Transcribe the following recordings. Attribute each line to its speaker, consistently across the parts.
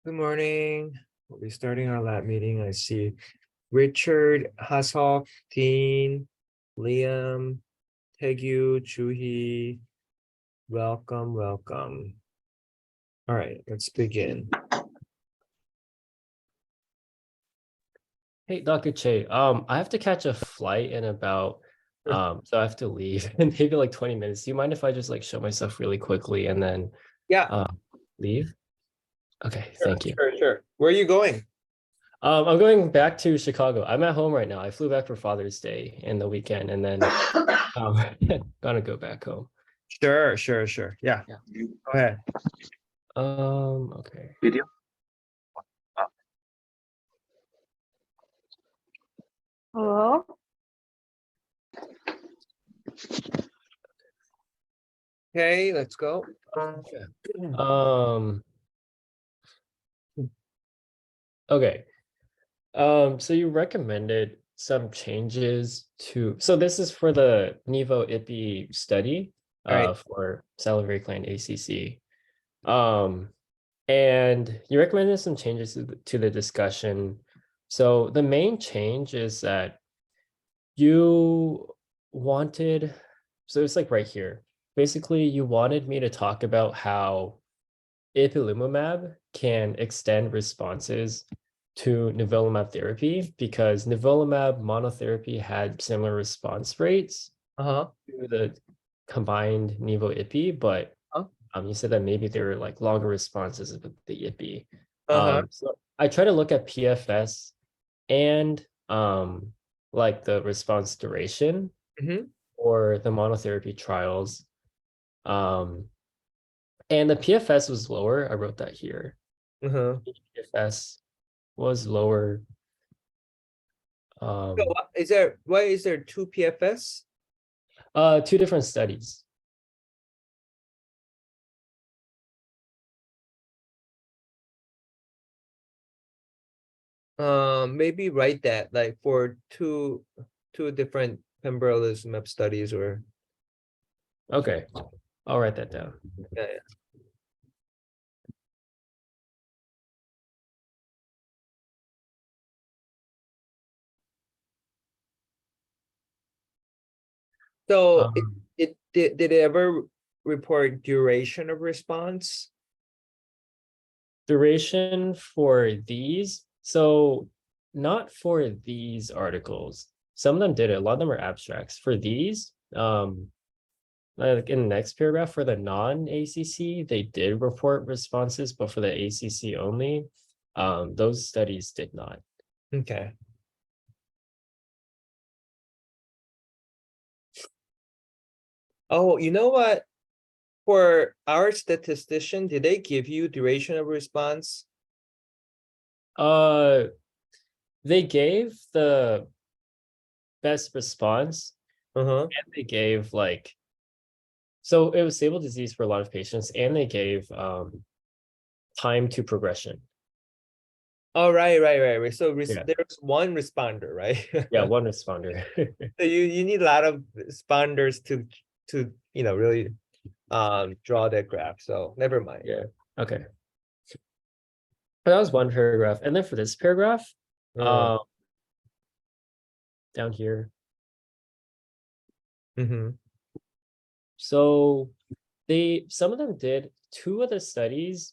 Speaker 1: Good morning. We'll be starting our lab meeting. I see Richard, Hashoff, Dean, Liam, Tegu, Juhi. Welcome, welcome. All right, let's begin.
Speaker 2: Hey, Dr. Che, I have to catch a flight in about, so I have to leave in maybe like 20 minutes. Do you mind if I just like show myself really quickly and then
Speaker 1: Yeah,
Speaker 2: leave? Okay,
Speaker 1: sure,
Speaker 2: thank you.
Speaker 1: sure. Where are you going?
Speaker 2: I'm going back to Chicago. I'm at home right now. I flew back for Father's Day in the weekend and then um gonna go back home.
Speaker 1: Sure. Yeah,
Speaker 2: Yeah.
Speaker 1: go ahead.
Speaker 2: Okay.
Speaker 3: Video.
Speaker 4: Hello?
Speaker 1: Okay, let's go.
Speaker 2: Okay. So you recommended some changes to, so this is for the Nivo-IPI study
Speaker 1: All right.
Speaker 2: for salivary gland ACC. And you recommended some changes to the discussion. So the main change is that you wanted, so it's like right here. Basically, you wanted me to talk about how ipilimumab can extend responses to nivolumab therapy because nivolumab monotherapy had similar response rates
Speaker 1: Uh-huh.
Speaker 2: to the combined nivo-ipi, but you said that maybe there were like longer responses with the ipi.
Speaker 1: Uh-huh.
Speaker 2: So I try to look at PFS and like the response duration
Speaker 1: Mm-hmm.
Speaker 2: or the monotherapy trials. And the PFS was lower. I wrote that here.
Speaker 1: Uh-huh.
Speaker 2: PFS was lower.
Speaker 1: So why is there two PFS?
Speaker 2: Two different studies.
Speaker 1: Maybe write that like for two different pembrolizumab studies or
Speaker 2: Okay, I'll write that down.
Speaker 1: yeah. So it did it ever report duration of response?
Speaker 2: Duration for these. So not for these articles. Some of them did it. A lot of them are abstracts. For these, like in the next paragraph for the non-ACC, they did report responses, but for the ACC only, those studies did not.
Speaker 1: Okay. Oh, you know what? For our statistician, did they give you duration of response?
Speaker 2: They gave the best response
Speaker 1: Uh-huh.
Speaker 2: and they gave like, so it was stable disease for a lot of patients and they gave time to progression.
Speaker 1: Oh, right. So
Speaker 2: Yeah.
Speaker 1: there's one responder, right?
Speaker 2: Yeah, one responder.
Speaker 1: So you need a lot of responders to really draw that graph. So never mind.
Speaker 2: Yeah. Okay. That was one paragraph. And then for this paragraph, down here. So some of them did, two of the studies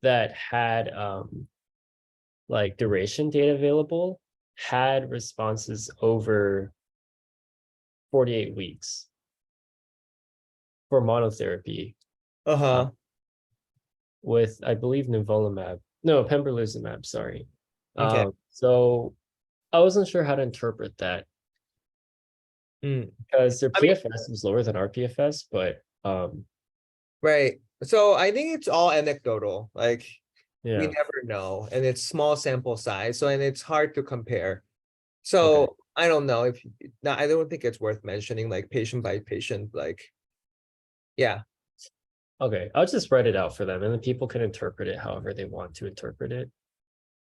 Speaker 2: that had like duration data available had responses over 48 weeks for monotherapy.
Speaker 1: Uh-huh.
Speaker 2: With, I believe, nivolumab. No, pembrolizumab, sorry.
Speaker 1: Okay.
Speaker 2: So I wasn't sure how to interpret that because their PFS was lower than our PFS, but
Speaker 1: right. So I think it's all anecdotal. Like we
Speaker 2: yeah.
Speaker 1: never know, and it's small sample size. So and it's hard to compare. So
Speaker 2: Okay.
Speaker 1: I don't know if no, I don't think it's worth mentioning like patient by patient. Like, yeah.
Speaker 2: Okay, I'll just write it out for them and then people can interpret it however they want to interpret it,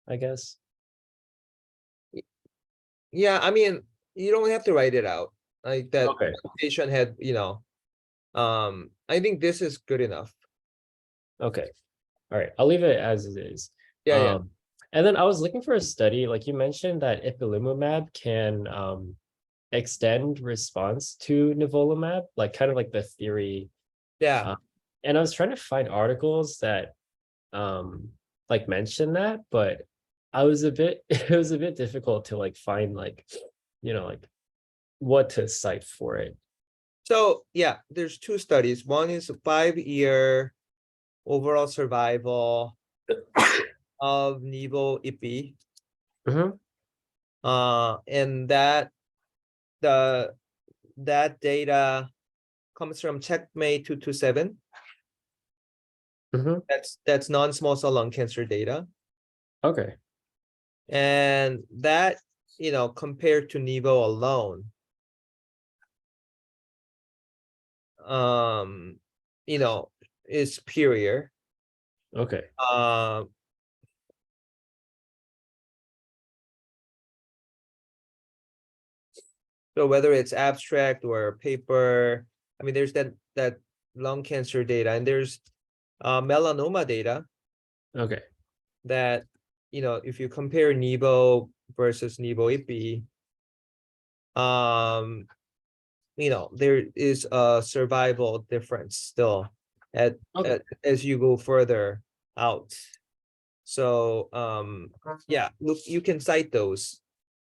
Speaker 2: I guess.
Speaker 1: Yeah, I mean, you don't have to write it out. Like that
Speaker 2: Okay.
Speaker 1: patient had, I think this is good enough.
Speaker 2: Okay. All right. I'll leave it as it is.
Speaker 1: Yeah.
Speaker 2: And then I was looking for a study, like you mentioned that ipilimumab can extend response to nivolumab, like kind of like the theory.
Speaker 1: Yeah.
Speaker 2: And I was trying to find articles that like mention that, but I was a bit it was a bit difficult to like find like, like what to cite for it.
Speaker 1: So yeah, there's two studies. One is a 5-year overall survival of Nivo Ipi.
Speaker 2: Mhm.
Speaker 1: And that data comes from Checkmate 227.
Speaker 2: Mhm.
Speaker 1: That's non-small cell lung cancer data.
Speaker 2: Okay.
Speaker 1: And that, compared to Nivo alone, is superior.
Speaker 2: Okay.
Speaker 1: So whether it's abstract or paper, I mean, there's that lung cancer data, and there's melanoma data
Speaker 2: Okay.
Speaker 1: that, if you compare Nivo versus Nivo Ipi, there is a survival difference still
Speaker 2: Okay.
Speaker 1: as you go further out. So yeah, look, you can cite those.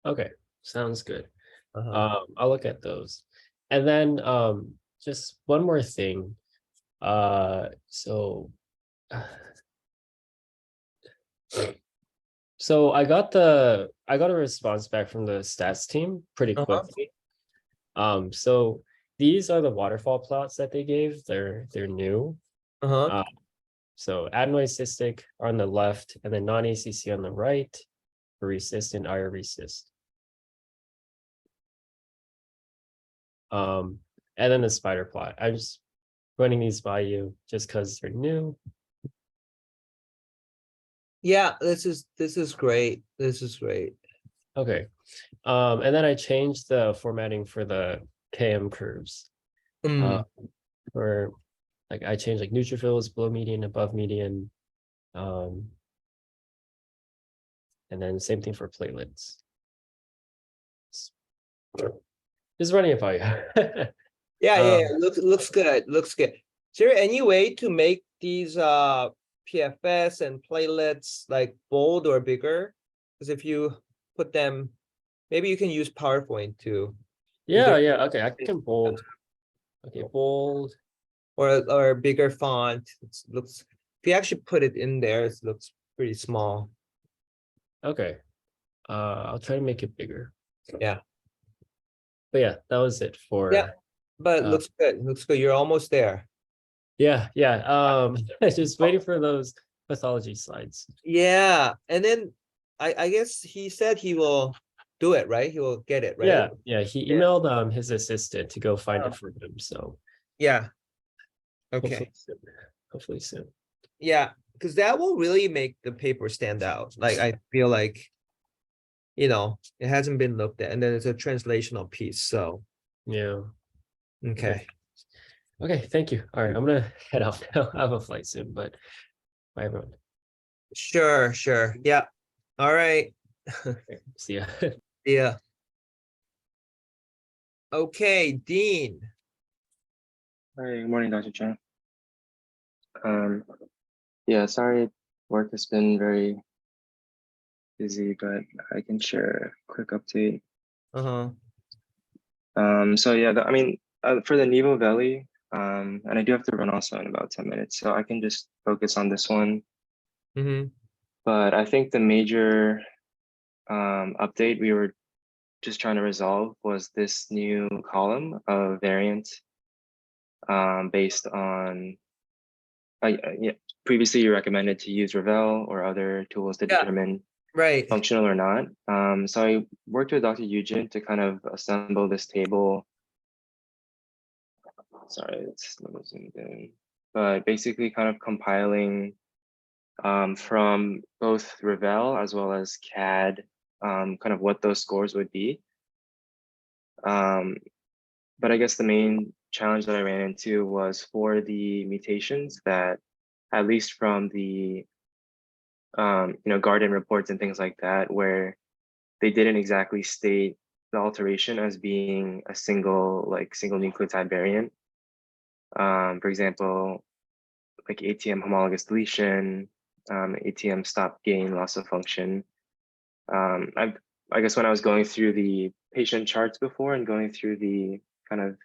Speaker 2: Okay. Sounds good.
Speaker 1: Uh-huh.
Speaker 2: I'll look at those. And then just one more thing. So so I got a response back from the stats team pretty
Speaker 1: Uh-huh.
Speaker 2: quickly. So these are the waterfall plots that they gave. They're new.
Speaker 1: Uh-huh.
Speaker 2: Uh, so adenoid cystic on the left, and then non-ACC on the right, for resist and IR resist. And then the spider plot. I'm just running these by you just because they're new.
Speaker 1: Yeah, this is great. This is great.
Speaker 2: Okay. And then I changed the formatting for the KM curves.
Speaker 1: Mm.
Speaker 2: For like I changed like neutrophils below median, above median. And then same thing for platelets. Just running it by you.
Speaker 1: Yeah. Looks good. Looks good. Is there any way to make these PFS and platelets like bold or bigger? Because if you put them, maybe you can use PowerPoint too. Is there
Speaker 2: Yeah. Okay, I can bold. Okay, bold.
Speaker 1: or bigger font? It looks, if you actually put it in there, it looks pretty small.
Speaker 2: Okay. I'll try to make it bigger.
Speaker 1: Yeah.
Speaker 2: But yeah, that was it
Speaker 1: Yeah,
Speaker 2: for
Speaker 1: but it looks good. Looks good. You're almost there.
Speaker 2: yeah. Just waiting for those pathology slides.
Speaker 1: Yeah. And then I guess he said he will do it, right? He will get it, right?
Speaker 2: Yeah, he
Speaker 1: Yeah.
Speaker 2: emailed his assistant to go find it for him. So
Speaker 1: Yeah.
Speaker 2: hopefully
Speaker 1: Okay.
Speaker 2: soon. Hopefully soon.
Speaker 1: Yeah, because that will really make the paper stand out. Like I feel like, it hasn't been looked at, and then it's a translational piece. So
Speaker 2: Yeah.
Speaker 1: okay.
Speaker 2: Okay, thank you. All right, I'm gonna head out now. I have a flight soon, but bye everyone.
Speaker 1: Sure. Yeah. All right.
Speaker 2: Okay, see ya.
Speaker 1: Yeah. Okay, Dean.
Speaker 3: Hi, good morning, Dr. Chen. Yeah, sorry, work has been very busy, but I can share a quick update.
Speaker 1: Uh-huh.
Speaker 3: So yeah, for the Nevo Valley, and I do have to run also in about 10 minutes, so I can just focus on this one.
Speaker 1: Mm-hmm.
Speaker 3: But I think the major update we were just trying to resolve was this new column of variant based on yeah, previously you recommended to use Ravel or other tools to
Speaker 1: Yeah.
Speaker 3: determine
Speaker 1: Right.
Speaker 3: functional or not. So I worked with Dr. Eugen to kind of assemble this table. Sorry, it's not zoomed in. But basically kind of compiling from both Ravel as well as CAD, kind of what those scores would be. But I guess the main challenge that I ran into was for the mutations that, at least from the garden reports and things like that, where they didn't exactly state the alteration as being a single nucleotide variant. For example, like ATM homologous deletion, ATM stop gain loss of function. I guess when I was going through the patient charts before and going through the kind of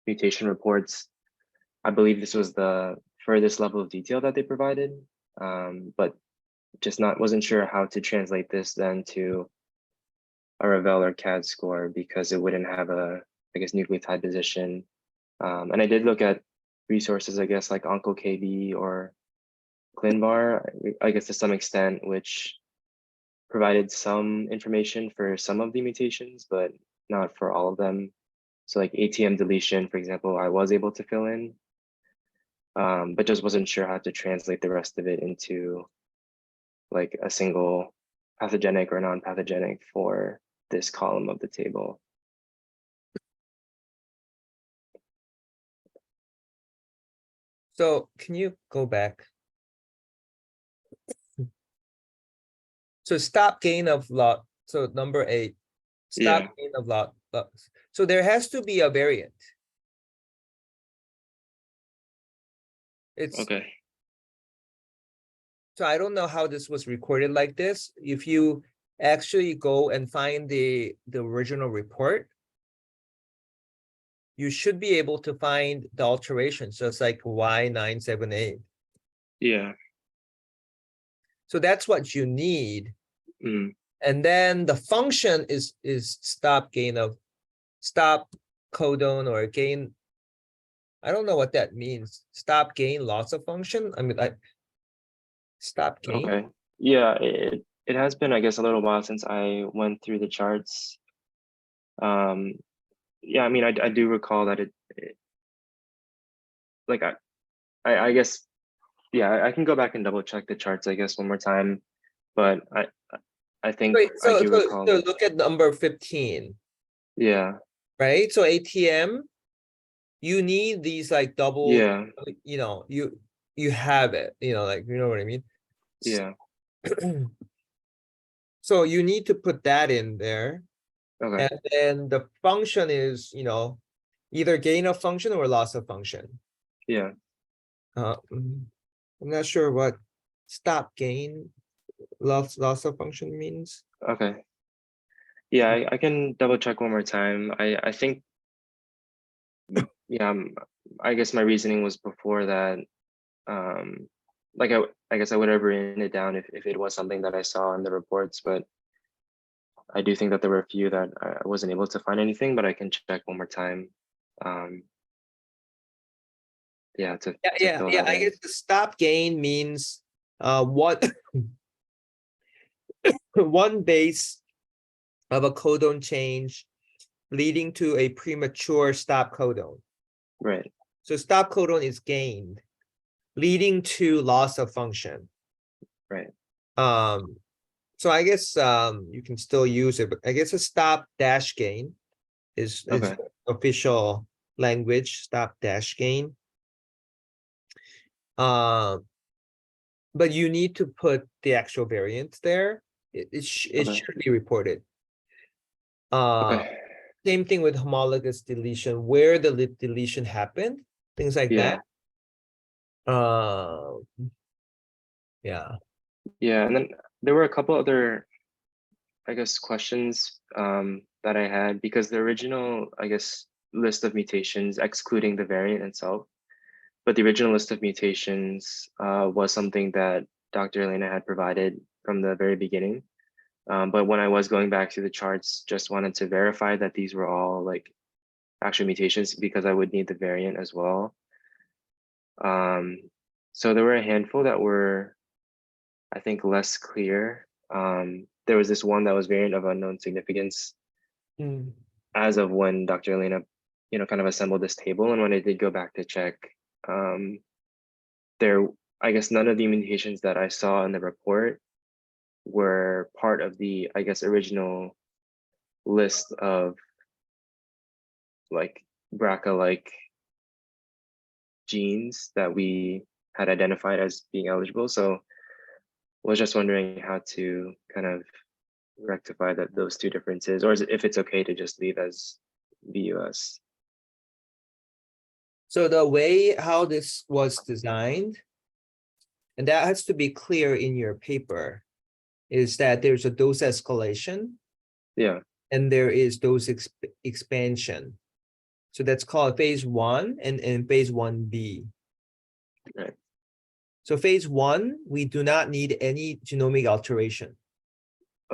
Speaker 3: mutation reports, I believe this was the furthest level of detail that they provided, but just wasn't sure how to translate this then to a Ravel or CAD score, because it wouldn't have a, I guess, nucleotide position. And I did look at resources, I guess, like OncoKB or ClinVar, I guess to some extent, which provided some information for some of the mutations, but not for all of them. So like ATM deletion, for example, I was able to fill in, but just wasn't sure how to translate the rest of it into like a single pathogenic or non-pathogenic for this column of the table.
Speaker 1: So can you go back? So stop gain of lot. So number 8, stop
Speaker 3: Yeah.
Speaker 1: gain of lot. So there has to be a variant. It's
Speaker 3: Okay.
Speaker 1: so I don't know how this was recorded like this. If you actually go and find the original report, you should be able to find the alterations, just like Y978.
Speaker 3: Yeah.
Speaker 1: So that's what you need.
Speaker 3: Mm.
Speaker 1: And then the function is stop gain of stop codon or gain. I don't know what that means. Stop gain loss of function. I mean, stop gain.
Speaker 3: Okay. Yeah, it has been, I guess, a little while since I went through the charts. Yeah, I mean, I do recall that it like I guess, yeah, I can go back and double check the charts, I guess, one more time, but I think
Speaker 1: Wait,
Speaker 3: I
Speaker 1: so,
Speaker 3: do recall that.
Speaker 1: look at number 15,
Speaker 3: Yeah,
Speaker 1: right? So ATM, you need these like double,
Speaker 3: yeah,
Speaker 1: you have it, like, you know what I mean?
Speaker 3: yeah.
Speaker 1: So you need to put that in there.
Speaker 3: Okay.
Speaker 1: And then the function is, either gain of function or loss of function.
Speaker 3: Yeah.
Speaker 1: I'm not sure what stop gain loss of function means.
Speaker 3: Okay. Yeah, I can double check one more time. I think, yeah, I guess my reasoning was before that, like I guess I would have written it down if it was something that I saw in the reports, but I do think that there were a few that I wasn't able to find anything, but I can check one more time. Yeah, to fill that
Speaker 1: I
Speaker 3: in.
Speaker 1: guess the stop gain means what one base of a codon change leading to a premature stop codon.
Speaker 3: Right.
Speaker 1: So stop codon is gained, leading to loss of function.
Speaker 3: Right.
Speaker 1: So I guess you can still use it, but I guess a stop dash gain is
Speaker 3: Okay.
Speaker 1: official language, stop dash gain. But you need to put the actual variant there. It
Speaker 3: Okay.
Speaker 1: should be reported.
Speaker 3: Okay.
Speaker 1: Same thing with homologous deletion, where the deletion happened, things like
Speaker 3: Yeah.
Speaker 1: that. Yeah.
Speaker 3: Yeah. And then there were a couple other, I guess, questions that I had, because the original, I guess, list of mutations, excluding the variant itself, but the original list of mutations was something that Dr. Elena had provided from the very beginning. But when I was going back to the charts, just wanted to verify that these were all like actual mutations, because I would need the variant as well. So there were a handful that were, I think, less clear. There was this one that was variant of unknown significance as of when Dr. Elena, kind of assembled this table. And when I did go back to check, I guess none of the mutations that I saw in the report were part of the, I guess, original list of like BRCA-like genes that we had identified as being eligible. So was just wondering how to kind of rectify those two differences, or if it's okay to just leave as VUS.
Speaker 1: So the way how this was designed, and that has to be clear in your paper, is that there's a dose escalation
Speaker 3: Yeah.
Speaker 1: and there is dose expansion. So that's called phase 1 and phase 1B.
Speaker 3: Right.
Speaker 1: So phase 1, we do not need any genomic alteration.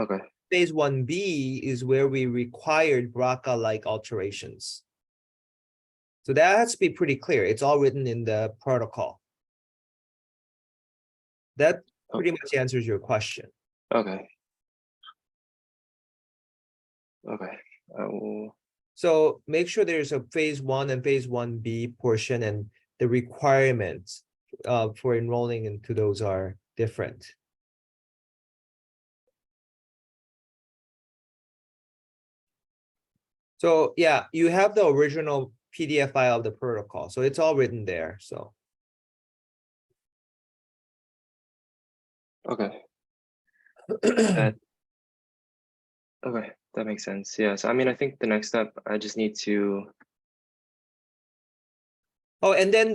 Speaker 3: Okay.
Speaker 1: Phase 1B is where we required BRCA-like alterations. So that has to be pretty clear. It's all written in the protocol. That pretty much answers your question.
Speaker 3: Okay. Okay. I will.
Speaker 1: So make sure there's a phase 1 and phase 1B portion, and the requirements for enrolling into those are different. So yeah, you have the original PDF file of the protocol, so it's all written there. So
Speaker 3: Okay. That. Okay, that makes sense. Yeah. So I mean, I think the next step, I just need to.
Speaker 1: oh, and then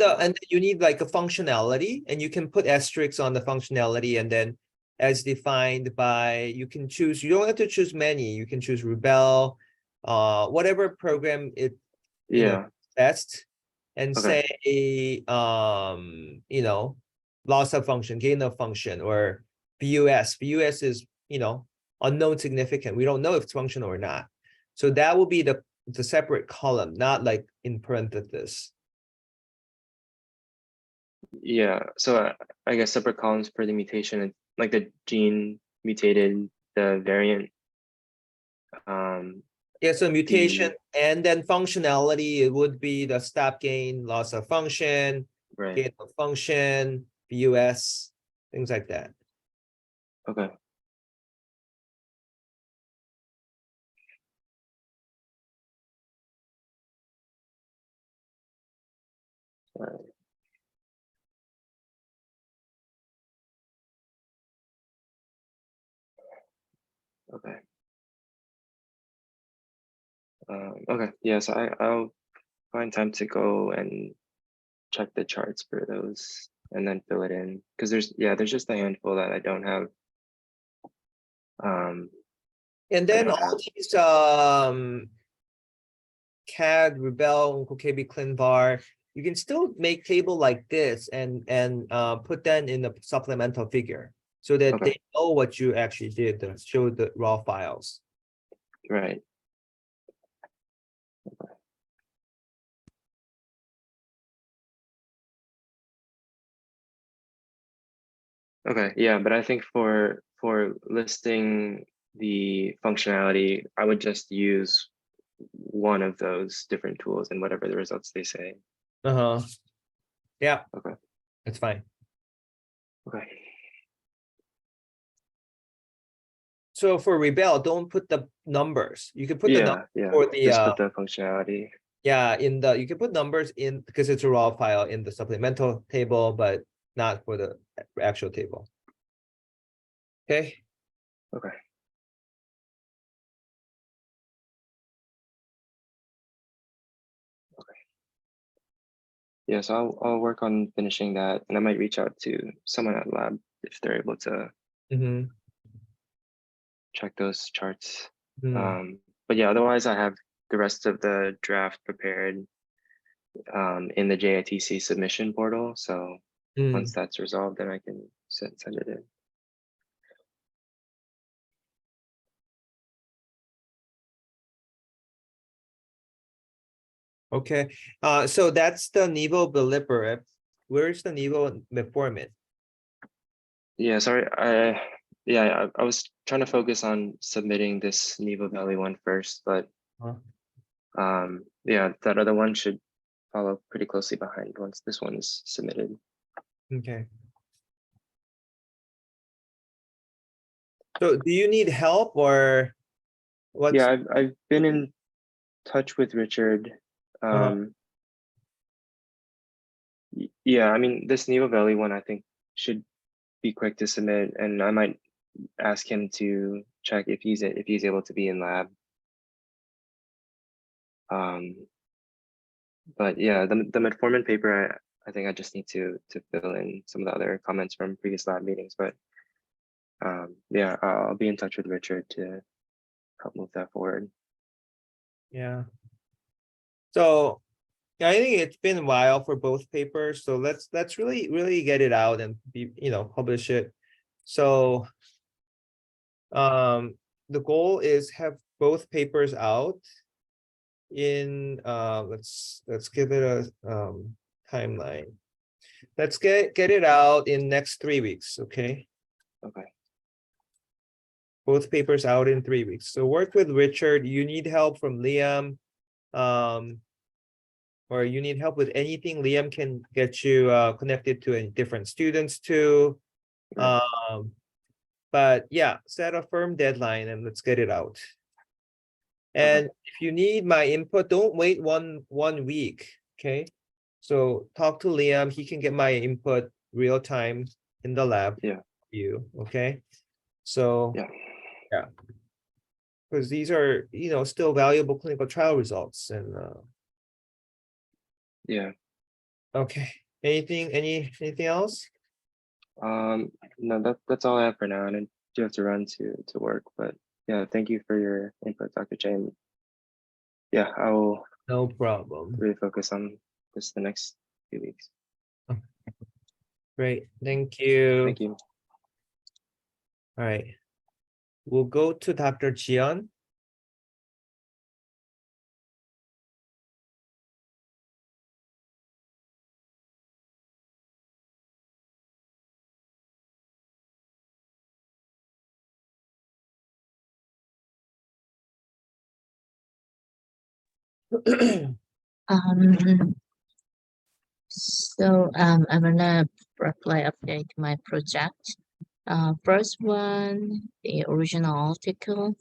Speaker 1: you need like a functionality, and you can put asterisks on the functionality, and then as defined by, you can choose, you don't have to choose many, you can choose Rebel, whatever program it, you know,
Speaker 3: Yeah.
Speaker 1: best, and
Speaker 3: Okay.
Speaker 1: say, you know, loss of function, gain of function, or VUS. VUS is, you know, unknown significant. We don't know if it's functional or not. So that will be the separate column, not like in parentheses.
Speaker 3: Yeah. So I guess separate columns for the mutation, like the gene mutated, the variant.
Speaker 1: Yeah, so mutation and then functionality, it would be the stop gain, loss of function,
Speaker 3: Right.
Speaker 1: gain of function, VUS, things like that.
Speaker 3: Okay. All right. Okay. Okay. Yeah. So I'll find time to go and check the charts for those and then fill it in, because there's just a handful that I don't have.
Speaker 1: And
Speaker 3: I
Speaker 1: then
Speaker 3: don't
Speaker 1: all
Speaker 3: have.
Speaker 1: these CAD, Rebel, UncoKB, ClinVar, you can still make table like this and put them in the supplemental figure so that
Speaker 3: Okay.
Speaker 1: they know what you actually did to show the raw files.
Speaker 3: Right. Okay. Yeah, but I think for listing the functionality, I would just use one of those different tools and whatever the results they say.
Speaker 1: Uh-huh. Yeah.
Speaker 3: Okay.
Speaker 1: That's fine.
Speaker 3: Okay.
Speaker 1: So for Rebel, don't put the numbers. You can put the numbers
Speaker 3: Yeah.
Speaker 1: for the
Speaker 3: Just put the functionality.
Speaker 1: yeah, in the, you can put numbers in because it's a raw file in the supplemental table, but not for the actual table. Okay.
Speaker 3: Okay. Yeah, so I'll work on finishing that, and I might reach out to someone at lab if they're able to
Speaker 1: Mm-hmm.
Speaker 3: check those charts.
Speaker 1: Mm.
Speaker 3: But yeah, otherwise I have the rest of the draft prepared in the JITC submission portal. So once that's resolved, then I can send it in.
Speaker 1: Okay. So that's the nivolumab. Where's the nivo metformin?
Speaker 3: Yeah, sorry. I was trying to focus on submitting this Nevo Valley one first, but yeah, that other one should follow pretty closely behind once this one is submitted.
Speaker 1: Okay. So do you need help or what?
Speaker 3: Yeah, I've been in touch with Richard. Yeah, I mean, this Nevo Valley one I think should be quick to submit, and I might ask him to check if he's able to be in lab. But yeah, the metformin paper, I think I just need to fill in some of the other comments from previous lab meetings. But yeah, I'll be in touch with Richard to help move that forward.
Speaker 1: Yeah. So yeah, I think it's been a while for both papers. So let's really get it out and be, publish it. So the goal is have both papers out in let's give it a timeline. Let's get it out in next 3 weeks, okay?
Speaker 3: Okay.
Speaker 1: Both papers out in 3 weeks. So work with Richard. You need help from Liam, or you need help with anything, Liam can get you connected to different students too.
Speaker 3: Right.
Speaker 1: But yeah, set a firm deadline and let's get it out. And if you need my input, don't wait one week, okay? So talk to Liam, he can get my input real time in the lab.
Speaker 3: Yeah.
Speaker 1: You, okay? So
Speaker 3: yeah,
Speaker 1: because these are, still valuable clinical trial results and
Speaker 3: yeah.
Speaker 1: okay. Anything else?
Speaker 3: No, that's all I have for now, and I do have to run to work. But yeah, thank you for your input, Dr. James. Yeah, I will
Speaker 1: No problem.
Speaker 3: really focus on this the next few weeks.
Speaker 1: Great, thank you.
Speaker 3: Thank you.
Speaker 1: All right, we'll go to Dr. Jian.
Speaker 5: I'm gonna briefly update my project. First one, the original article,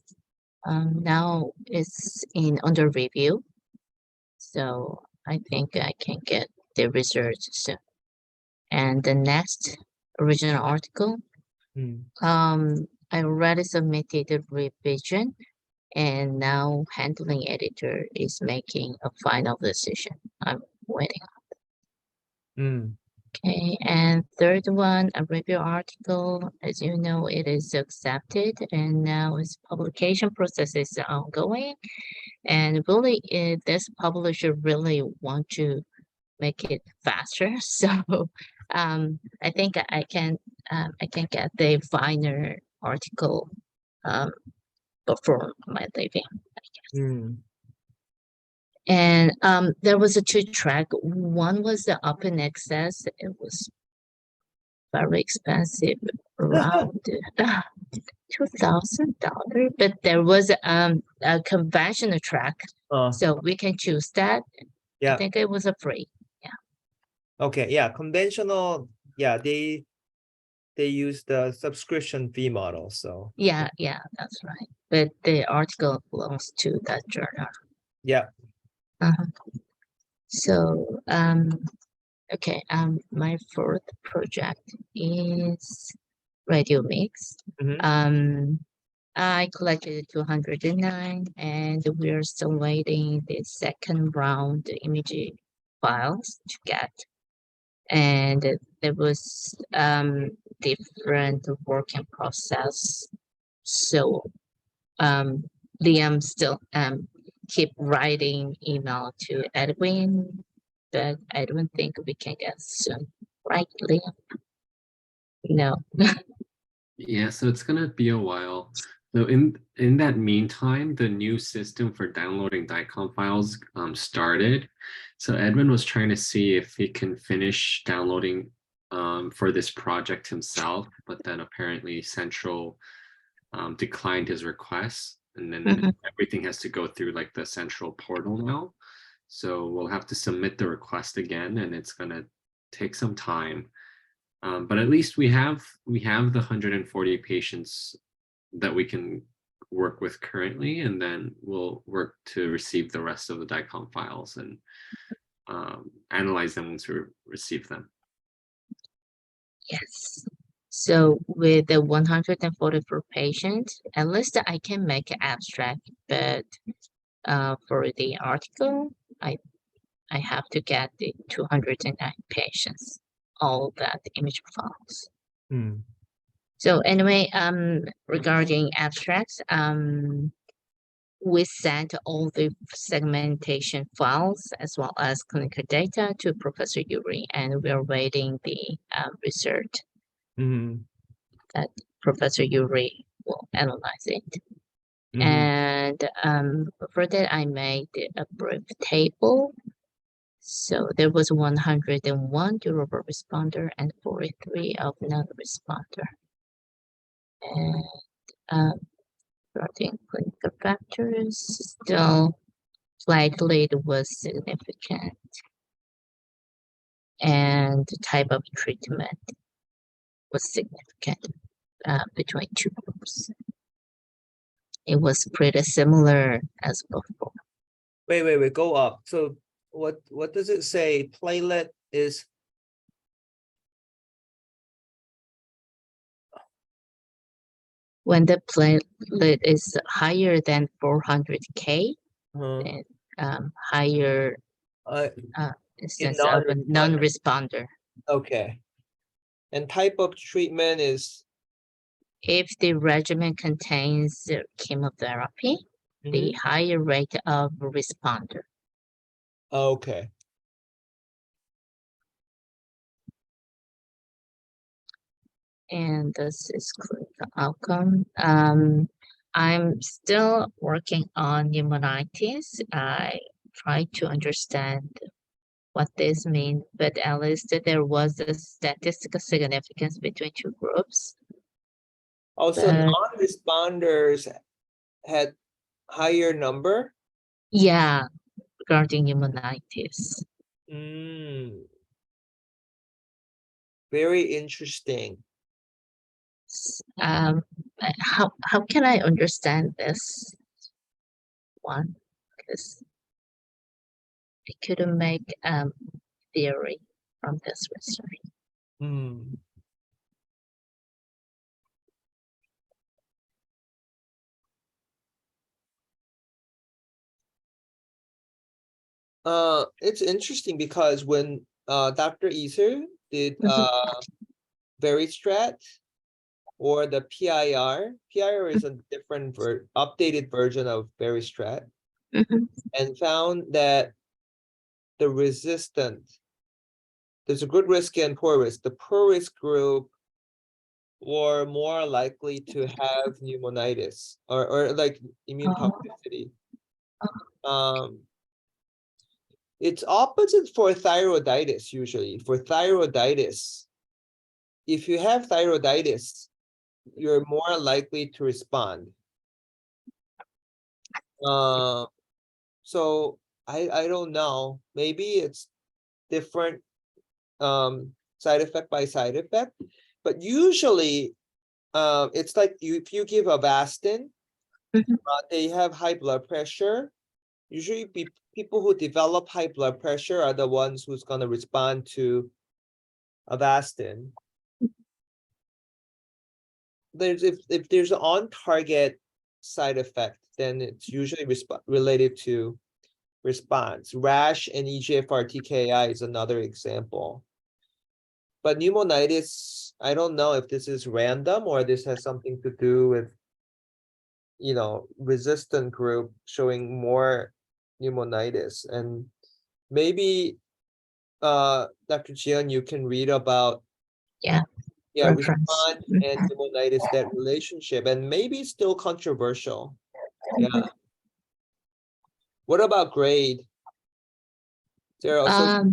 Speaker 5: now it's under review. So I think I can get the results soon. And the next original article, I already submitted a revision, and now handling editor is making a final decision. I'm waiting. Okay, and third one, a review article. As you know, it is accepted, and now its publication process is ongoing. And really, this publisher really want to make it faster. So, I think I can get the final article before my leaving. And there was a 2-track. One was the open access. It was very expensive, around $2,000. But there was a conventional track, so we can choose that.
Speaker 1: Yeah.
Speaker 5: I think it was a free.
Speaker 1: Okay, yeah, conventional, yeah, they use the subscription fee model, so.
Speaker 5: Yeah, that's right. But the article belongs to that journal.
Speaker 1: Yeah.
Speaker 5: So, okay, my fourth project is radio mix. I collected 209, and we're still waiting the second round image files to get. And there was different working process. So Liam still keep writing email to Edwin, but I don't think we can get soon, right, Liam? No.
Speaker 6: Yeah, so it's gonna be a while. So in that meantime, the new system for downloading DICOM files started. So Edwin was trying to see if he can finish downloading for this project himself, but then apparently Central declined his request, and then everything has to go through like the Central portal now. So we'll have to submit the request again, and it's gonna take some time. But at least we have the 140 patients that we can work with currently, and then we'll work to receive the rest of the DICOM files and analyze them once we receive them.
Speaker 5: Yes. So with the 144 patients, at least I can make an abstract, but for the article, I have to get the 209 patients, all that image files.
Speaker 1: Hmm.
Speaker 5: So anyway, regarding abstracts, we sent all the segmentation files as well as clinical data to Professor Yuri, and we're waiting the research
Speaker 1: Mhm.
Speaker 5: that Professor Yuri will analyze it.
Speaker 1: Mhm.
Speaker 5: And for that, I made a brief table. So there was 101 durable responder and 43 of non-responder. And regarding clinical factors, still platelet was significant. And the type of treatment was significant between two groups. It was pretty similar as before.
Speaker 1: Wait, go up. So what does it say? Platelet is
Speaker 5: When the platelet is higher than 400K, then higher
Speaker 1: in
Speaker 5: instance of a non-responder.
Speaker 1: Okay. And type of treatment is
Speaker 5: If the regimen contains chemotherapy, the higher rate of responder.
Speaker 1: okay.
Speaker 5: And this is clinical outcome. I'm still working on pneumonitis. I try to understand what this means, but at least there was a statistical significance between two groups.
Speaker 1: Also,
Speaker 5: But
Speaker 1: non-responders had higher number.
Speaker 5: yeah, regarding pneumonitis.
Speaker 1: Very interesting.
Speaker 5: How can I understand this one? Because I couldn't make theory from this research.
Speaker 1: It's interesting because when Dr. Iser did very strat or the PIR is a different updated version of very strat, and found that the resistant, there's a good risk and poor risk. The poor risk group were more likely to have pneumonitis or like immune toxicity. It's opposite for thyroiditis usually. For thyroiditis, if you have thyroiditis, you're more likely to respond. So I don't know. Maybe it's different side effect by side effect, but usually it's like if you give Avastin, they have high blood pressure. Usually people who develop high blood pressure are the ones who's going to respond to Avastin. If there's an on-target side effect, then it's usually related to response. Rash and EGFR TKI is another example. But pneumonitis, I don't know if this is random or this has something to do with, resistant group showing more pneumonitis. And maybe Dr. Jian, you can read about response and pneumonitis, that relationship, and maybe still controversial. Yeah. What about grade? Is there also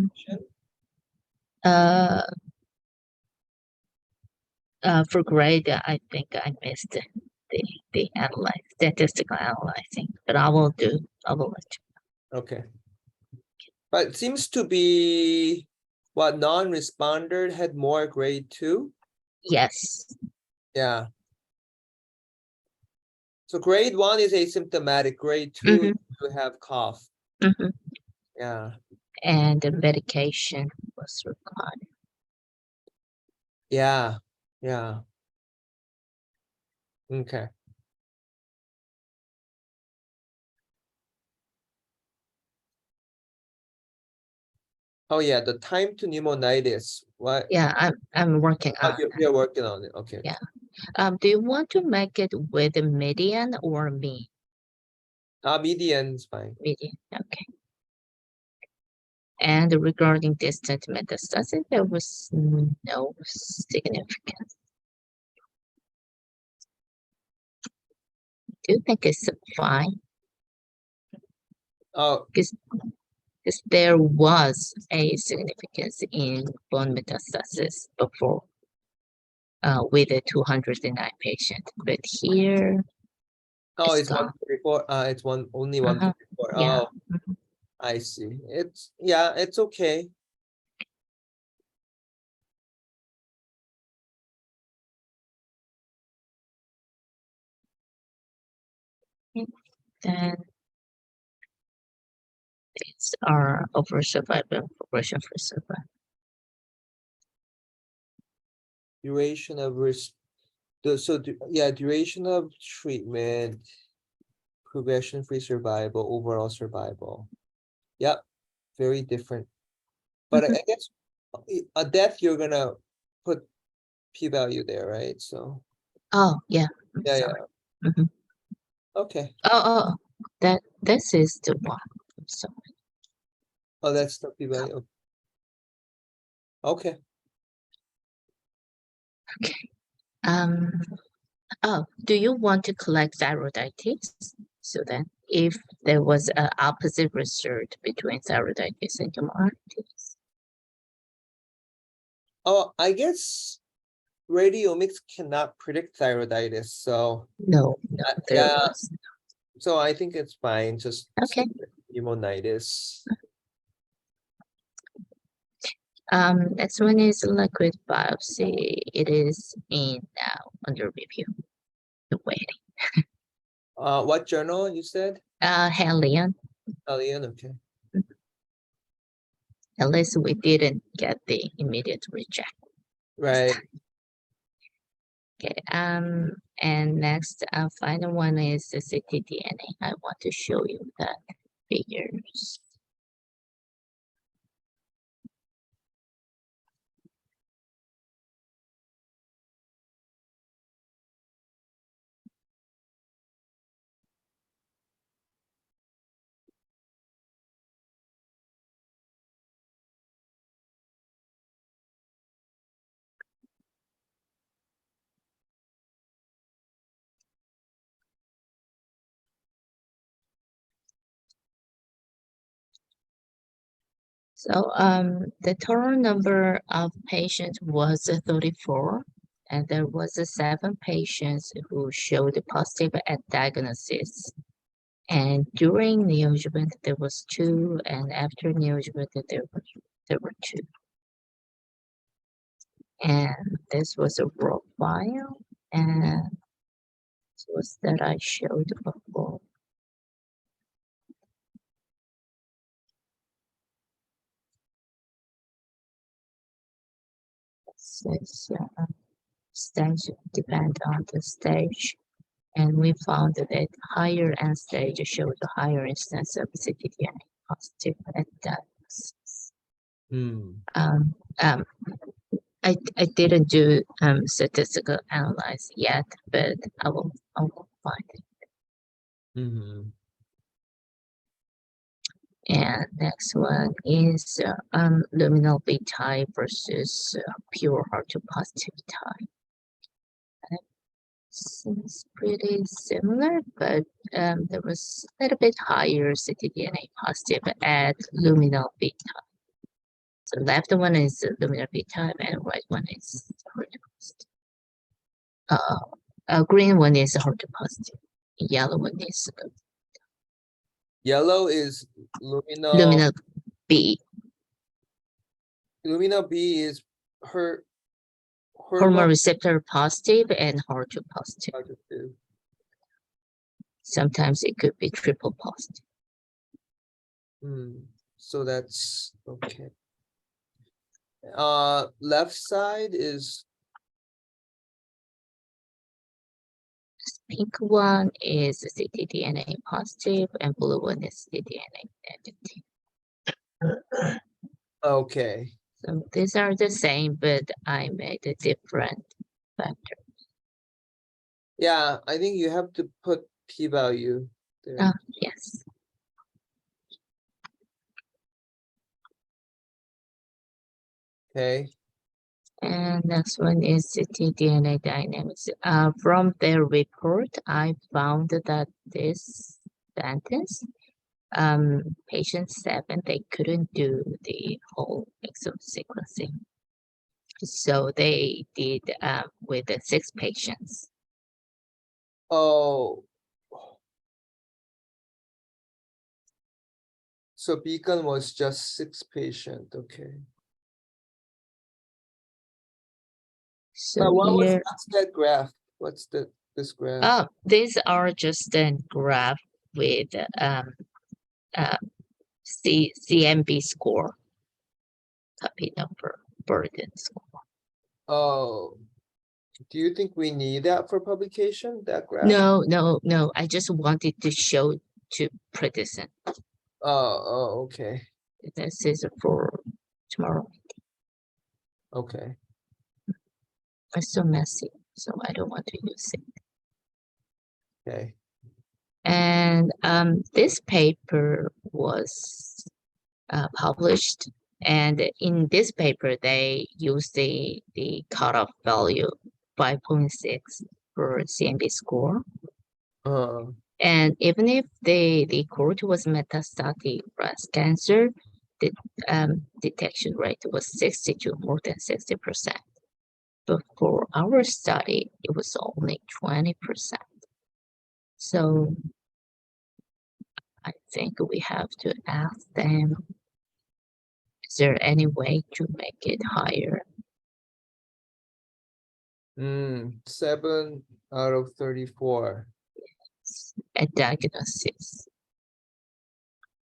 Speaker 5: for grade, I think I missed the statistical analyzing, but I will let you.
Speaker 1: Okay. But it seems to be what non-responder had more grade 2.
Speaker 5: Yes.
Speaker 1: Yeah. So grade 1 is asymptomatic. Grade 2 you have cough. Yeah. And
Speaker 5: the medication was required.
Speaker 1: Yeah. Yeah. Okay. Oh yeah, the time to pneumonitis. What?
Speaker 5: Yeah, I'm working
Speaker 1: Oh,
Speaker 5: on that.
Speaker 1: you're working on it. Okay.
Speaker 5: Yeah. Do you want to make it with a median or mean?
Speaker 1: Median is fine.
Speaker 5: Median, okay. And regarding distant metastasis, there was no significance. Do you think it's fine?
Speaker 1: Oh,
Speaker 5: Because there was a significance in bone metastasis before with a 209 patient, but here,
Speaker 1: oh,
Speaker 5: it's
Speaker 1: it's
Speaker 5: gone.
Speaker 1: 134. It's only
Speaker 5: Uh-huh.
Speaker 1: 134.
Speaker 5: Yeah.
Speaker 1: Oh, I see. It's okay.
Speaker 5: Then it's our overall survival and progression free survival.
Speaker 1: Duration of duration of treatment, progression-free survival, overall survival. Yep, very different. But I guess a death you're gonna put p-value there, right? So
Speaker 5: Oh, yeah. I'm
Speaker 1: yeah,
Speaker 5: sorry.
Speaker 1: yeah.
Speaker 5: Mhm.
Speaker 1: Okay.
Speaker 5: Oh, this is the one. I'm sorry.
Speaker 1: Oh, that's the p-value. Okay.
Speaker 5: Okay. Oh, do you want to collect thyroiditis? So then, if there was an opposite result between thyroiditis and hemorrhagitis.
Speaker 1: Oh, I guess radiomics cannot predict thyroiditis, so
Speaker 5: No, there
Speaker 1: yeah,
Speaker 5: was.
Speaker 1: so I think it's fine. Just
Speaker 5: Okay.
Speaker 1: pneumonitis.
Speaker 5: Next one is liquid biopsy. It is in now under review. Waiting.
Speaker 1: What journal you said?
Speaker 5: Helion.
Speaker 1: Alien, okay.
Speaker 5: At least we didn't get the immediate reject.
Speaker 1: Right.
Speaker 5: Okay. And next, final one is the ctDNA. I want to show you the figures. So the total number of patients was 34, and there was 7 patients who showed positive at diagnosis. And during neoadjuvant, there was 2, and after neoadjuvant, there were 2. And this was a raw file, and this was that I showed before. Says stage depend on the stage, and we found that higher end stage showed a higher instance of ctDNA positive at diagnosis. I didn't do statistical analysis yet, but I will find it. And next one is luminal B type versus pure HER2 positive type. Seems pretty similar, but there was a little bit higher ctDNA positive at luminal B type. So left one is luminal B type and right one is HER2 positive. Green one is HER2 positive. Yellow one is
Speaker 1: Yellow is luminal.
Speaker 5: luminal B.
Speaker 1: Luminal B is her
Speaker 5: Hormone receptor positive and HER2 positive.
Speaker 1: positive.
Speaker 5: Sometimes it could be triple positive.
Speaker 1: So that's okay. Left side is
Speaker 5: Pink one is ctDNA positive and blue one is ctDNA negative.
Speaker 1: Okay,
Speaker 5: So these are the same, but I made a different factor.
Speaker 1: yeah, I think you have to put p-value there.
Speaker 5: Yes.
Speaker 1: Okay,
Speaker 5: And next one is ctDNA dynamics. From their report, I found that this sentence, patient 7, they couldn't do the whole exome sequencing. So they did with the 6 patients.
Speaker 1: oh. So Beacon was just 6 patient, okay.
Speaker 5: So
Speaker 1: What's
Speaker 5: here,
Speaker 1: that graph? What's this graph?
Speaker 5: oh, these are just a graph with CMB score, copy number, burden score.
Speaker 1: Oh, do you think we need that for publication, that graph?
Speaker 5: No. I just wanted to show to Predicent.
Speaker 1: Oh, okay,
Speaker 5: This is for tomorrow.
Speaker 1: okay.
Speaker 5: It's so messy, so I don't want to use it.
Speaker 1: Okay.
Speaker 5: And this paper was published, and in this paper they use the cutoff value 5.6 for CMB score. And even if the cohort was metastatic breast cancer, the detection rate was 62, more than 60%. But for our study, it was only 20%. So I think we have to ask them, is there any way to make it higher?
Speaker 1: 7 out of 34.
Speaker 5: A diagnosis.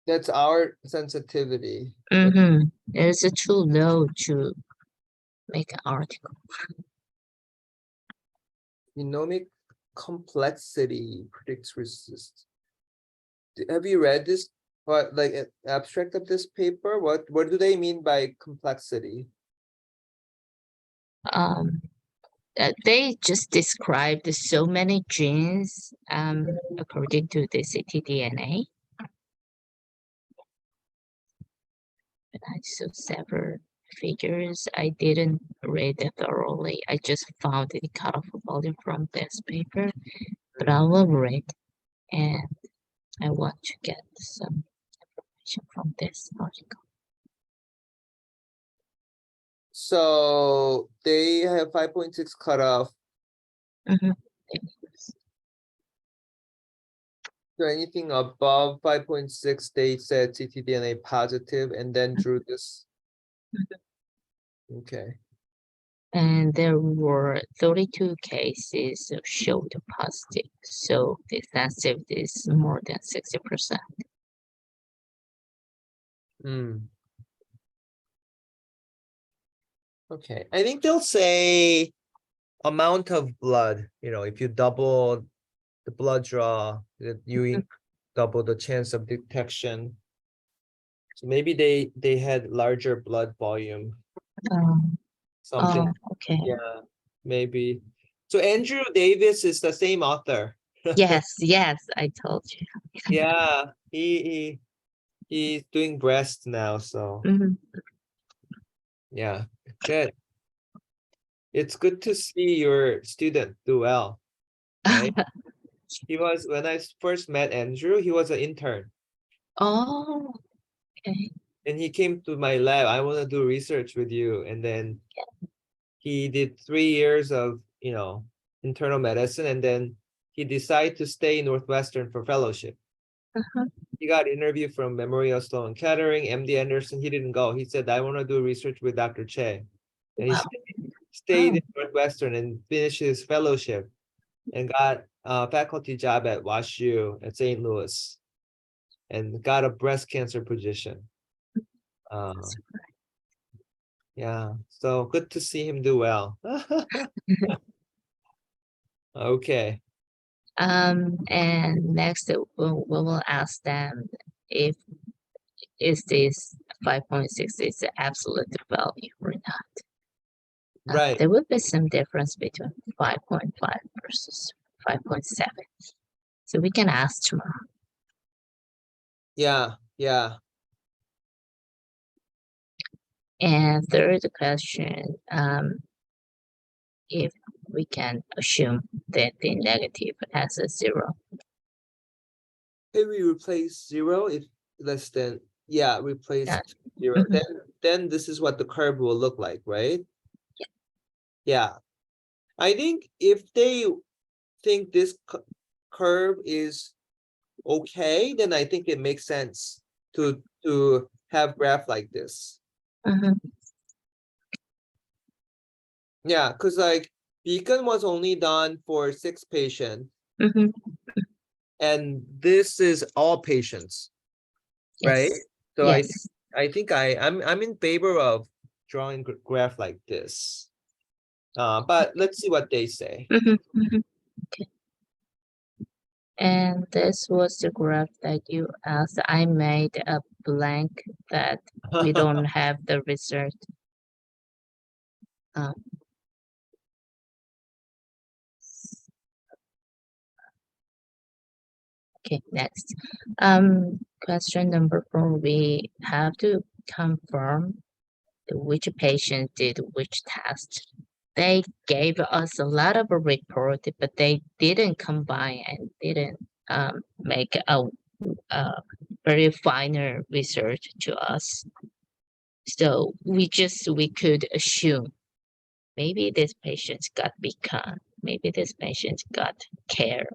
Speaker 1: That's our sensitivity.
Speaker 5: It's too low to make an article.
Speaker 1: Genomic complexity predicts resist. Have you read this? What, like an abstract of this paper? What do they mean by complexity?
Speaker 5: They just described so many genes according to the ctDNA. But I saw several figures. I didn't read it thoroughly. I just found the cutoff volume from this paper, but I will read, and I want to get some information from this article.
Speaker 1: So they have 5.6 cutoff. So anything above 5.6, they said ctDNA positive, and then drew this. Okay.
Speaker 5: And there were 32 cases that showed positive, so the sensitivity is more than 60%.
Speaker 1: Okay, I think they'll say amount of blood, if you double the blood draw, that you double the chance of detection. So maybe they had larger blood volume. Something.
Speaker 5: Okay.
Speaker 1: Yeah, maybe. So Andrew Davis is the same author.
Speaker 5: Yes, I told you.
Speaker 1: Yeah, he's doing breast now, so yeah, good. It's good to see your student do well, right? He was, when I first met Andrew, he was an intern.
Speaker 5: Oh, okay.
Speaker 1: And he came to my lab. I want to do research with you. And then he did 3 years of, internal medicine. And then he decided to stay in Northwestern for fellowship. He got interviewed from Memorial Sloan Kettering, MD Anderson. He didn't go. He said, I want to do research with Dr. Che. And he stayed in Northwestern and finished his fellowship and got a faculty job at WashU at St. Louis and got a breast cancer position. Yeah, so good to see him do well. Okay.
Speaker 5: And next we will ask them if is this 5.6 is the absolute value or not.
Speaker 1: Right.
Speaker 5: There will be some difference between 5.5 versus 5.7. So we can ask tomorrow.
Speaker 1: Yeah. Yeah.
Speaker 5: And third question, if we can assume that the negative has a 0.
Speaker 1: If we replace 0, if less than, yeah, replace
Speaker 5: Yeah.
Speaker 1: 0,
Speaker 5: Mhm.
Speaker 1: then this is what the curve will look like, right? Yeah. I think if they think this curve is okay, then I think it makes sense to have graph like this.
Speaker 5: Mhm.
Speaker 1: Yeah, because like Beacon was only done for 6 patients,
Speaker 5: Mhm.
Speaker 1: and this is all patients, right?
Speaker 5: Yes.
Speaker 1: So
Speaker 5: Yes.
Speaker 1: I think I'm in favor of drawing graph like this. But let's see what they say.
Speaker 5: Mhm. Mhm. Okay. And this was the graph that you asked. I made a blank that we don't have the result. Um, okay, next. Question number 4, we have to confirm which patient did which test. They gave us a lot of a report, but they didn't combine and didn't make a very finer research to us. So we could assume maybe this patient got beacon, maybe this patient got care,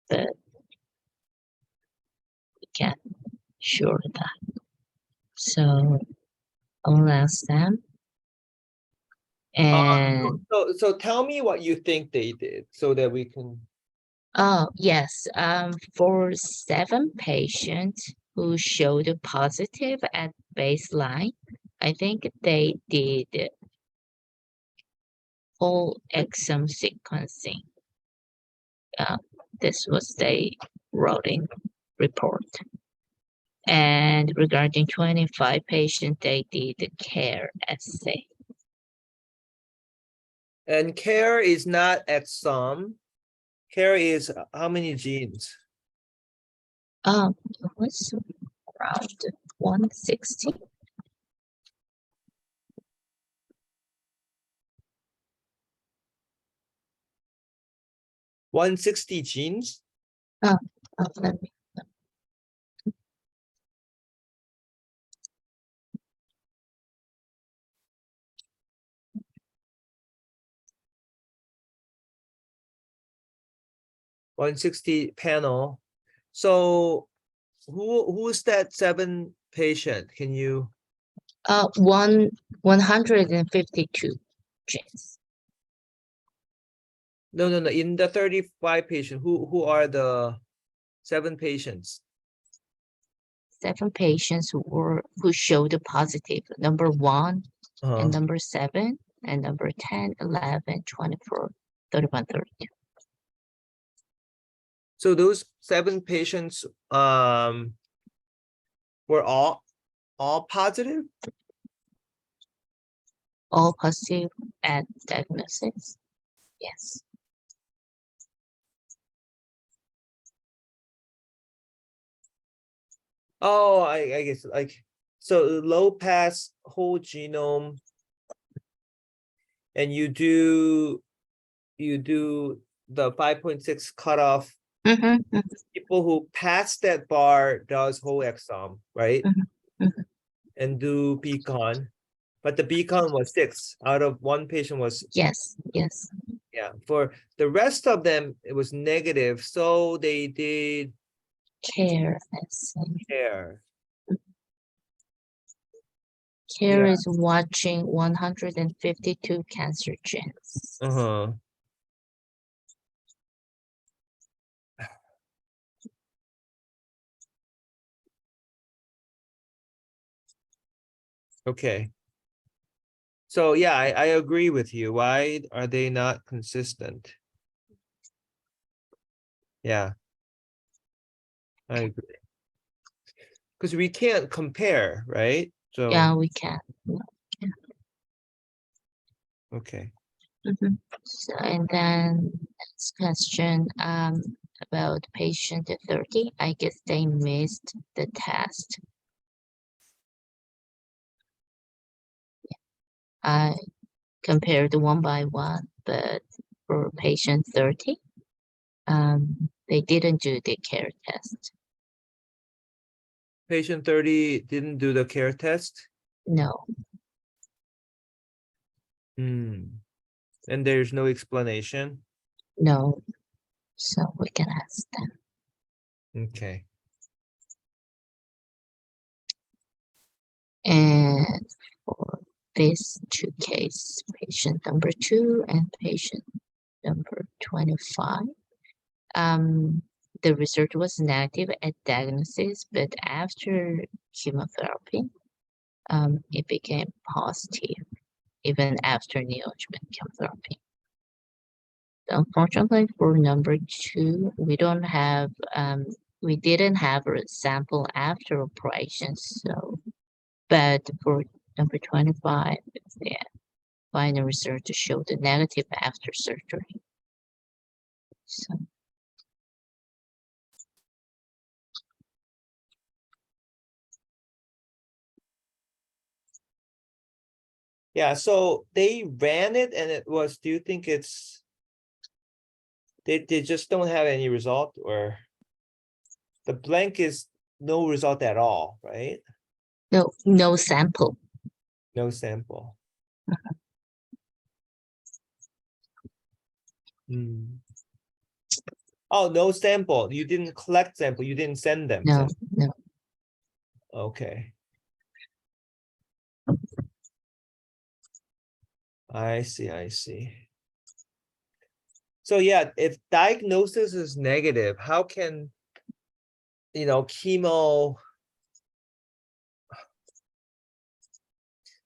Speaker 5: but we can't sure that. So I'll ask them. And
Speaker 1: So tell me what you think they did so that we can.
Speaker 5: oh yes, for 7 patients who showed positive at baseline, I think they did whole exome sequencing. This was the routing report. And regarding 25 patients, they did the care assay.
Speaker 1: And care is not exome. Care is how many genes?
Speaker 5: It was around 160.
Speaker 1: 160 genes?
Speaker 5: Let me
Speaker 1: 160 panel. So who's that 7 patient? Can you?
Speaker 5: 152 genes.
Speaker 1: No. In the 35 patient, who are the 7 patients?
Speaker 5: 7 patients who showed positive. Number 1 and number 7 and number 10, 11, 24, 31, 32.
Speaker 1: So those 7 patients were all positive?
Speaker 5: All positive at diagnosis. Yes.
Speaker 1: Oh, I guess like so low pass whole genome, and you do the 5.6 cutoff.
Speaker 5: Mm-hmm.
Speaker 1: People who pass that bar does whole exome, right?
Speaker 5: Mhm.
Speaker 1: And do beacon, but the beacon was 6 out of 1 patient was,
Speaker 5: Yes. Yes.
Speaker 1: yeah. For the rest of them, it was negative, so they did
Speaker 5: Care assay.
Speaker 1: care.
Speaker 5: Care
Speaker 1: Yeah.
Speaker 5: is watching 152 cancer genes.
Speaker 1: Okay. So yeah, I agree with you. Why are they not consistent? Yeah. I agree. Because we can't compare, right? So,
Speaker 5: Yeah, we can.
Speaker 1: okay.
Speaker 5: Mhm. So, and then next question, about patient 30, I guess they missed the test. I compared one by one, but for patient 30, they didn't do the care test.
Speaker 1: Patient 30 didn't do the care test.
Speaker 5: No,
Speaker 1: Hmm. And there's no explanation.
Speaker 5: no. So we can ask them.
Speaker 1: Okay.
Speaker 5: And for these two cases, patient number 2 and patient number 25, the result was negative at diagnosis, but after chemotherapy, it became positive even after neoadjuvant chemotherapy. Unfortunately, for number 2, we didn't have a sample after operation, so, but for number 25, the final result showed the negative after surgery. So,
Speaker 1: Yeah, so they ran it and it was, do you think it's they just don't have any result, or the blank is no result at all, right?
Speaker 5: no sample.
Speaker 1: No sample. Hmm. Oh, no sample. You didn't collect sample. You didn't send them.
Speaker 5: No,
Speaker 1: sample.
Speaker 5: no.
Speaker 1: Okay. I see, I see. So yeah, if diagnosis is negative, how can, chemo?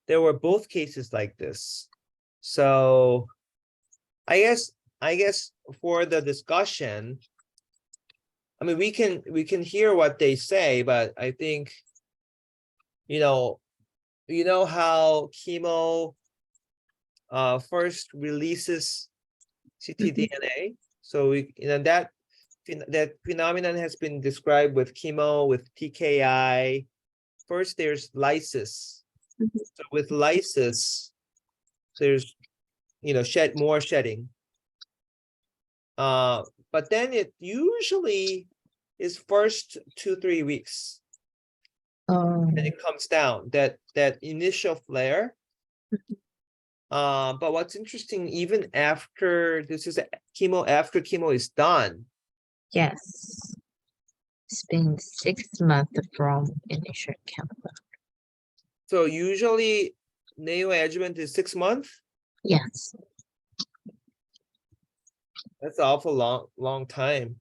Speaker 1: There were both cases like this. So I guess for the discussion, I mean, we can hear what they say, but I think, you know how chemo first releases ctDNA. So that phenomenon has been described with chemo, with TKI. First, there's lysis.
Speaker 5: Mhm.
Speaker 1: So with lysis, there's more shedding. But then it usually is first 2-3 weeks, and it comes down, that initial flare. But what's interesting, even after this is chemo, after chemo is done,
Speaker 5: Yes. It's been 6 months from initial chemo.
Speaker 1: so usually neoadjuvant is 6 months.
Speaker 5: Yes.
Speaker 1: That's an awful long time.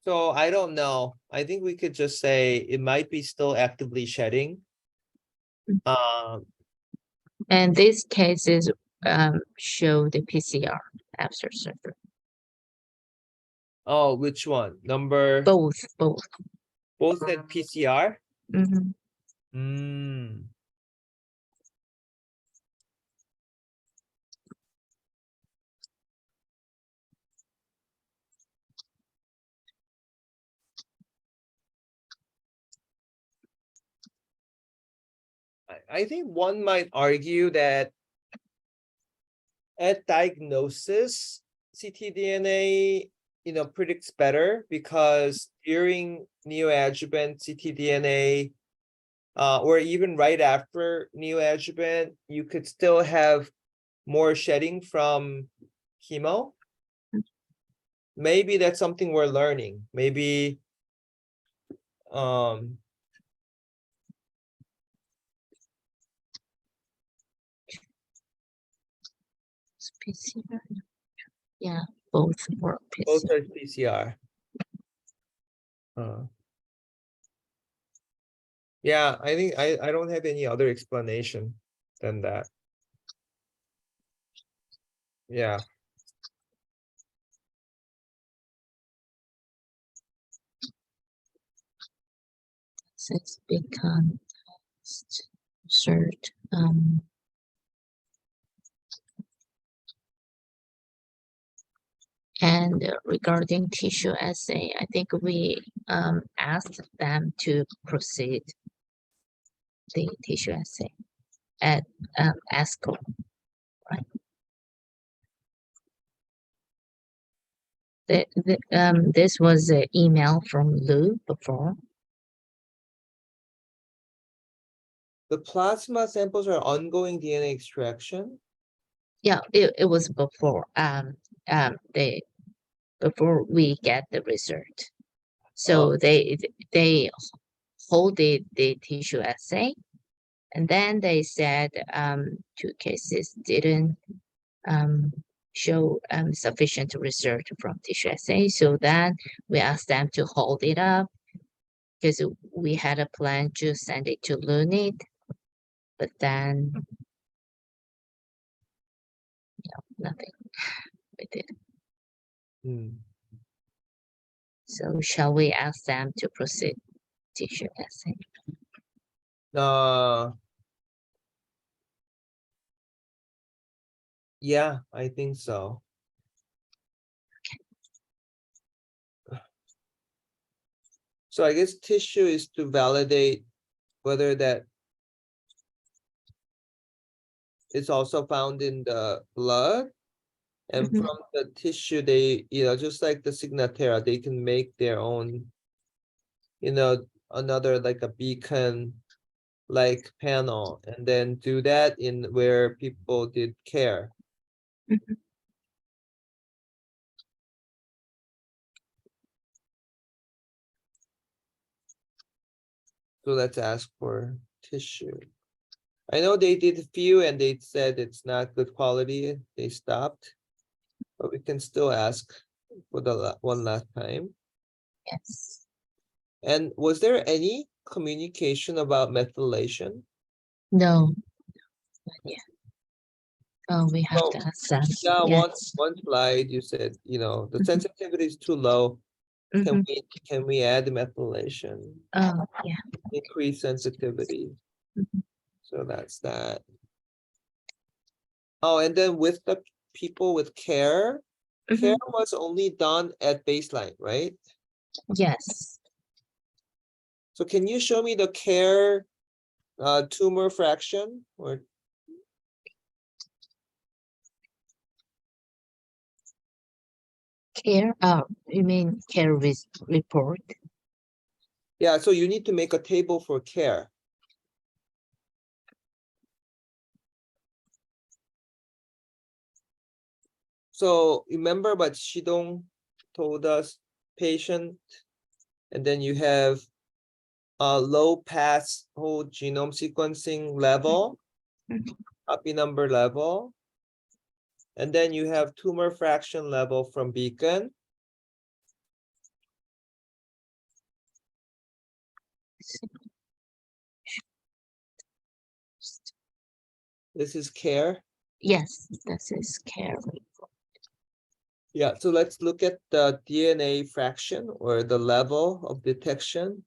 Speaker 1: So I don't know. I think we could just say it might be still actively shedding.
Speaker 5: And these cases show the PCR after surgery.
Speaker 1: Oh, which one? Number
Speaker 5: Both.
Speaker 1: both had PCR?
Speaker 5: Mhm.
Speaker 1: Hmm. I think one might argue that at diagnosis, ctDNA, predicts better, because during neoadjuvant ctDNA, or even right after neoadjuvant, you could still have more shedding from chemo. Maybe that's something we're learning. Maybe
Speaker 5: It's PCR. Yeah, both were
Speaker 1: both
Speaker 5: PCR.
Speaker 1: are PCR. Yeah, I think I don't have any other explanation than that. Yeah,
Speaker 5: Since become cert, and regarding tissue assay, I think we asked them to proceed the tissue assay at ASCO, right? This was an email from Lou before.
Speaker 1: the plasma samples are ongoing DNA extraction.
Speaker 5: Yeah, it was before they before we get the result. So they hold the tissue assay, and then they said two cases didn't show sufficient result from tissue assay. So then we asked them to hold it up because we had a plan to send it to Lunit, but then nothing we did.
Speaker 1: Hmm.
Speaker 5: So shall we ask them to proceed tissue assay?
Speaker 1: Yeah, I think so. So I guess tissue is to validate whether that it's also found in the blood. And
Speaker 5: Mhm.
Speaker 1: from the tissue, they, just like the Signatera, they can make their own, another like a beacon like panel, and then do that in where people did care.
Speaker 5: Mhm.
Speaker 1: So let's ask for tissue. I know they did a few and they said it's not good quality. They stopped, but we can still ask for the one last time.
Speaker 5: Yes.
Speaker 1: And was there any communication about methylation?
Speaker 5: No. Not yet. Oh, we have
Speaker 1: Oh,
Speaker 5: to ask them.
Speaker 1: yeah,
Speaker 5: Yes.
Speaker 1: one slide you said, the
Speaker 5: Mhm.
Speaker 1: sensitivity is too low.
Speaker 5: Mhm.
Speaker 1: Can we add methylation?
Speaker 5: Oh, yeah.
Speaker 1: Increase sensitivity.
Speaker 5: Mhm.
Speaker 1: So that's that. Oh, and then with the people with care, care
Speaker 5: Mhm.
Speaker 1: was only done at baseline, right?
Speaker 5: Yes.
Speaker 1: So can you show me the care tumor fraction or
Speaker 5: Care. You mean care report?
Speaker 1: yeah, so you need to make a table for care. So remember, but Shidong told us patient, and then you have a low pass whole genome sequencing level,
Speaker 5: Mhm.
Speaker 1: copy number level, and then you have tumor fraction level from Beacon. This is care.
Speaker 5: Yes, this is care report.
Speaker 1: Yeah, so let's look at the DNA fraction or the level of detection.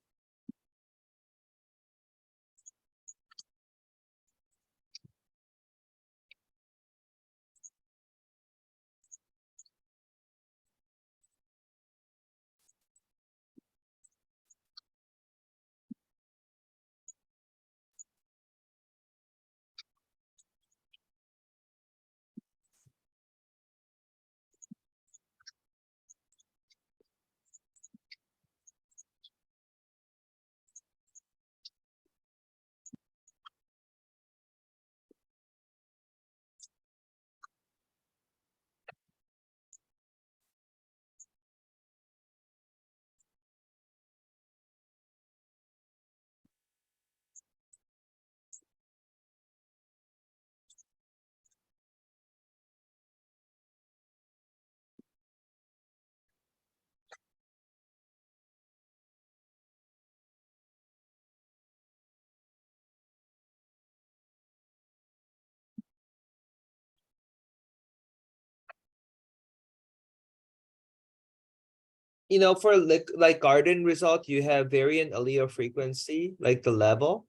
Speaker 1: you know, for like garden result, you have variant allele frequency, like the level.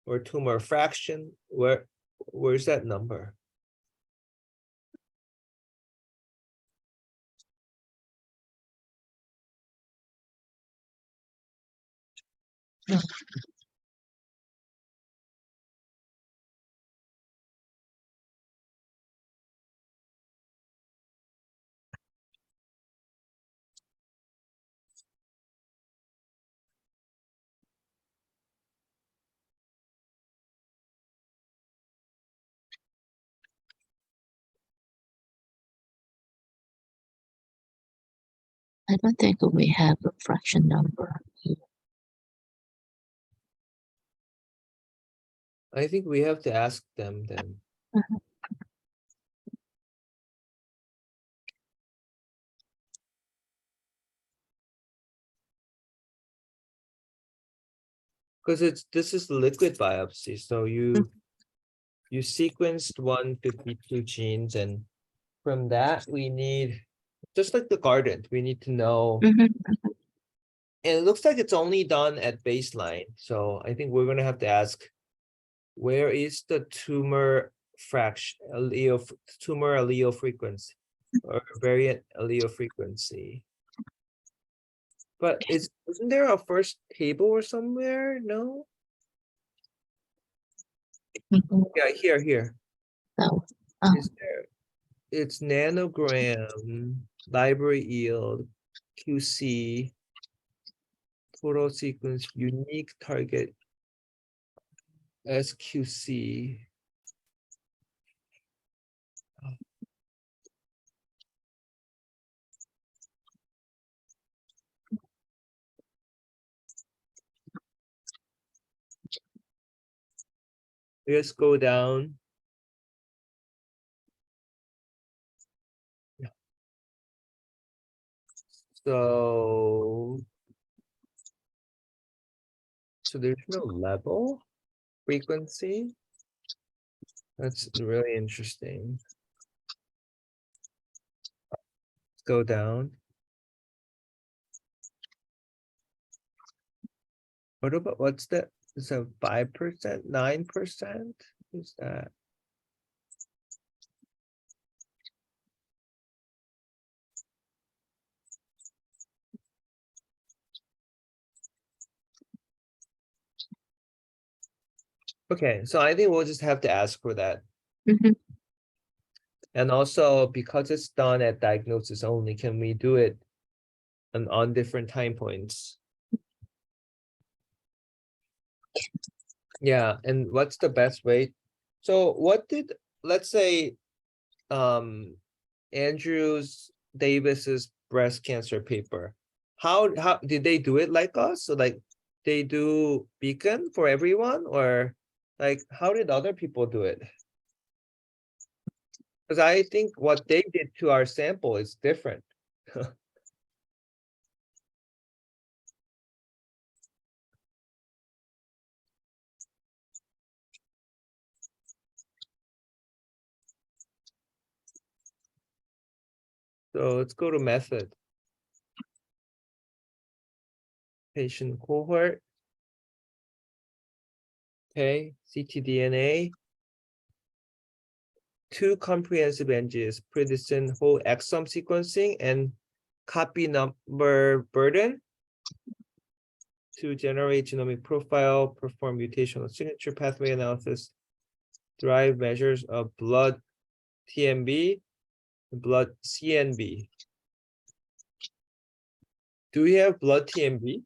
Speaker 1: Or tumor fraction, where's that number?
Speaker 5: I don't think we have a fraction number here.
Speaker 1: I think we have to ask them then. Because this is liquid biopsy, so you sequenced 152 genes, and from that we need, just like the garden, we need to know.
Speaker 5: Mhm.
Speaker 1: And it looks like it's only done at baseline, so I think we're gonna have to ask, where is the tumor fraction tumor allele frequency or variant allele frequency? But isn't there a first table or somewhere? No?
Speaker 5: Mhm.
Speaker 1: Yeah, here.
Speaker 5: So,
Speaker 1: Is there? It's nanogram, library yield, QC, total sequence, unique target, SQC. Let's go down. Yeah. So there's no level frequency. That's really interesting. Let's go down. What about, what's that? Is that 5%, 9%? Who's that? Okay, so I think we'll just have to ask for that.
Speaker 5: mhm.
Speaker 1: And also, because it's done at diagnosis only, can we do it on different time points? Yeah, and what's the best way? So what did, let's say, Andrews Davis's breast cancer paper, how did they do it like us? So like they do beacon for everyone, or like how did other people do it? Because I think what they did to our sample is different. So let's go to method. Patient cohort. Okay, ctDNA. 2 comprehensive NGS, predicine whole exome sequencing and copy number burden to generate genomic profile, perform mutational signature pathway analysis, derive measures of blood TMB, blood CNB. Do we have blood TMB?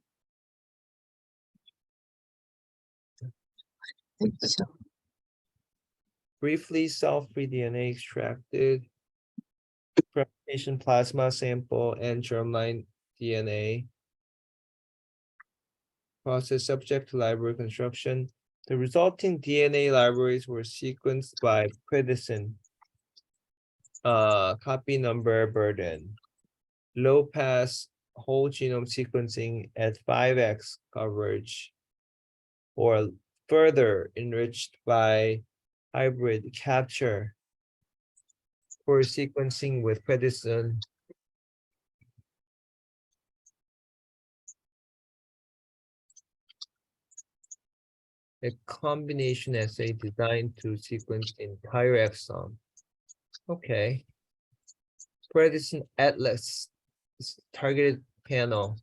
Speaker 5: Think so.
Speaker 1: Briefly, cell-free DNA extracted from patient plasma sample and germline DNA. Process subject to library construction. The resulting DNA libraries were sequenced by predicine. Copy number burden. Low pass whole genome sequencing at 5x coverage, or further enriched by hybrid capture for sequencing with predicine a combination assay designed to sequence the entire exome. Okay. Predicine Atlas is targeted panel.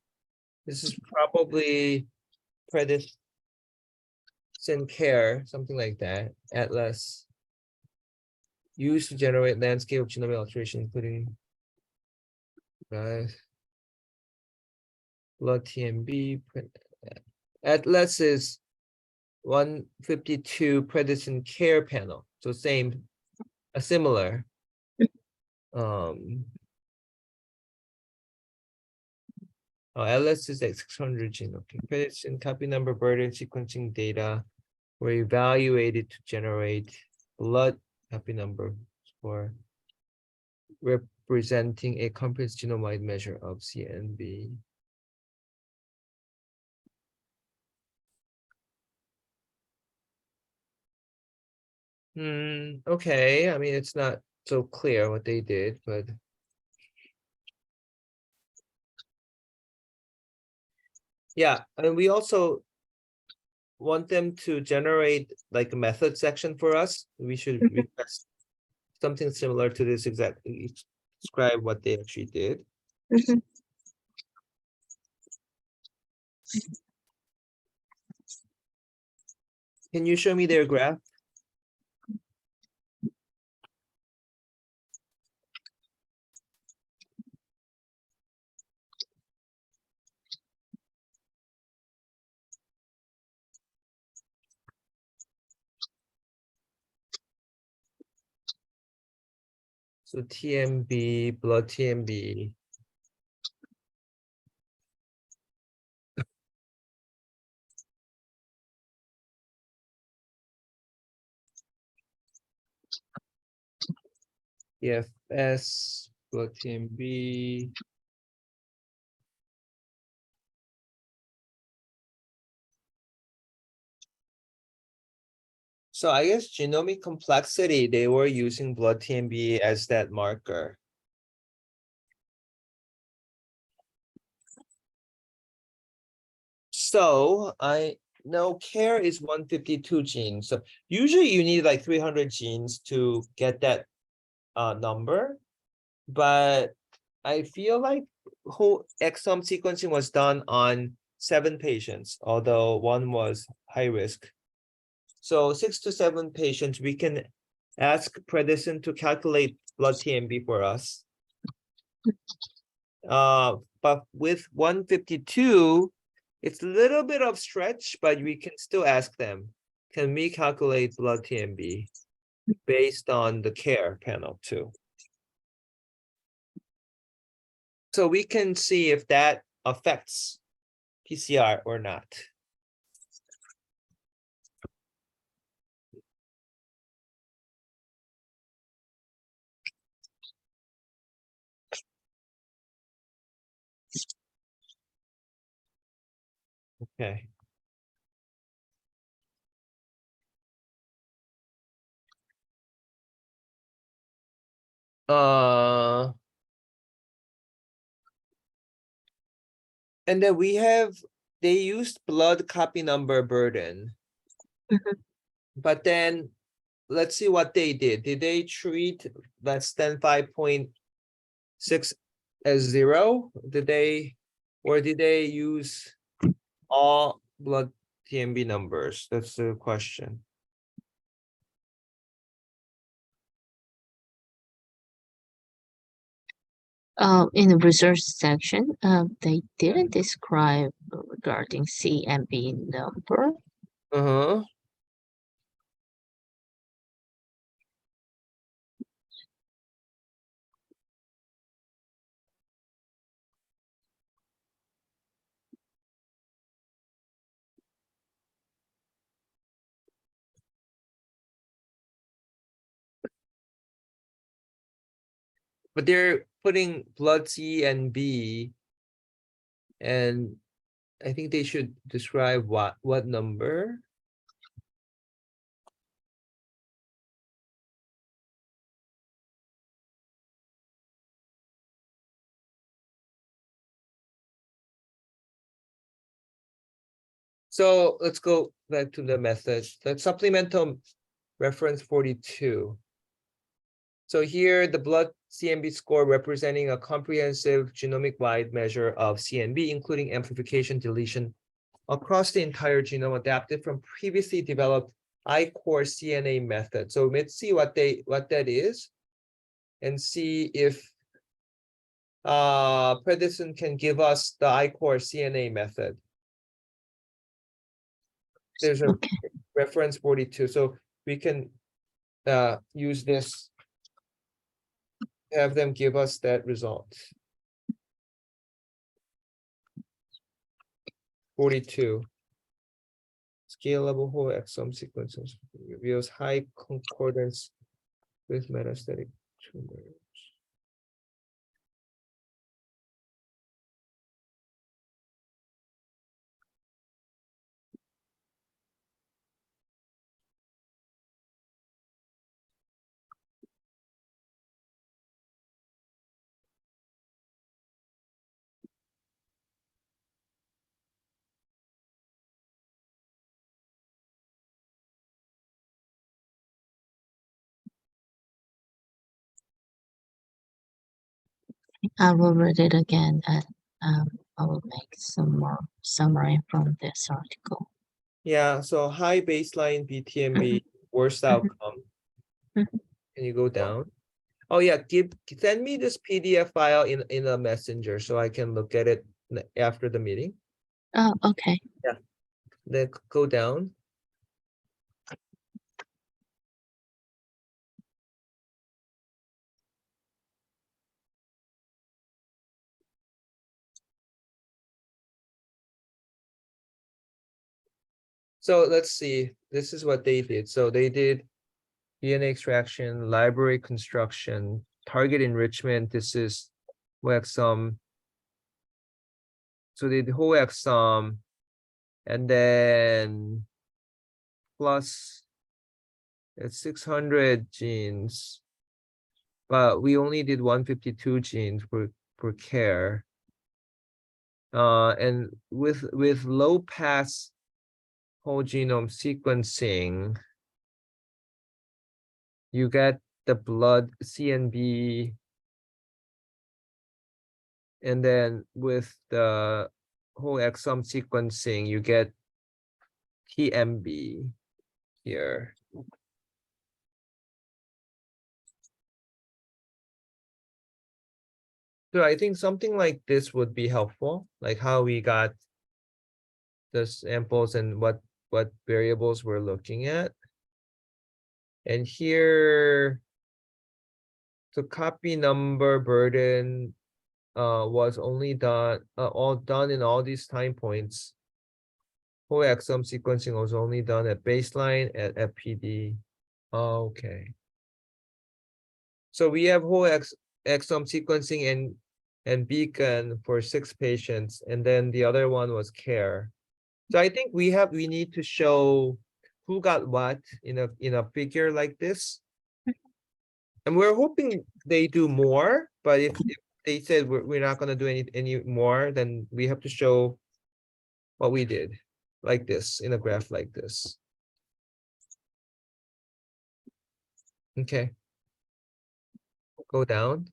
Speaker 1: This is probably Predicine Care, something like that. Atlas used to generate landscape genomic alteration, including blood TMB. Atlas is 152 Predicine Care panel, so same, a similar. Atlas is at 600 gene. Okay, Predicine copy number burden sequencing data were evaluated to generate blood copy number for representing a comprehensive genome-wide measure of CNV. Okay, I mean, it's not so clear what they did, but yeah, and we also want them to generate like a method section for us. We should request something similar to this exactly, describe what they actually did.
Speaker 5: Mhm.
Speaker 1: Can you show me their graph? So TMB, blood TMB. EFS, blood TMB. So I guess genomic complexity, they were using blood TMB as that marker. So I know CARE is 152 genes. So usually you need like 300 genes to get that number. But I feel like whole exome sequencing was done on 7 patients, although one was high risk. So 6 to 7 patients, we can ask Predicine to calculate blood TMB for us. But with 152, it's a little bit of stretch, but we can still ask them, can we calculate blood TMB based on the CARE panel too? So we can see if that affects PCR or not. Okay. And then they used blood copy number burden.
Speaker 5: Mhm.
Speaker 1: But then let's see what they did. Did they treat less than 5.6 as 0? Did they use all blood TMB numbers? That's the question.
Speaker 5: In the research section, they didn't describe regarding CMB number.
Speaker 1: Uh-huh. But they're putting blood C and B, and I think they should describe what number. So let's go back to the method. That supplemental reference 42. So here the blood CNV score representing a comprehensive genomic-wide measure of CNV, including amplification, deletion across the entire genome, adapted from previously developed I-core CNA method. So let's see what that is, and see if Predison can give us the I-core CNA method. There's a
Speaker 5: Okay.
Speaker 1: reference 42, so we can use this, have them give us that result. 42. Scalable whole exome sequences reveals high concordance with metastatic tumors.
Speaker 5: I will read it again and I will make some more summary from this article.
Speaker 1: Yeah, so high baseline BTMB, worst outcome.
Speaker 5: Mhm.
Speaker 1: Can you go down? Oh yeah, send me this PDF file in a messenger so I can look at it after the meeting.
Speaker 5: Oh, okay.
Speaker 1: Then go down. So let's see, this is what they did. So they did DNA extraction, library construction, target enrichment. This is whole exome. So they did whole exome, and then plus it's 600 genes, but we only did 152 genes per care. And with low pass whole genome sequencing, you get the blood CNV, and then with the whole exome sequencing, you get TMB here. So I think something like this would be helpful, like how we got the samples and what variables we're looking at. And here, the copy number burden was only done all done in all these time points. Whole exome sequencing was only done at baseline at FPD. Okay. So we have whole exome sequencing and beacon for 6 patients, and then the other one was care. So I think we need to show who got what in a figure like this. And we're hoping they do more, but if they said we're not gonna do any more, then we have to show what we did, like this, in a graph like this. Okay. Go down.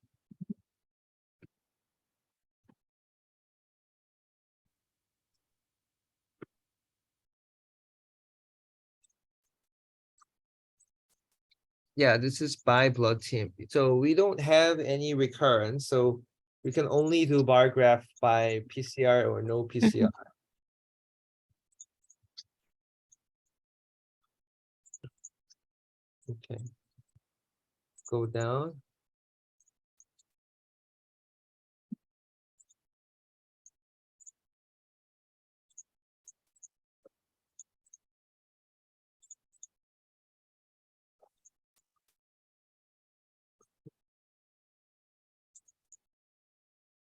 Speaker 1: Yeah, this is by blood TMB. So we don't have any recurrence, so we can only do bar graph by PCR or no PCR. Okay. Go down.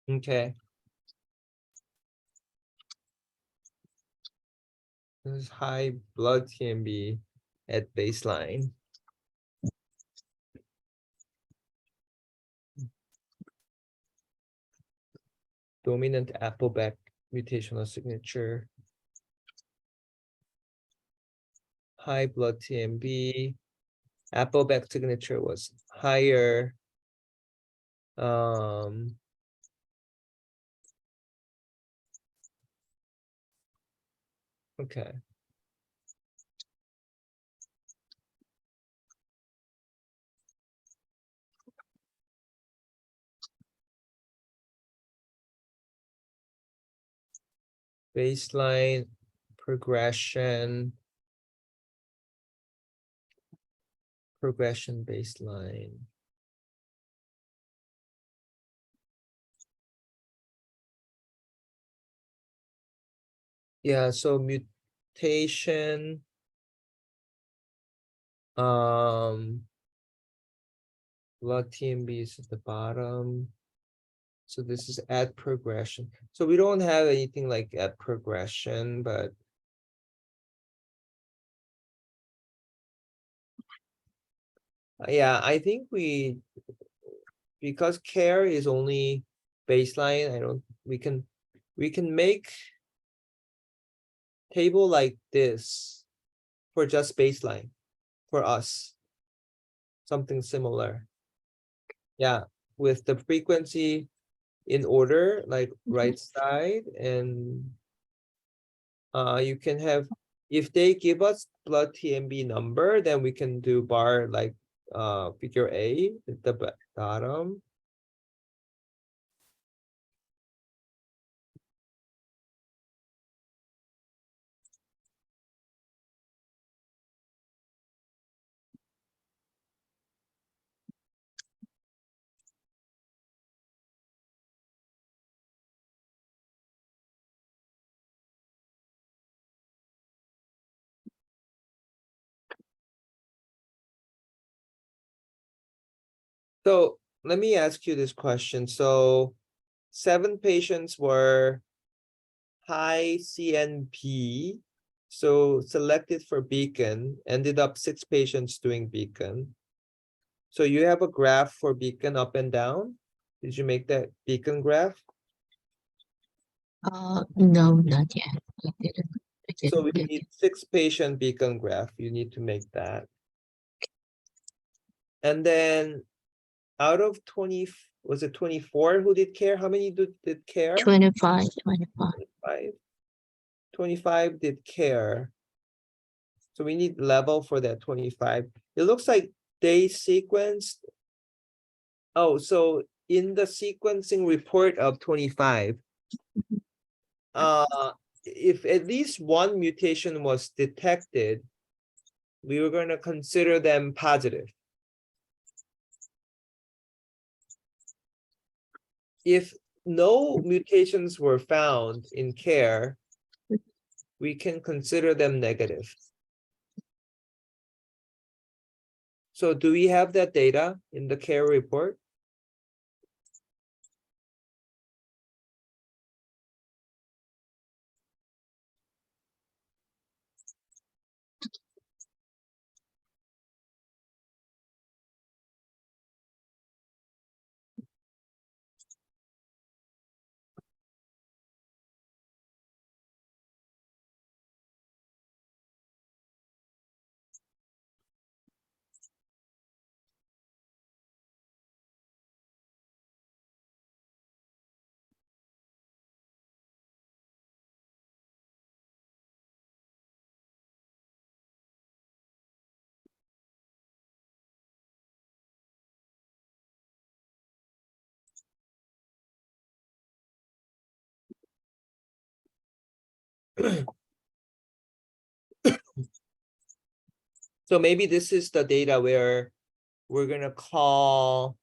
Speaker 1: Okay. This is high blood TMB at baseline. Dominant Appleback mutational signature. high blood TMB. Appleback signature was higher. Okay. Baseline progression. Progression baseline. Yeah, so mutation. Blood TMB is at the bottom. So this is at progression. So we don't have anything like at progression, but yeah, I think because care is only baseline, we can make table like this for just baseline for us. Something similar. Yeah, with the frequency in order, like right side, and you can have, if they give us blood TMB number, then we can do bar like figure A at the bottom. So let me ask you this question. So 7 patients were high CNP, so selected for beacon, ended up 6 patients doing beacon. So you have a graph for beacon up and down. Did you make that beacon graph?
Speaker 5: No, not yet. I didn't.
Speaker 1: So we
Speaker 5: get
Speaker 1: need
Speaker 5: it.
Speaker 1: 6 patient beacon graph. You need to make that. And then out of 20, was it 24 who did care? How many did care?
Speaker 5: 25.
Speaker 1: 25. 25 did care. So we need level for that 25. It looks like they sequenced. Oh, so in the sequencing report of 25, if at least one mutation was detected, we were going to consider them positive. If no mutations were found in care, we can consider them negative. So do we have that data in the care report? So maybe this is the data where we're gonna call,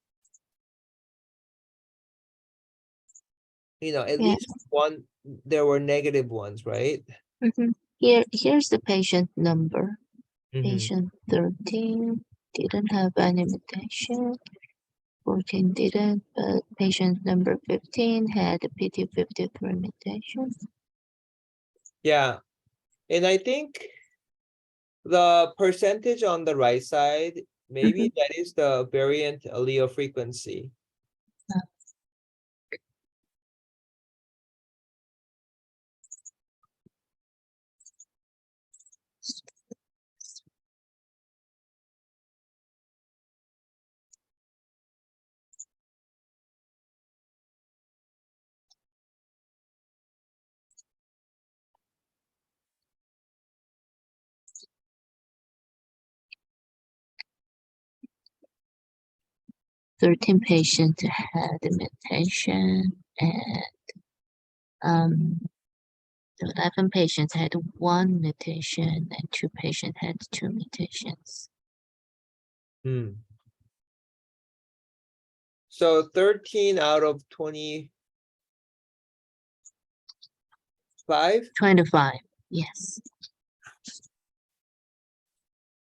Speaker 1: at
Speaker 5: Yeah.
Speaker 1: least one, there were negative ones, right?
Speaker 5: Here's the patient number.
Speaker 1: Mhm.
Speaker 5: Patient 13 didn't have any mutation. 14 didn't, but patient number 15 had a PT53 mutation.
Speaker 1: Yeah, and I think the percentage on the right side, maybe that is the variant allele frequency.
Speaker 5: 13 patients had mutation and 11 patients had 1 mutation and 2 patients had 2 mutations.
Speaker 1: So 13 out of 25.
Speaker 5: 25, yes.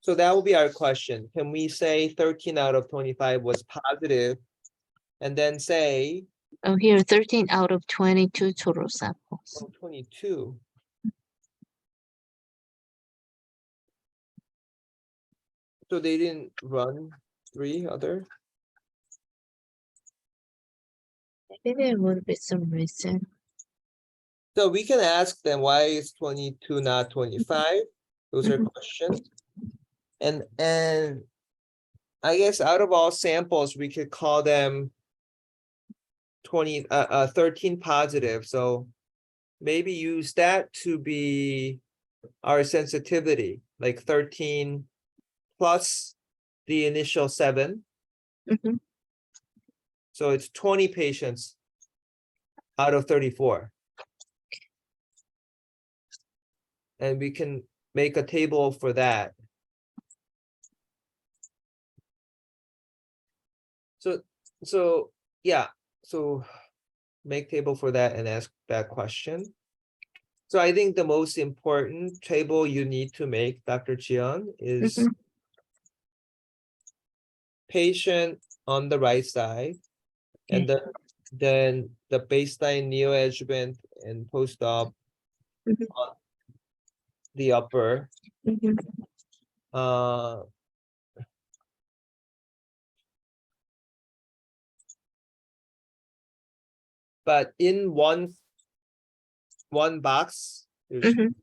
Speaker 1: So that will be our question. Can we say 13 out of 25 was positive, and then say
Speaker 5: Oh, here 13 out of 22 total samples.
Speaker 1: 22? So they didn't run 3 other?
Speaker 5: Maybe there would be some reason.
Speaker 1: So we can ask them, why is 22 not 25? Those are
Speaker 5: Mhm.
Speaker 1: questions. And I guess out of all samples, we could call them 13 positive. So maybe use that to be our sensitivity, like 13 plus the initial 7.
Speaker 5: Mhm.
Speaker 1: So it's 20 patients out of 34. And we can make a table for that. So yeah, so make table for that and ask that question. So I think the most important table you need to make, Dr. Jian, is
Speaker 5: Mhm.
Speaker 1: patient on the right side, and then the baseline neoadjuvant and post-op
Speaker 5: Mhm.
Speaker 1: on the upper.
Speaker 5: Mhm.
Speaker 1: But in one box, there's
Speaker 5: Mhm.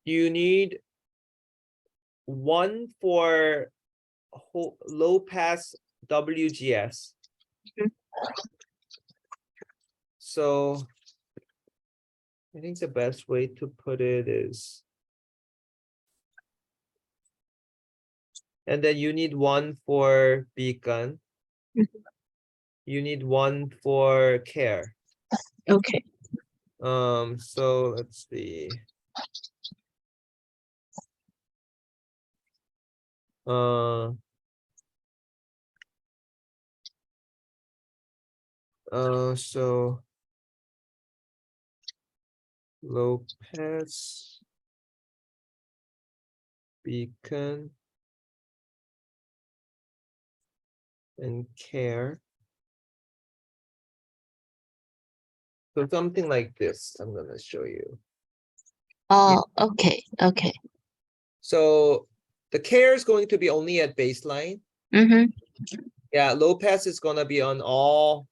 Speaker 1: you need one for low pass WGS.
Speaker 5: Mhm.
Speaker 1: So I think the best way to put it is, and then you need one for beacon.
Speaker 5: Mhm.
Speaker 1: You need one for care.
Speaker 5: Okay.
Speaker 1: So let's see. So Lopez, beacon, and care. So something like this, I'm gonna show you.
Speaker 5: Oh, okay. Okay.
Speaker 1: So the care is going to be only at baseline.
Speaker 5: Mm-hmm.
Speaker 1: Yeah, low pass is gonna be on all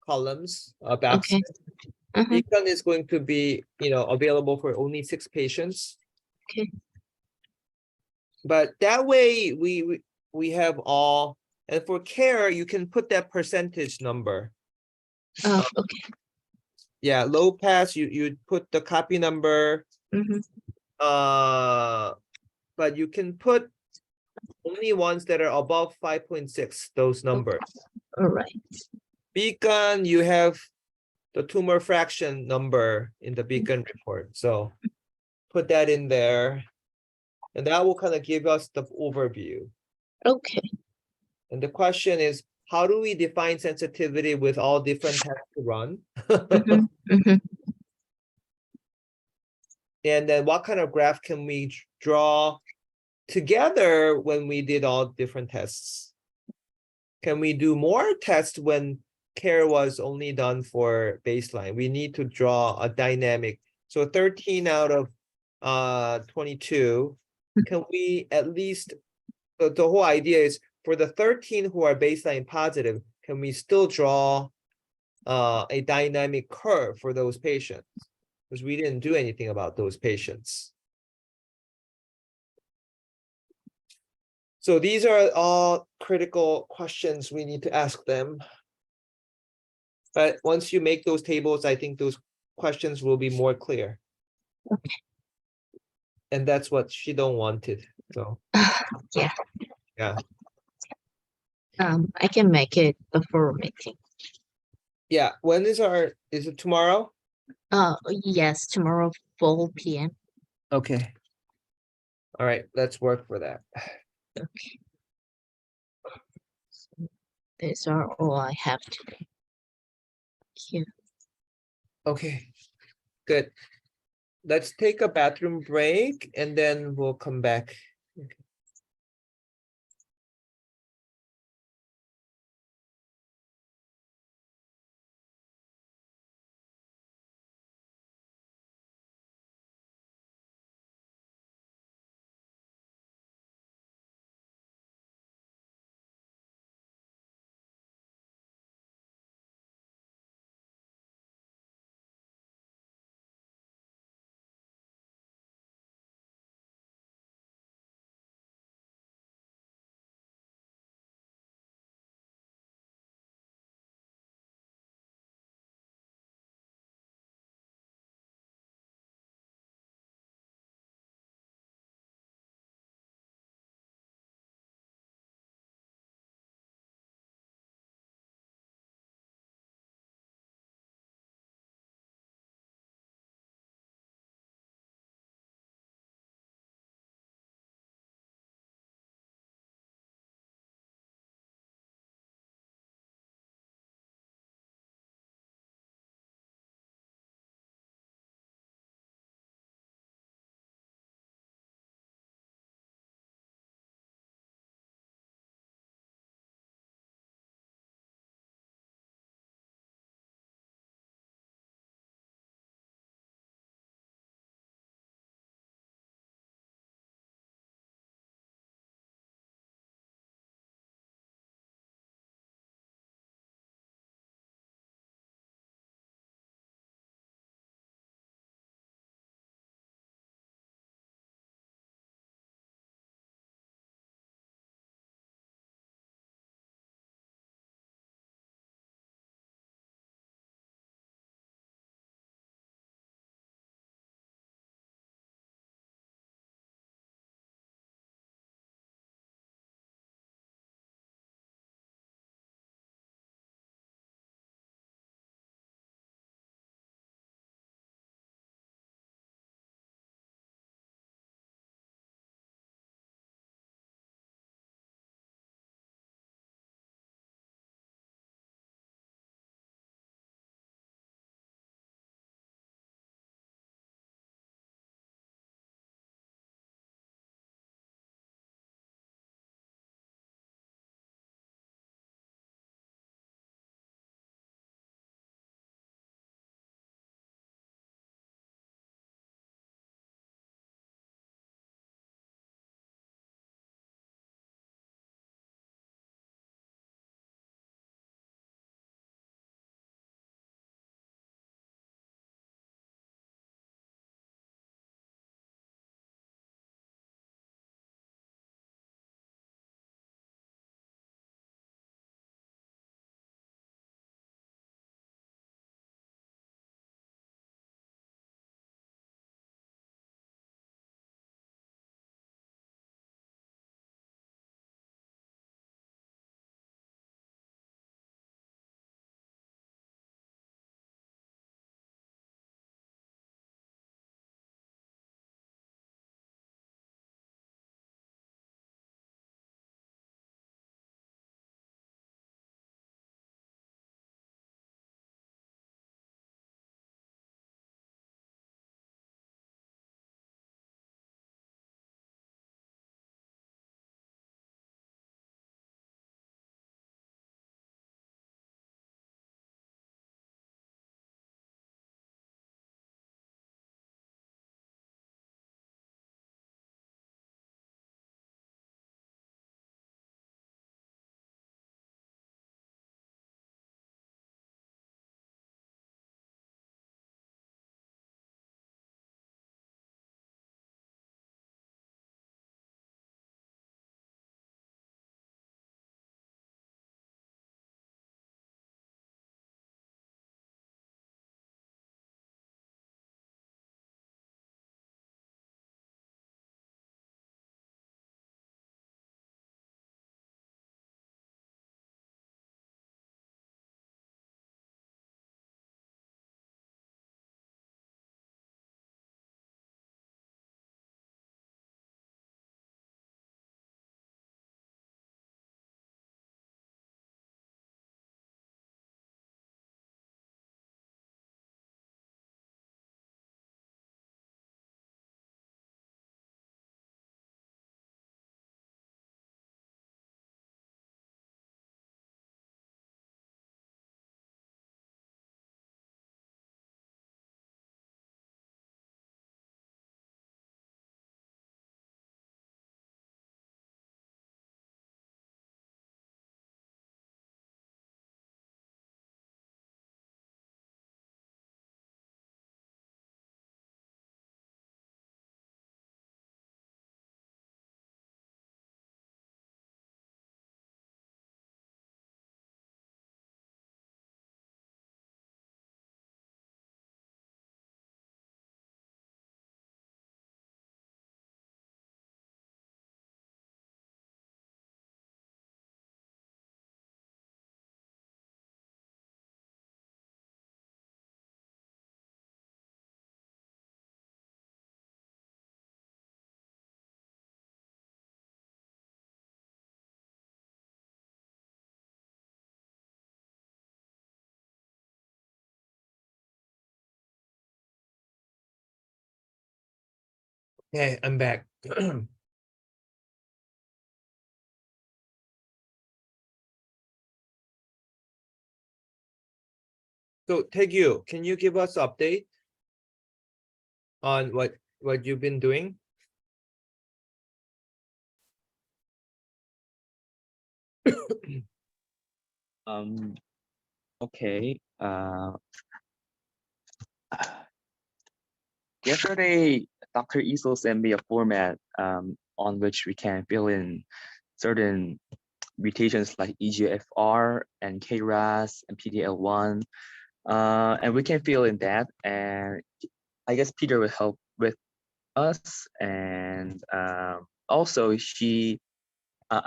Speaker 1: columns, box.
Speaker 5: Okay. Mhm.
Speaker 1: Beacon is going to be, available for only 6 patients.
Speaker 5: Okay.
Speaker 1: But that way we have all, and for care, you can put that percentage number.
Speaker 5: Oh, okay.
Speaker 1: Yeah, low pass, you put the copy number,
Speaker 5: Mm-hmm.
Speaker 1: but you can put only ones that are above 5.6, those numbers.
Speaker 5: All right.
Speaker 1: Beacon, you have the tumor fraction number in the beacon report. So put that in there, and that will kind of give us the overview.
Speaker 5: Okay.
Speaker 1: And the question is, how do we define sensitivity with all different tests to run?
Speaker 5: Mm-hmm. Mm-hmm.
Speaker 1: And then what kind of graph can we draw together when we did all different tests? Can we do more tests when care was only done for baseline? We need to draw a dynamic. So 13 out of 22, can we at least, the whole idea is for the 13 who are baseline positive, can we still draw a dynamic curve for those patients? Because we didn't do anything about those patients. So these are all critical questions we need to ask them. But once you make those tables, I think those questions will be more clear.
Speaker 5: Okay.
Speaker 1: And that's what she don't want it, so,
Speaker 5: Yeah.
Speaker 1: yeah.
Speaker 5: I can make it before meeting.
Speaker 1: Yeah, when is it tomorrow?
Speaker 5: Yes, tomorrow 4 p.m.
Speaker 1: Okay. All right, let's work for that.
Speaker 5: Okay. So these are all I have today. Thank you.
Speaker 1: Okay, good. Let's take a bathroom break and then we'll come back. Hey, I'm back. So Taegyu, can you give us update on what you've been doing?
Speaker 7: Um, okay. Yesterday, Dr. Isel sent me a format on which we can fill in certain mutations like EGFR and KRAS and PDL1. And we can fill in that. And I guess Peter will help with us. And also, I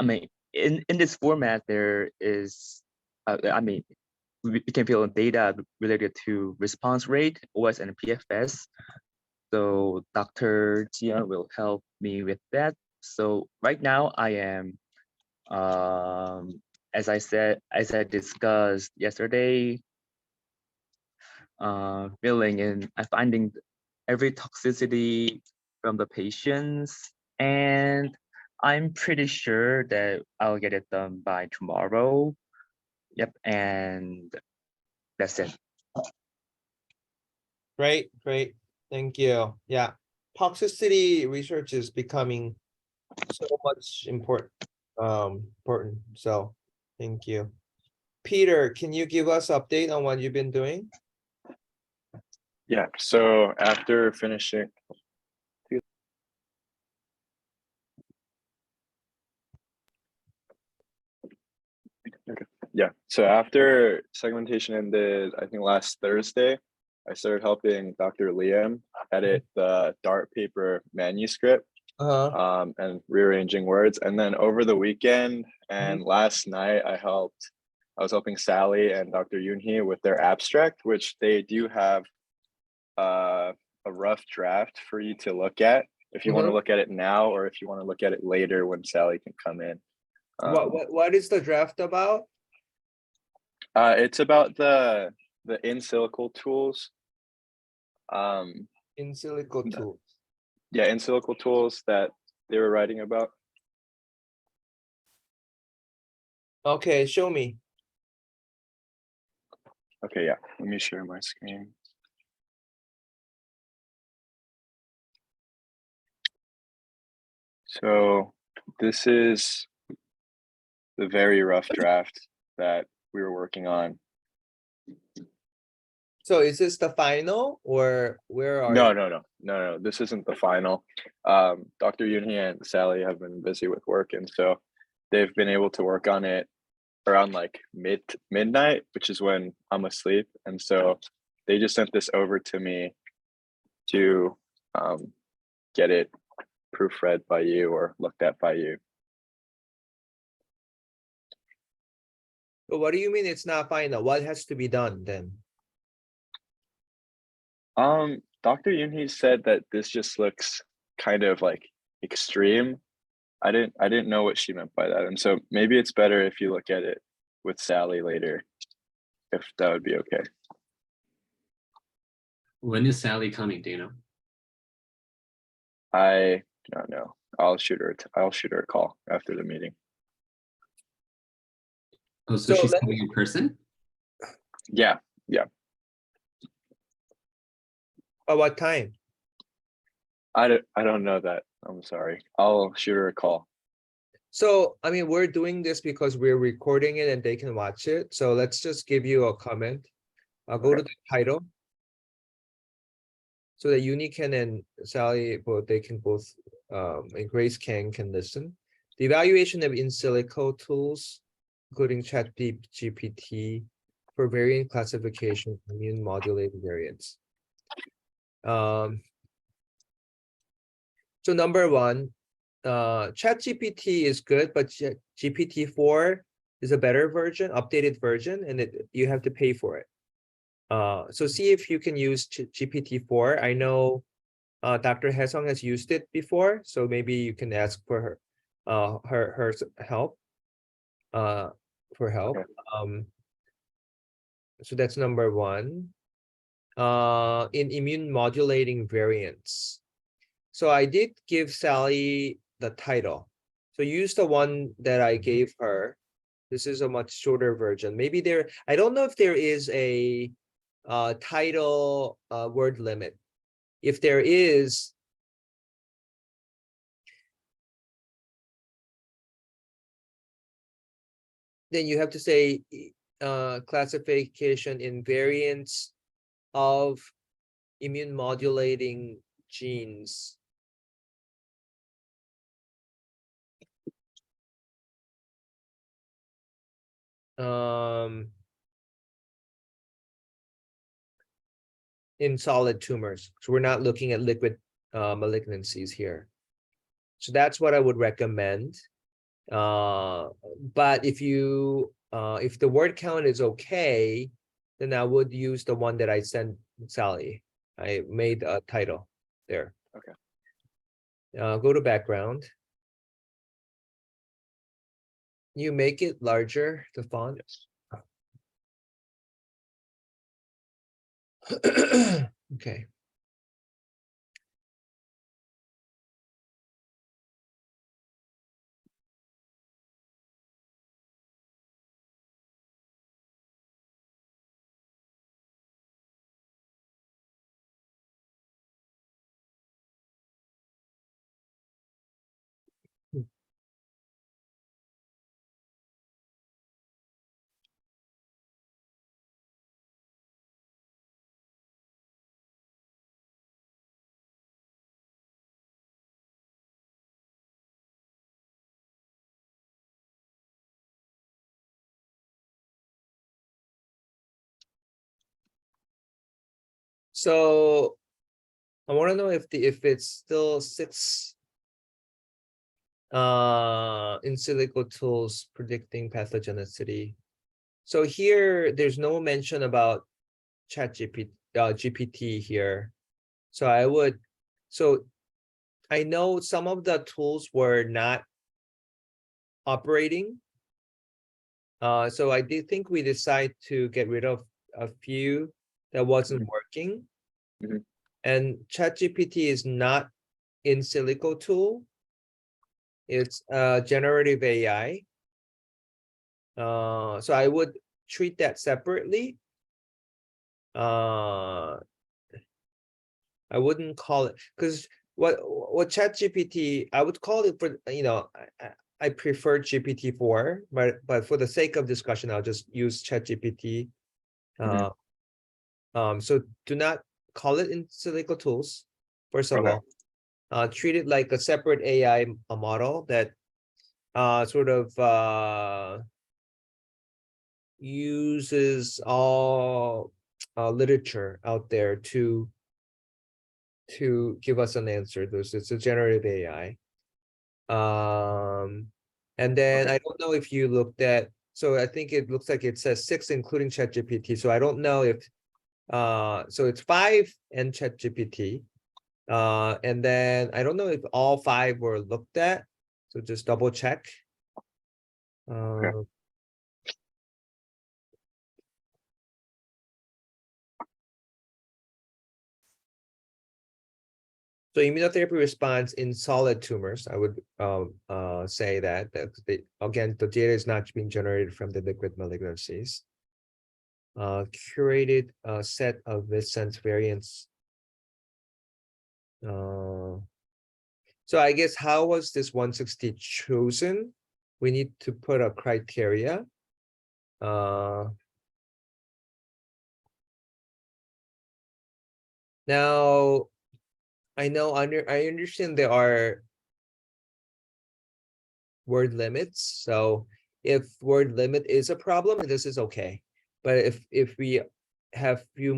Speaker 7: mean, in this format, there is, I mean, we can fill in data related to response rate, OS, and PFS. So Dr. Jian will help me with that. So right now I am, as I discussed yesterday, filling in, finding every toxicity from the patients, and I'm pretty sure that I'll get it done by tomorrow. Yep, and that's it.
Speaker 1: Great, great. Thank you. Yeah. Toxicity research is becoming so much important. So thank you. Peter, can you give us update on what you've been doing?
Speaker 8: Yeah, so after finishing. Yeah, so after segmentation ended, I think last Thursday, I started helping Dr. Liam edit the DART paper manuscript and rearranging words. And then over the weekend and last night, I was helping Sally and Dr. Yoonhee with their abstract, which they do have a rough draft for you to look at if you want to look at it now, or if you want to look at it later when Sally can come in.
Speaker 1: What is the draft about?
Speaker 8: It's about the in silico tools.
Speaker 1: In silico tools.
Speaker 8: Yeah, in silico tools that they were writing about.
Speaker 1: Okay, show me.
Speaker 8: Okay, yeah, let me share my screen. So this is the very rough draft that we were working on.
Speaker 1: So is this the final, or where are
Speaker 8: No,
Speaker 1: you?
Speaker 8: no, this isn't the final. Dr. Yoonhee and Sally have been busy with work, and so they've been able to work on it around like midnight, which is when I'm asleep. And so they just sent this over to me to get it proofread by you or looked at by you.
Speaker 1: But what do you mean it's not final? What has to be done then?
Speaker 8: Dr. Yoonhee said that this just looks kind of like extreme. I didn't know what she meant by that. And so maybe it's better if you look at it with Sally later, if that would be okay.
Speaker 6: When is Sally coming? Do you know?
Speaker 8: I don't know. I'll shoot her a call after the meeting.
Speaker 6: Oh, so she's coming in person?
Speaker 8: Yeah.
Speaker 1: At what time?
Speaker 8: I don't know that. I'm sorry. I'll shoot her a call.
Speaker 1: So, I mean, we're doing this because we're recording it and they can watch it. So let's just give you a comment. I'll go to the title. So that Unican and Sally, they can both, and Grace can listen. The evaluation of in silico tools, including ChatGPT for variant classification, immune modulating variants. So number one, ChatGPT is good, but GPT-4 is a better version, updated version, and you have to pay for it. So see if you can use GPT-4. I know Dr. Hesong has used it before, so maybe you can ask for her help.
Speaker 8: Okay.
Speaker 1: So that's number one. In immune modulating variants. So I did give Sally the title. So use the one that I gave her. This is a much shorter version. Maybe there, I don't know if there is a title word limit. If there is, then you have to say classification in variants of immune modulating genes. In solid tumors. So we're not looking at liquid malignancies here. So that's what I would recommend. But if you if the word count is okay, then I would use the one that I sent Sally. I made a title there.
Speaker 8: Okay.
Speaker 1: Go to background. You make it larger, the font. Okay. So I want to know if it's still 6 in silico tools predicting pathogenicity. So here there's no mention about GPT here. So I know some of the tools were not operating. So I did think we decided to get rid of a few that wasn't working.
Speaker 8: Mhm.
Speaker 1: And ChatGPT is not in silico tool. It's generative AI. So I would treat that separately. I wouldn't call it, because what ChatGPT, I would call it for, I prefer GPT-4, but for the sake of discussion, I'll just use ChatGPT. So do not call it in silico tools, first of
Speaker 8: Okay.
Speaker 1: all. Treat it like a separate AI model that sort of uses all literature out there to give us an answer. It's a generative AI. And then
Speaker 8: Okay.
Speaker 1: I don't know if you looked at, so I think it looks like it says 6 including ChatGPT. So I don't know if so it's 5 and ChatGPT. And then I don't know if all 5 were looked at. So just double check. So immunotherapy response in solid tumors, I would say that again, the data is not being generated from the liquid malignancies. Curated set of missense variants. So I guess how was this 160 chosen? We need to put a criteria. Now, I understand there are word limits. So if word limit is a problem, this is okay. But if we have few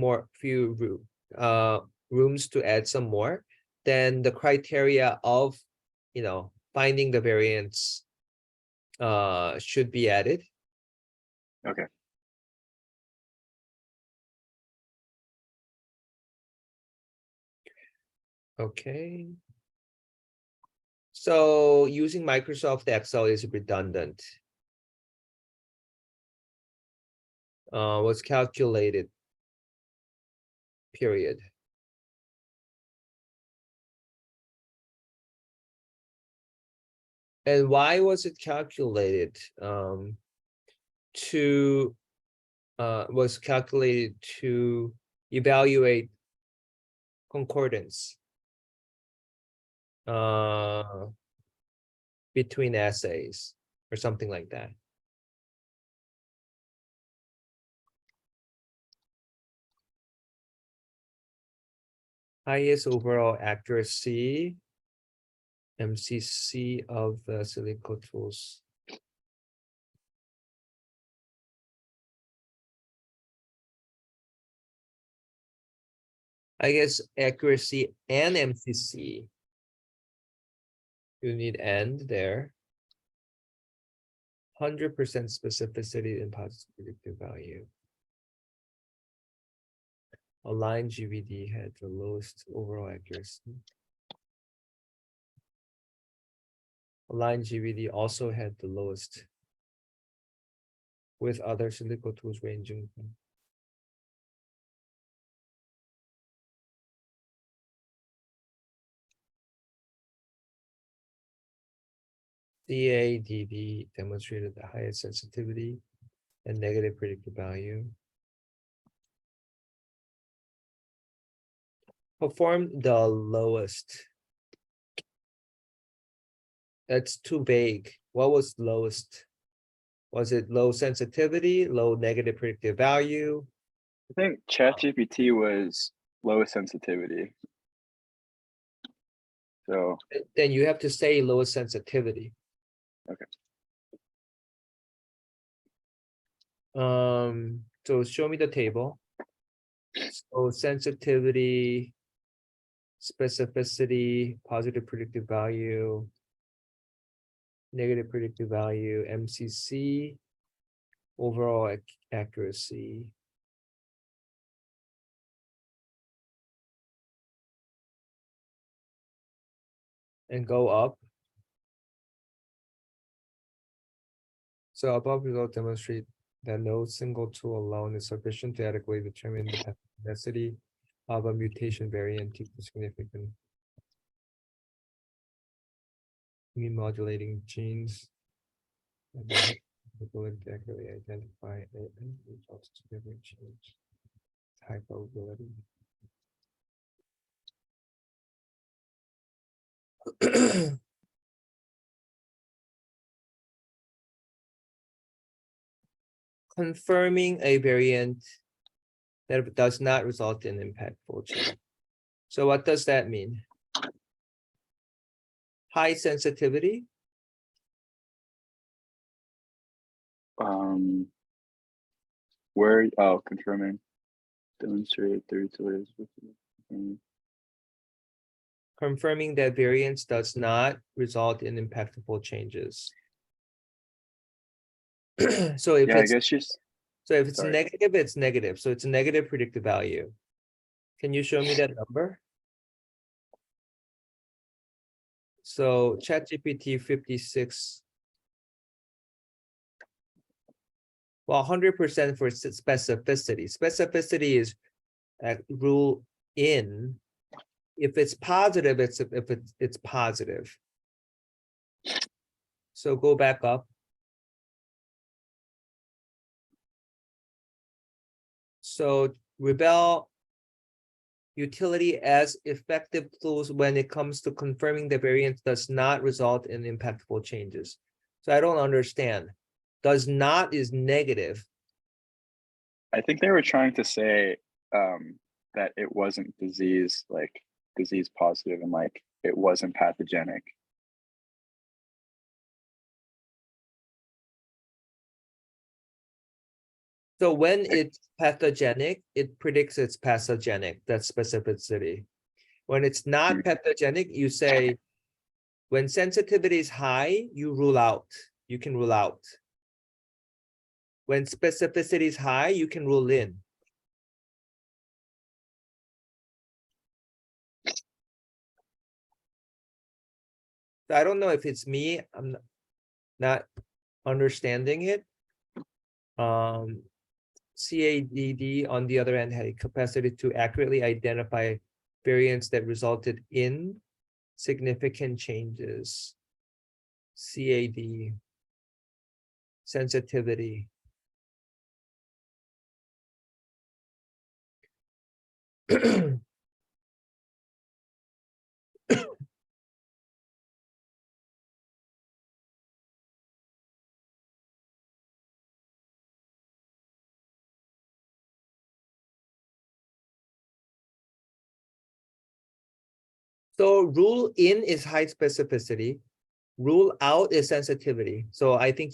Speaker 1: rooms to add some more, then the criteria of finding the variants should be added.
Speaker 8: Okay.
Speaker 1: Okay. So using Microsoft Excel is redundant. Was calculated, period. And why was it calculated? Was calculated to evaluate concordance between essays or something like that. Highest overall accuracy, MCC of the Silico tools. I guess accuracy and MCC. You need and there. 100% specificity and positive predictive value. Align GVD had the lowest overall accuracy. Align GVD also had the lowest, with other Silico tools ranging from CADD demonstrated the highest sensitivity and negative predictive value. Performed the lowest. That's too vague. What was lowest? Was it low sensitivity, low negative predictive value?
Speaker 8: I think ChatGPT was low sensitivity. So
Speaker 1: Then you have to say lowest sensitivity.
Speaker 8: Okay.
Speaker 1: So show me the table. So sensitivity, specificity, positive predictive value, negative predictive value, MCC, overall accuracy. And go up. So above result demonstrate that no single tool alone is sufficient to adequately determine the pathogenicity of a mutation variant to significant immune modulating genes. And the ability to accurately identify and results to different change. High probability. Confirming a variant that does not result in impactful change. So what does that mean? High sensitivity.
Speaker 8: where confirming, demonstrate 32 ways.
Speaker 1: Confirming that variance does not result in impactful changes. So if
Speaker 8: Yeah, I
Speaker 1: it's
Speaker 8: guess just
Speaker 1: so if it's
Speaker 8: sorry.
Speaker 1: negative, it's negative. So it's a negative predictive value. Can you show me that number? So ChatGPT 56. Well, 100% for specificity. Specificity is rule in. If it's positive, it's positive. So go back up. So rebel utility as effective tools when it comes to confirming the variance does not result in impactful changes. So I don't understand. Does not is negative.
Speaker 8: I think they were trying to say that it wasn't disease positive and like it wasn't pathogenic.
Speaker 1: So when it's pathogenic, it predicts it's pathogenic, that's specificity. When it's not pathogenic, you say, when sensitivity is high, you rule out, you can rule out. When specificity is high, you can rule in. So I don't know if it's me, I'm not understanding it. CADD, on the other hand, had a capacity to accurately identify variants that resulted in significant changes. CAD. Sensitivity. So rule in is high specificity. Rule out is sensitivity. So I think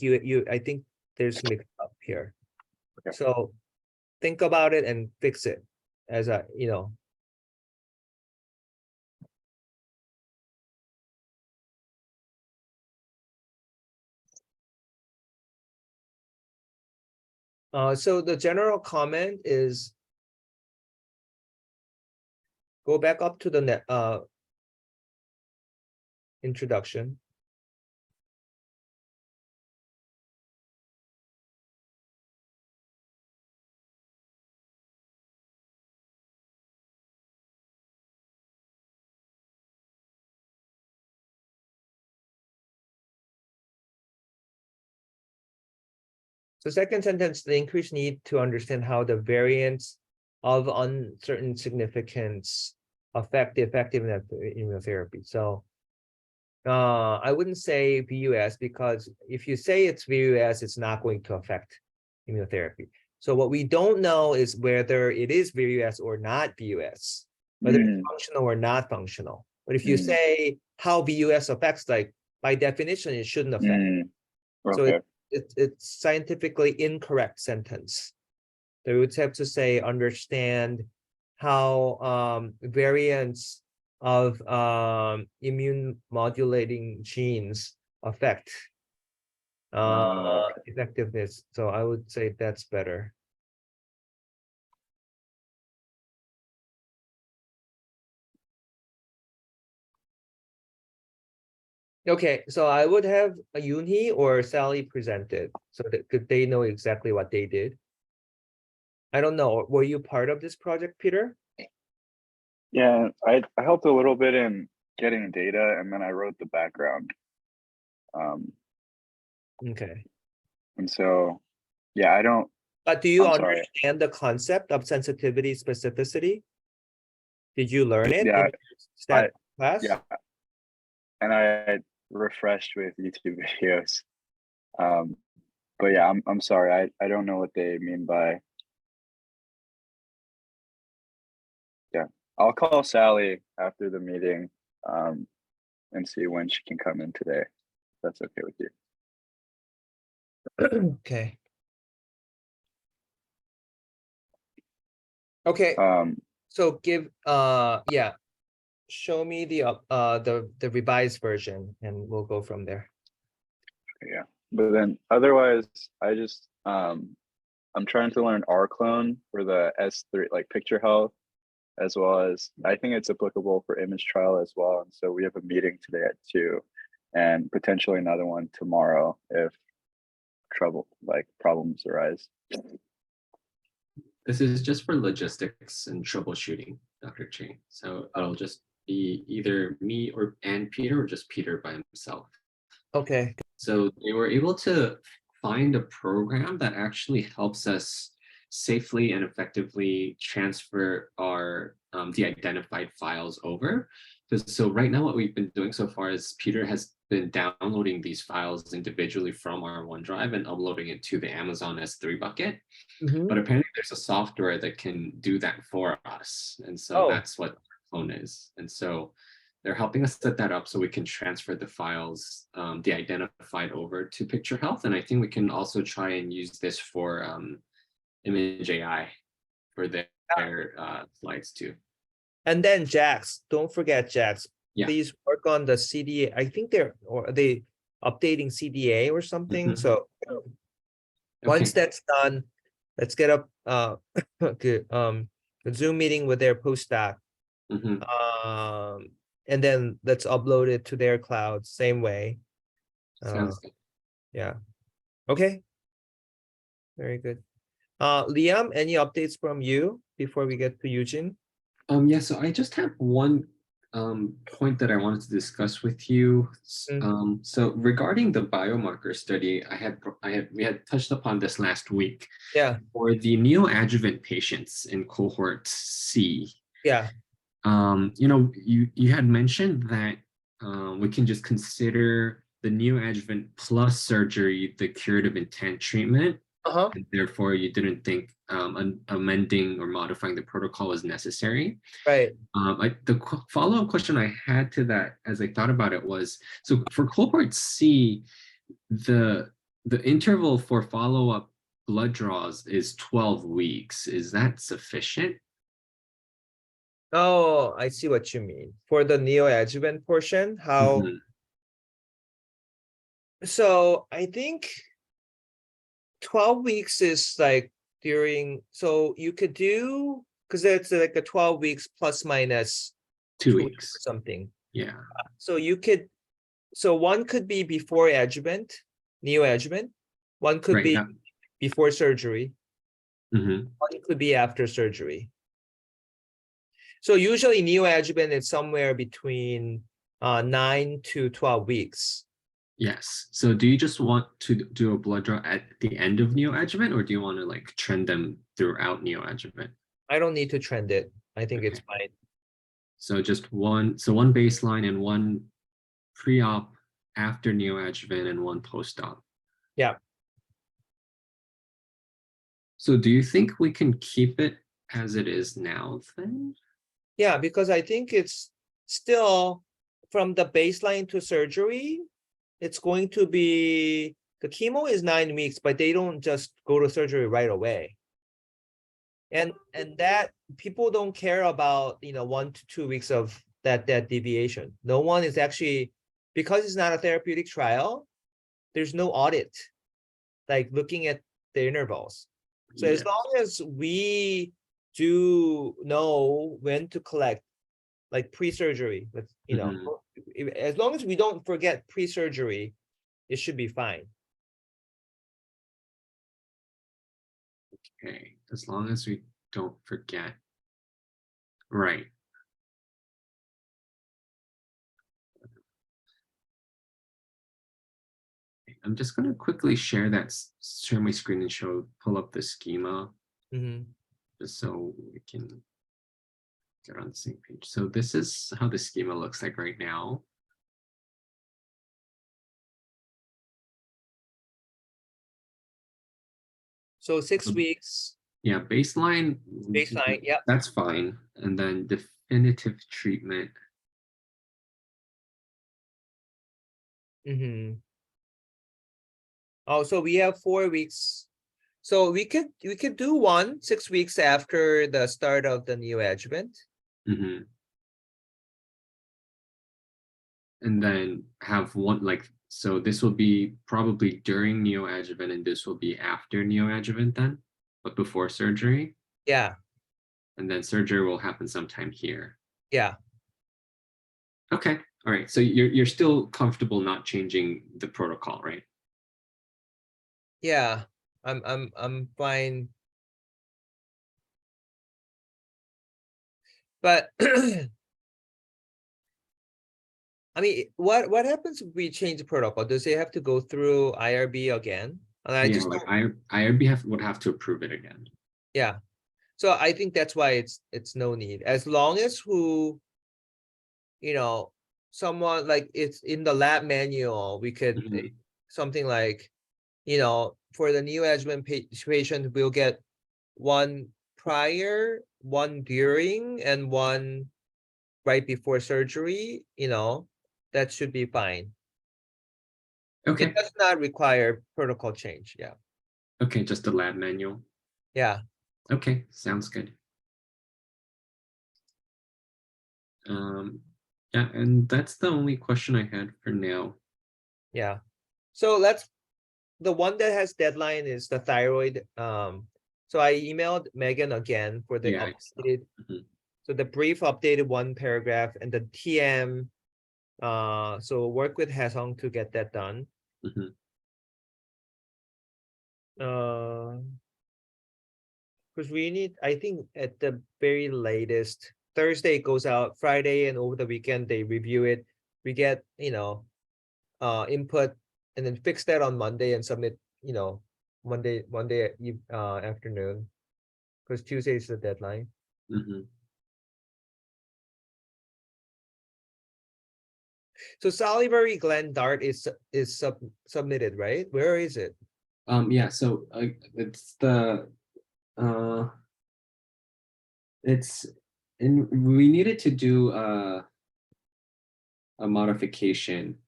Speaker 1: I think there's mixed up here.
Speaker 8: Okay.
Speaker 1: So think about it and fix it as a, you know. So the general comment is go back up to the introduction. So second sentence, the increased need to understand how the variants of uncertain significance affect the effectiveness of immunotherapy. So I wouldn't say VUS, because if you say it's VUS, it's not going to affect immunotherapy. So what we don't know is whether it is VUS or not VUS, whether it's functional or not functional. But if you say how VUS affects, like by definition, it shouldn't affect. So
Speaker 8: Okay.
Speaker 1: it's scientifically incorrect sentence. They would have to say understand how variants of immune modulating genes affect effectiveness. So I would say that's better. Okay, so I would have a Yoonhee or Sally presented so that could they know exactly what they did. I don't know. Were you part of this project, Peter?
Speaker 8: Yeah, I helped a little bit in getting data, and then I wrote the background.
Speaker 1: Okay.
Speaker 8: And so, yeah, I don't.
Speaker 1: But do you
Speaker 8: I'm sorry.
Speaker 1: understand the concept of sensitivity specificity? Did you learn it
Speaker 8: Yeah,
Speaker 1: in stat class?
Speaker 8: Yeah, and I refreshed with YouTube videos. But yeah, I'm sorry. I don't know what they mean by. Yeah, I'll call Sally after the meeting, and see when she can come in today. If that's okay with you.
Speaker 1: Okay. Okay, so give yeah, show me the revised version and we'll go from there.
Speaker 8: Yeah, but then otherwise, I just I'm trying to learn R-clone for the S3, like picture health, as well as I think it's applicable for image trial as well. And so we have a meeting today at 2 and potentially another one tomorrow if problems arise.
Speaker 6: This is just for logistics and troubleshooting, Dr. Chang. So it'll just be either me and Peter, or just Peter by himself.
Speaker 1: Okay.
Speaker 6: So they were able to find a program that actually helps us safely and effectively transfer our de-identified files over. So right now what we've been doing so far is Peter has been downloading these files individually from our OneDrive and uploading it to the Amazon S3 bucket. But apparently there's a software that can do that for us. And so that's what Clone is. And so they're helping us set that up so we can transfer the files de-identified over to Picture Health. And I think we can also try and use this for Image AI for their slides too.
Speaker 1: And then Jax, don't forget Jax.
Speaker 6: Yeah.
Speaker 1: Please work on the CDA. I think they're updating CDA or something. So once that's done, let's get up a Zoom meeting with their postdoc. And then let's upload it to their cloud same way.
Speaker 6: Sounds good.
Speaker 1: Yeah. Okay. Very good. Liam, any updates from you before we get to Eugene?
Speaker 6: Yeah, so I just have one point that I wanted to discuss with you.
Speaker 1: Mm.
Speaker 6: So regarding the biomarker study, we had touched upon this last week.
Speaker 1: Yeah,
Speaker 6: For the neoadjuvant patients in cohort C,
Speaker 1: yeah,
Speaker 6: you know, you had mentioned that we can just consider the neoadjuvant plus surgery the curative intent treatment,
Speaker 1: uh-huh,
Speaker 6: and therefore you didn't think amending or modifying the protocol was necessary.
Speaker 1: right.
Speaker 6: The follow-up question I had to that as I thought about it was, so for cohort C, the interval for follow-up blood draws is 12 weeks. Is that sufficient?
Speaker 1: Oh, I see what you mean. For the neoadjuvant portion, how,
Speaker 6: Mhm.
Speaker 1: so I think 12 weeks is like during, so you could do, because it's like a 12 weeks plus minus
Speaker 6: 2
Speaker 1: 2 weeks or
Speaker 6: weeks.
Speaker 1: something.
Speaker 6: Yeah.
Speaker 1: So you could, so one could be before adjuvant, neoadjuvant. One could
Speaker 6: Right.
Speaker 1: be
Speaker 6: Yeah.
Speaker 1: before surgery.
Speaker 6: Mhm.
Speaker 1: One could be after surgery. So usually neoadjuvant is somewhere between 9 to 12 weeks.
Speaker 6: Yes. So do you just want to do a blood draw at the end of neoadjuvant, or do you want to like trend them throughout neoadjuvant?
Speaker 1: I don't need to trend it. I think it's
Speaker 6: Okay.
Speaker 1: fine.
Speaker 6: So just one baseline and one pre-op after neoadjuvant and one post-op.
Speaker 1: Yeah.
Speaker 6: So do you think we can keep it as it is now then?
Speaker 1: Yeah, because I think it's still from the baseline to surgery, it's going to be, the chemo is 9 weeks, but they don't just go to surgery right away. And that people don't care about, 1 to 2 weeks of that deviation. No one is actually, because it's not a therapeutic trial, there's no audit, like looking at the intervals. So as
Speaker 6: Yeah.
Speaker 1: long as we do know when to collect, like pre-surgery,
Speaker 6: Mhm.
Speaker 1: as long as we don't forget pre-surgery, it should be fine.
Speaker 6: Okay. As long as we don't forget. Right. I'm just going to quickly share my screen and pull up the schema
Speaker 1: Mhm.
Speaker 6: just so we can get on the same page. So this is how the schema looks like right now.
Speaker 1: So 6 weeks
Speaker 6: Yeah, baseline.
Speaker 1: baseline. Yep.
Speaker 6: That's fine. And then definitive treatment.
Speaker 1: Mm-hmm. Oh, so we have 4 weeks. So we could do 6 weeks after the start of the neoadjuvant.
Speaker 6: Mhm. And then have one like, so this will be probably during neoadjuvant and this will be after neoadjuvant then, but before surgery.
Speaker 1: Yeah,
Speaker 6: And then surgery will happen sometime here.
Speaker 1: yeah,
Speaker 6: Okay. All right. So you're still comfortable not changing the protocol, right?
Speaker 1: yeah. I'm fine. But I mean, what happens if we change the protocol? Does it have to go through IRB again? And I
Speaker 6: Yeah,
Speaker 1: just
Speaker 6: like
Speaker 1: don't,
Speaker 6: IRB would have to approve it again.
Speaker 1: yeah. So I think that's why it's no need. As long as someone, like, it's in the lab manual, we could
Speaker 6: Mhm.
Speaker 1: something like, for the neoadjuvant patient, we'll get one prior, one during, and one right before surgery, that should be fine.
Speaker 6: Okay.
Speaker 1: It does not require protocol change. Yeah.
Speaker 6: Okay, just the lab manual.
Speaker 1: Yeah.
Speaker 6: Okay, sounds good. Yeah, and that's the only question I had for now.
Speaker 1: Yeah. So the one that has deadline is the thyroid. So I emailed Megan again for the
Speaker 6: Yeah, I saw.
Speaker 1: updated,
Speaker 6: Mhm.
Speaker 1: so the brief updated one paragraph and the TM. So work with Hasong to get that done.
Speaker 6: Mhm.
Speaker 1: Because we need, I think at the very latest, Thursday it goes out, Friday and over the weekend they review it. We get, input and then fix that on Monday and submit, Monday afternoon. Because Tuesday is the deadline.
Speaker 6: Mhm.
Speaker 1: So salivary gland dart is submitted, right? Where is it?
Speaker 6: Yeah, so it's we needed to do a modification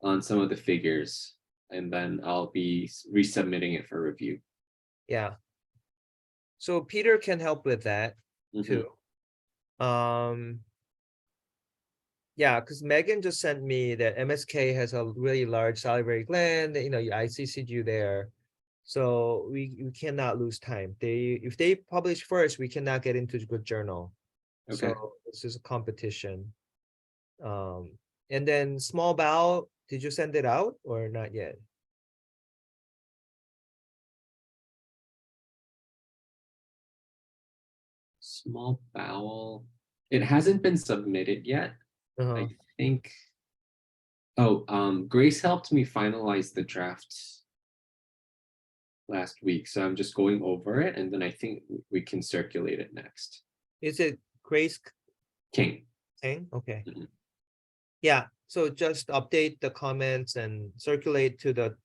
Speaker 6: on some of the figures, and then I'll be resubmitting it for review.
Speaker 1: Yeah. So Peter can help with that
Speaker 6: Mhm.
Speaker 1: too. Yeah, because Megan just sent me that MSK has a really large salivary gland, I CC'd you there. So we cannot lose time. If they publish first, we cannot get into a good journal.
Speaker 6: Okay.
Speaker 1: So this is a competition. And then small bowel, did you send it out or not yet?
Speaker 6: Small bowel. It hasn't been submitted yet.
Speaker 1: Uh-huh.
Speaker 6: I think. Oh, Grace helped me finalize the draft last week, so I'm just going over it, and then I think we can circulate it next.
Speaker 1: Is it Grace
Speaker 6: King.
Speaker 1: King? Okay.
Speaker 6: Mhm.
Speaker 1: Yeah, so just update the comments and circulate to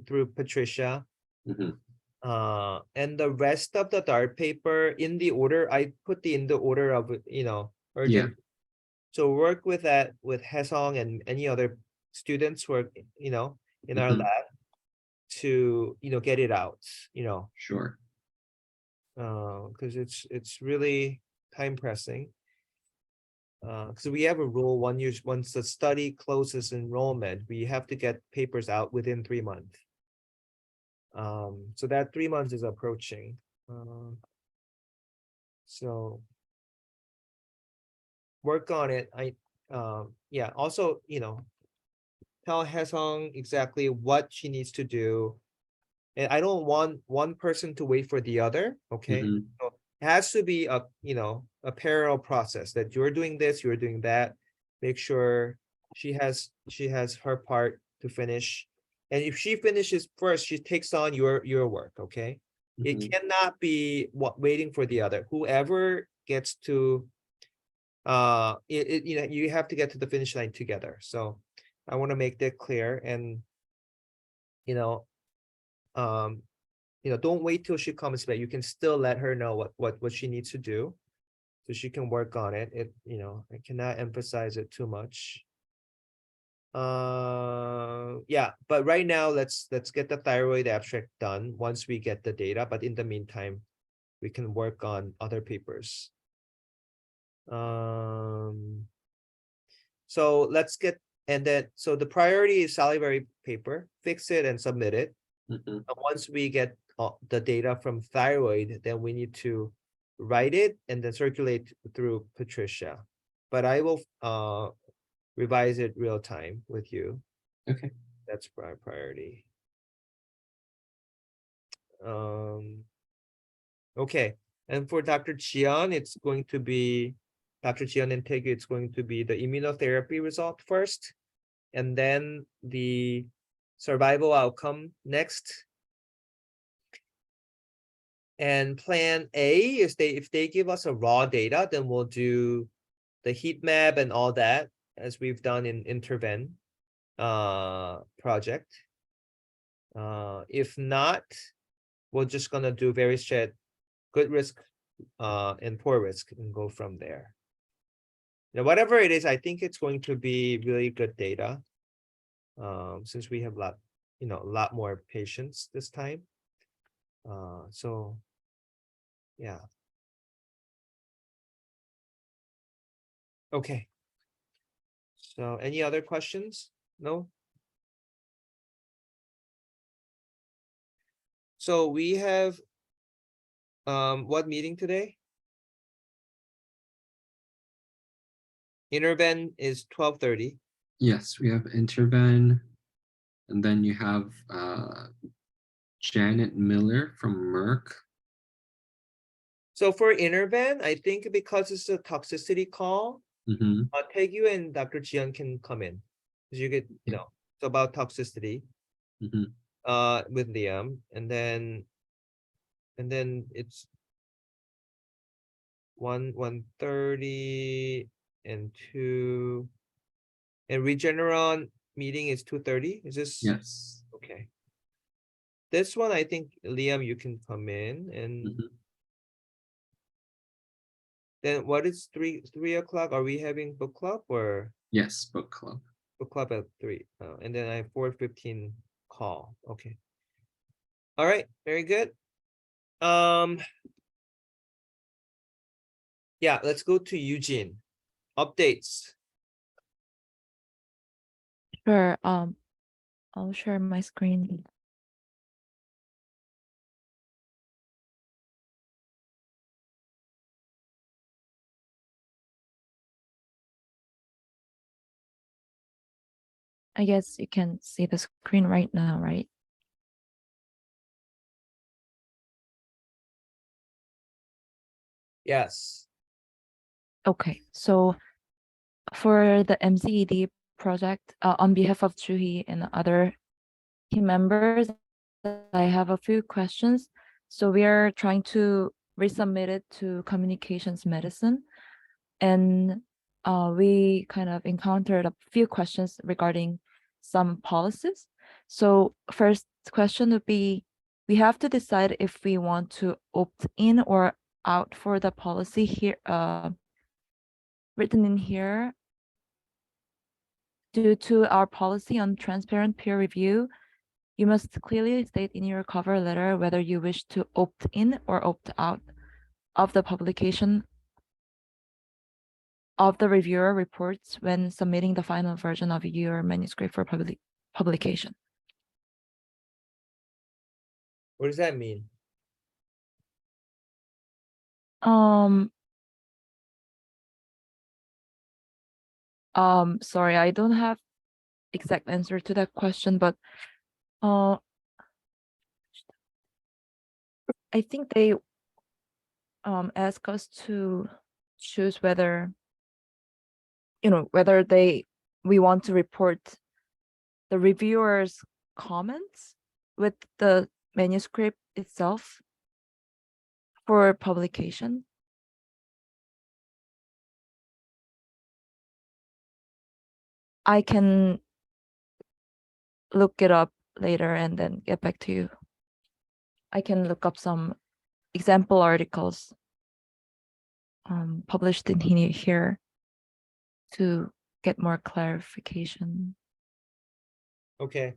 Speaker 1: through Patricia.
Speaker 6: Mhm.
Speaker 1: And the rest of the dart paper in the order, I put in the order of, urgent. So work with that with Hesong and any other students who are, in our
Speaker 6: Mhm.
Speaker 1: lab to, get it out,
Speaker 6: Sure.
Speaker 1: because it's really time pressing. Because we have a rule once the study closes enrollment, we have to get papers out within 3 months. So that 3 months is approaching. So work on it. Yeah, also, tell Hesong exactly what she needs to do. And I don't want one person to wait for the other, okay?
Speaker 6: Mhm.
Speaker 1: So it has to be a parallel process that you're doing this, you're doing that. Make sure she has her part to finish. And if she finishes first, she takes on your work, okay? It
Speaker 6: Mhm.
Speaker 1: cannot be waiting for the other. Whoever gets to you have to get to the finish line together. So I want to make that clear. And don't wait till she comes back. You can still let her know what she needs to do so she can work on it. I cannot emphasize it too much. Yeah, but right now let's get the thyroid abstract done once we get the data, but in the meantime we can work on other papers. So let's get, and then so the priority is salivary paper, fix it and submit it.
Speaker 6: Mhm.
Speaker 1: Once we get the data from thyroid, then we need to write it and then circulate through Patricia. But I will revise it real time with you.
Speaker 6: Okay.
Speaker 1: That's my priority. Okay, and for Dr. Chian, it's going to be Dr. Chian and Tegu, it's going to be the immunotherapy result first, and then the survival outcome next. And plan A is if they give us a raw data, then we'll do the heat map and all that as we've done in Interven project. If not, we're just gonna do very straight good risk and poor risk and go from there. Now, whatever it is, I think it's going to be really good data. Since we have a lot more patients this time. So yeah. Okay. So any other questions? No? So we have what meeting today? Interven is 12:30.
Speaker 6: Yes, we have Interven, and then you have Janet Miller from Merck.
Speaker 1: So for Interban, I think because it's a toxicity call,
Speaker 6: Mhm.
Speaker 1: Taegu and Dr. Jian can come in. Cause you get, it's about toxicity,
Speaker 6: Mhm.
Speaker 1: with Liam, and then it's 1:30 and 2, and Regeneron meeting is 2:30. Is this?
Speaker 6: Yes.
Speaker 1: Okay. This one, I think, Liam, you can come in, and
Speaker 6: Mhm.
Speaker 1: then what is 3 o'clock? Are we having book club or
Speaker 6: Yes, book club.
Speaker 1: book club at 3? And then I have 4:15 call. Okay. All right, very good. Yeah, let's go to Eugene. Updates.
Speaker 4: Sure. I'll share my screen. I guess you can see the screen right now, right?
Speaker 1: Yes.
Speaker 4: Okay, so for the MCED project, on behalf of Juhi and other team members, I have a few questions. So we are trying to resubmit it to communications medicine. And we kind of encountered a few questions regarding some policies. So first question would be, we have to decide if we want to opt in or out for the policy here, written in here. Due to our policy on transparent peer review, you must clearly state in your cover letter whether you wish to opt in or opt out of the publication of the reviewer reports when submitting the final version of your manuscript for publication.
Speaker 1: What does that mean?
Speaker 4: Sorry, I don't have exact answer to that question, but I think they ask us to choose whether whether we want to report the reviewer's comments with the manuscript itself for publication. I can look it up later and then get back to you. I can look up some example articles published in here to get more clarification.
Speaker 1: Okay.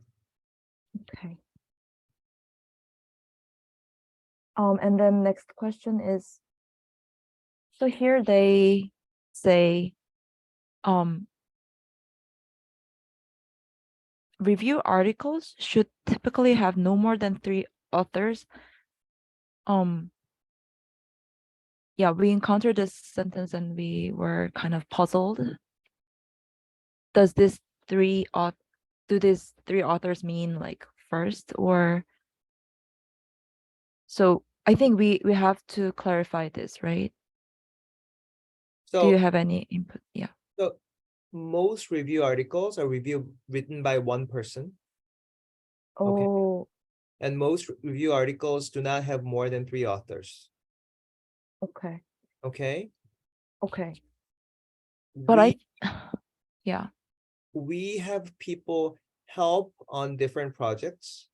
Speaker 4: Okay. And then next question is, so here they say, review articles should typically have no more than 3 authors. Yeah, we encountered this sentence and we were kind of puzzled. Does this do these 3 authors mean like first, or so I think we have to clarify this, right? Do you
Speaker 1: So,
Speaker 4: have any input? Yeah.
Speaker 1: so most review articles are written by one person,
Speaker 4: Oh,
Speaker 1: and most review articles do not have more than 3 authors.
Speaker 4: okay.
Speaker 1: Okay.
Speaker 4: Okay. But yeah.
Speaker 1: We have people help on different projects.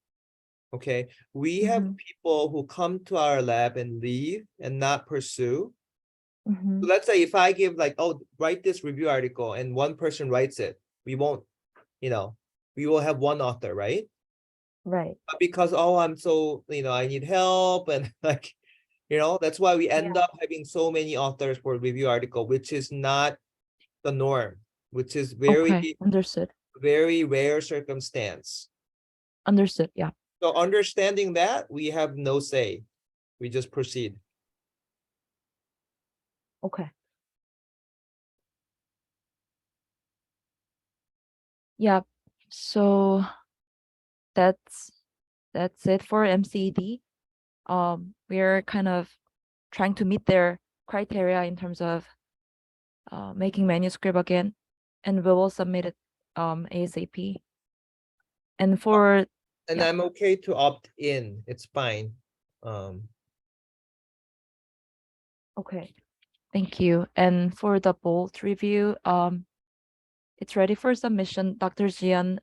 Speaker 1: Okay. We have people who come to our lab and leave and not pursue. So let's say if I give like, oh, write this review article and one person writes it, we won't, we will have one author, right?
Speaker 4: Right.
Speaker 1: But because, oh, I'm so, I need help and like, that's why we end up having so many authors for review article, which is not the norm, which is
Speaker 4: Okay, understood.
Speaker 1: very rare circumstance.
Speaker 4: Understood. Yeah.
Speaker 1: So understanding that, we have no say. We just proceed.
Speaker 4: Okay. Yeah. So that's it for MCD. We're kind of trying to meet their criteria in terms of making manuscript again, and we will submit it ASAP. And for
Speaker 1: And
Speaker 4: yeah.
Speaker 1: I'm okay to opt in. It's fine.
Speaker 4: Okay, thank you. And for the bold review, it's ready for submission. Dr. Jian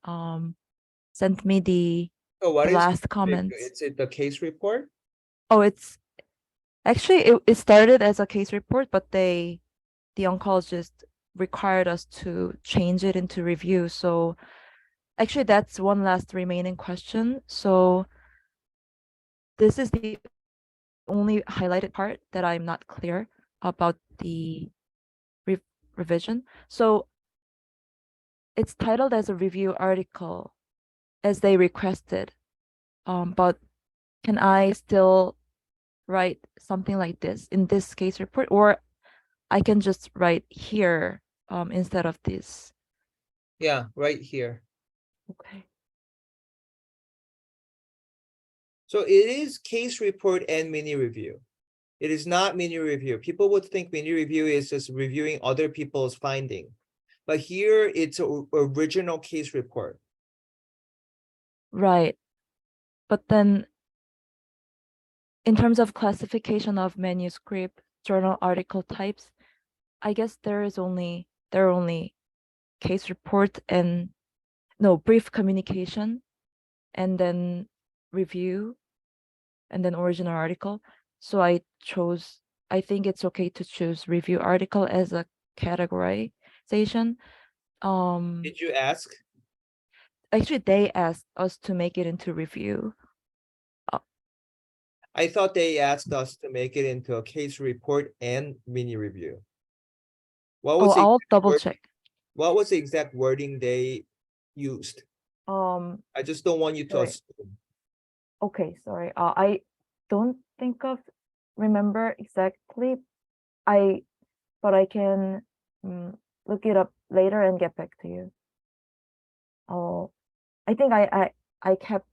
Speaker 4: sent me the
Speaker 1: So what is
Speaker 4: last
Speaker 1: review?
Speaker 4: comments.
Speaker 1: Is it the case report?
Speaker 4: Oh, it's actually it started as a case report, but the oncologist required us to change it into review. So actually that's one last remaining question. So this is the only highlighted part that I'm not clear about the revision. So it's titled as a review article as they requested. But can I still write something like this in this case report, or I can just write here instead of this?
Speaker 1: Yeah, right here.
Speaker 4: Okay.
Speaker 1: So it is case report and mini review. It is not mini review. People would think mini review is just reviewing other people's finding. But here it's a original case report.
Speaker 4: Right. But then in terms of classification of manuscript journal article types, I guess there are only case report and no brief communication and then review and then original article. So I think it's okay to choose review article as a categorization.
Speaker 1: Did you ask?
Speaker 4: Actually they asked us to make it into review.
Speaker 1: I thought they asked us to make it into a case report and mini review. What
Speaker 4: Oh,
Speaker 1: was the
Speaker 4: I'll
Speaker 1: exact
Speaker 4: double
Speaker 1: word-
Speaker 4: check.
Speaker 1: What was the exact wording they used? I just don't want you to
Speaker 4: Sorry.
Speaker 1: assume.
Speaker 4: Okay, sorry. I don't remember exactly. But I can look it up later and get back to you. Oh, I think I kept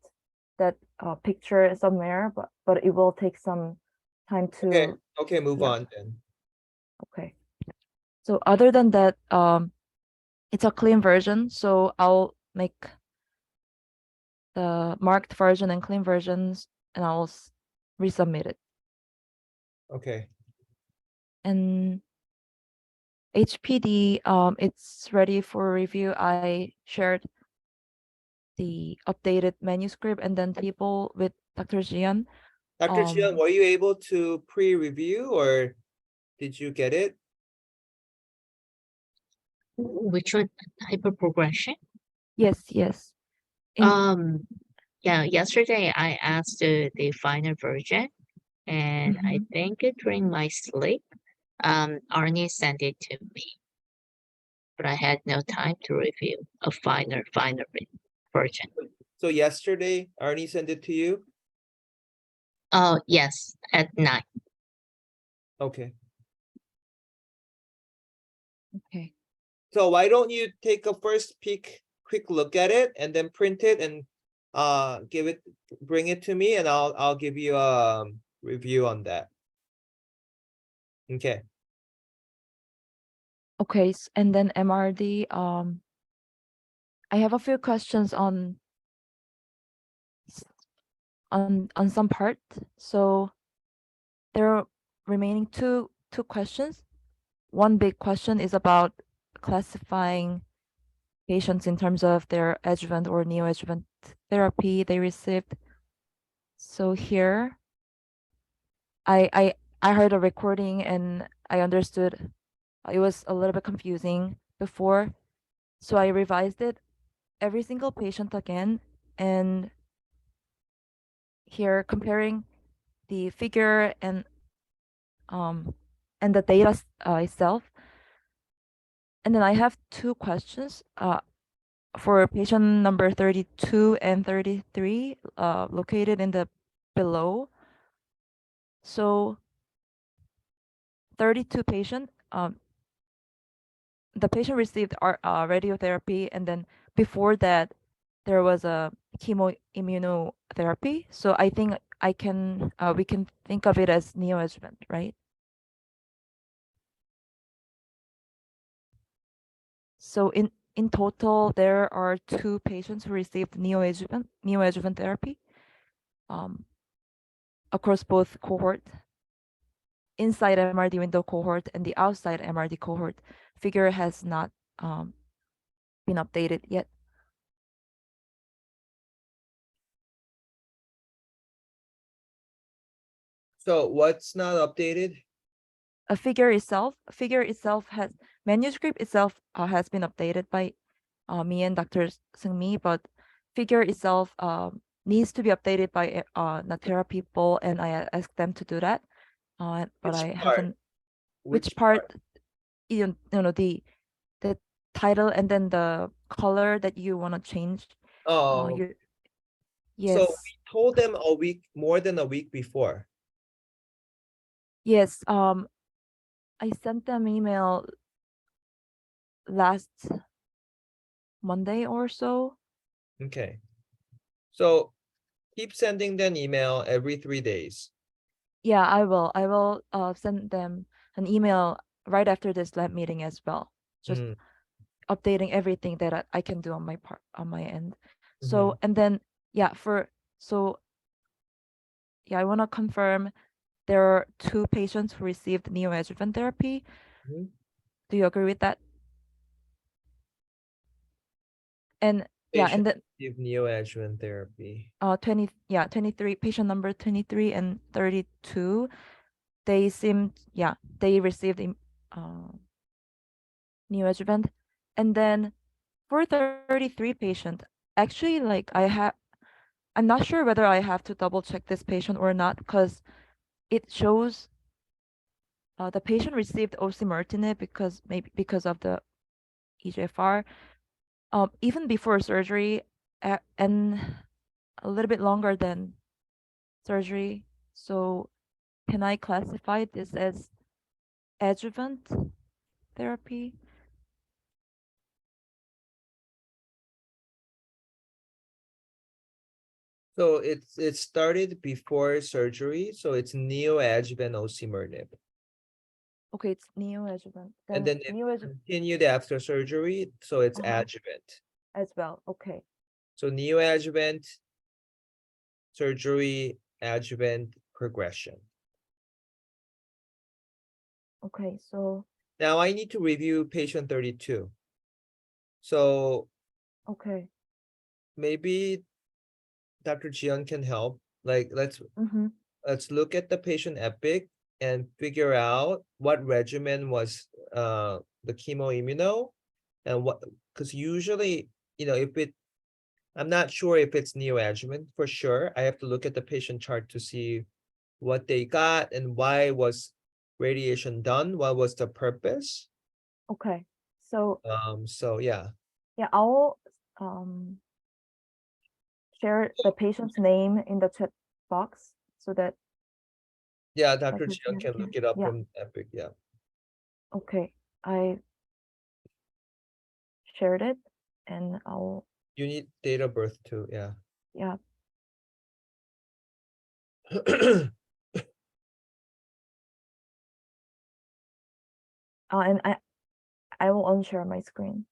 Speaker 4: that picture somewhere, but it will take some time
Speaker 1: Okay,
Speaker 4: to.
Speaker 1: okay, move
Speaker 4: yeah.
Speaker 1: on then.
Speaker 4: Okay. So other than that, it's a clean version. So I'll make the marked version and clean versions, and I'll resubmit it.
Speaker 1: Okay,
Speaker 4: And HPD, it's ready for review. I shared the updated manuscript and then table with Dr. Jian.
Speaker 1: Dr. Chiang, were you able to pre-review or did you get it?
Speaker 5: Which one? Hyperprogression?
Speaker 4: Yes.
Speaker 5: Yeah, yesterday I asked the final version, and I think during my sleep, Arnie sent it to me, but I had no time to review a final version.
Speaker 1: So yesterday, Arnie sent it to you?
Speaker 5: Oh, yes, at night.
Speaker 1: Okay.
Speaker 4: Okay.
Speaker 1: So why don't you take a first quick look at it and then print it and bring it to me and I'll give you a review on that. Okay.
Speaker 4: Okay. And then MRD. I have a few questions on some part. So there are remaining two questions. One big question is about classifying patients in terms of their adjuvant or neoadjuvant therapy they received. So here, I heard a recording and I understood it was a little bit confusing before. So I revised it every single patient again, and here comparing the figure and the data itself. And then I have two questions for patient number 32 and 33 located in the below. So 32 patient, the patient received radiotherapy, and then before that there was a chemoimmunotherapy. So I think I can we can think of it as neoadjuvant, right? So in total, there are 2 patients who received neoadjuvant therapy across both cohort, inside MRD window cohort and the outside MRD cohort. Figure has not been updated yet.
Speaker 1: So what's not updated?
Speaker 4: A figure itself has manuscript itself has been updated by me and Dr. Seungmi, but figure itself needs to be updated by Natera people, and I asked them to do that. But
Speaker 1: Which
Speaker 4: I
Speaker 1: part?
Speaker 4: haven't. Which part? You know the title and then the color that you want to change.
Speaker 1: Oh,
Speaker 4: You
Speaker 1: so
Speaker 4: yes.
Speaker 1: we told them a week, more than a week before.
Speaker 4: Yes, I sent them email last Monday or so.
Speaker 1: Okay. So keep sending them email every 3 days.
Speaker 4: Yeah, I will. I will send them an email right after this lab meeting as well. Just
Speaker 1: Mm,
Speaker 4: updating everything that I can do on my part on my end. So
Speaker 1: mhm.
Speaker 4: and then yeah, I want to confirm there are 2 patients who received neoadjuvant therapy.
Speaker 1: Mhm.
Speaker 4: Do you agree with that? And yeah, and
Speaker 1: Patient
Speaker 4: then
Speaker 1: received neoadjuvant therapy.
Speaker 4: 23 patient number 23 and 32, they seemed they received neoadjuvant. And then for 33 patient, actually like I'm not sure whether I have to double check this patient or not, because it shows the patient received osimertinib because of the EGFR even before surgery, and a little bit longer than surgery. So can I classify this as adjuvant therapy?
Speaker 1: So it started before surgery, so it's neoadjuvant osimertinib.
Speaker 4: Okay, it's neoadjuvant.
Speaker 1: And then it
Speaker 4: Neoadjuvant
Speaker 1: continued after surgery, so it's
Speaker 4: Uh-huh.
Speaker 1: adjuvant.
Speaker 4: as well. Okay.
Speaker 1: So neoadjuvant, surgery, adjuvant, progression.
Speaker 4: Okay, so
Speaker 1: Now I need to review patient 32. So
Speaker 4: okay.
Speaker 1: maybe Dr. Jian can help. Like
Speaker 4: Mm-hmm.
Speaker 1: let's look at the patient epic and figure out what regimen was the chemo immuno, and what, because usually, if I'm not sure if it's neoadjuvant for sure. I have to look at the patient chart to see what they got and why was radiation done, what was the purpose.
Speaker 4: Okay. So
Speaker 1: So yeah.
Speaker 4: yeah, I'll share the patient's name in the chat box so that
Speaker 1: Yeah, Dr.
Speaker 4: Dr.
Speaker 1: Jian
Speaker 4: Jian
Speaker 1: can look it up
Speaker 4: yeah.
Speaker 1: from Epic, yeah.
Speaker 4: Okay. I shared it and I'll
Speaker 1: You need date of birth too, yeah.
Speaker 4: yeah. And I will unshare my screen.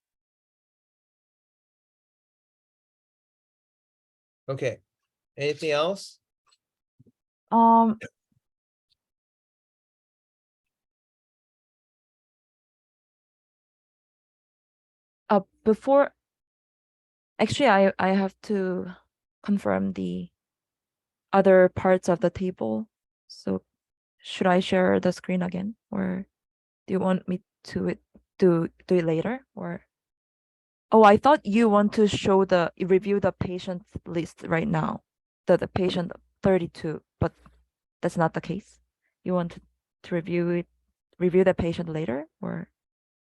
Speaker 1: Okay, anything else?
Speaker 4: Um before actually I have to confirm the other parts of the table. So should I share the screen again, or do you want me to do it later, or oh, I thought you want to show review the patient list right now, the patient 32, but that's not the case. You want to review the patient later, or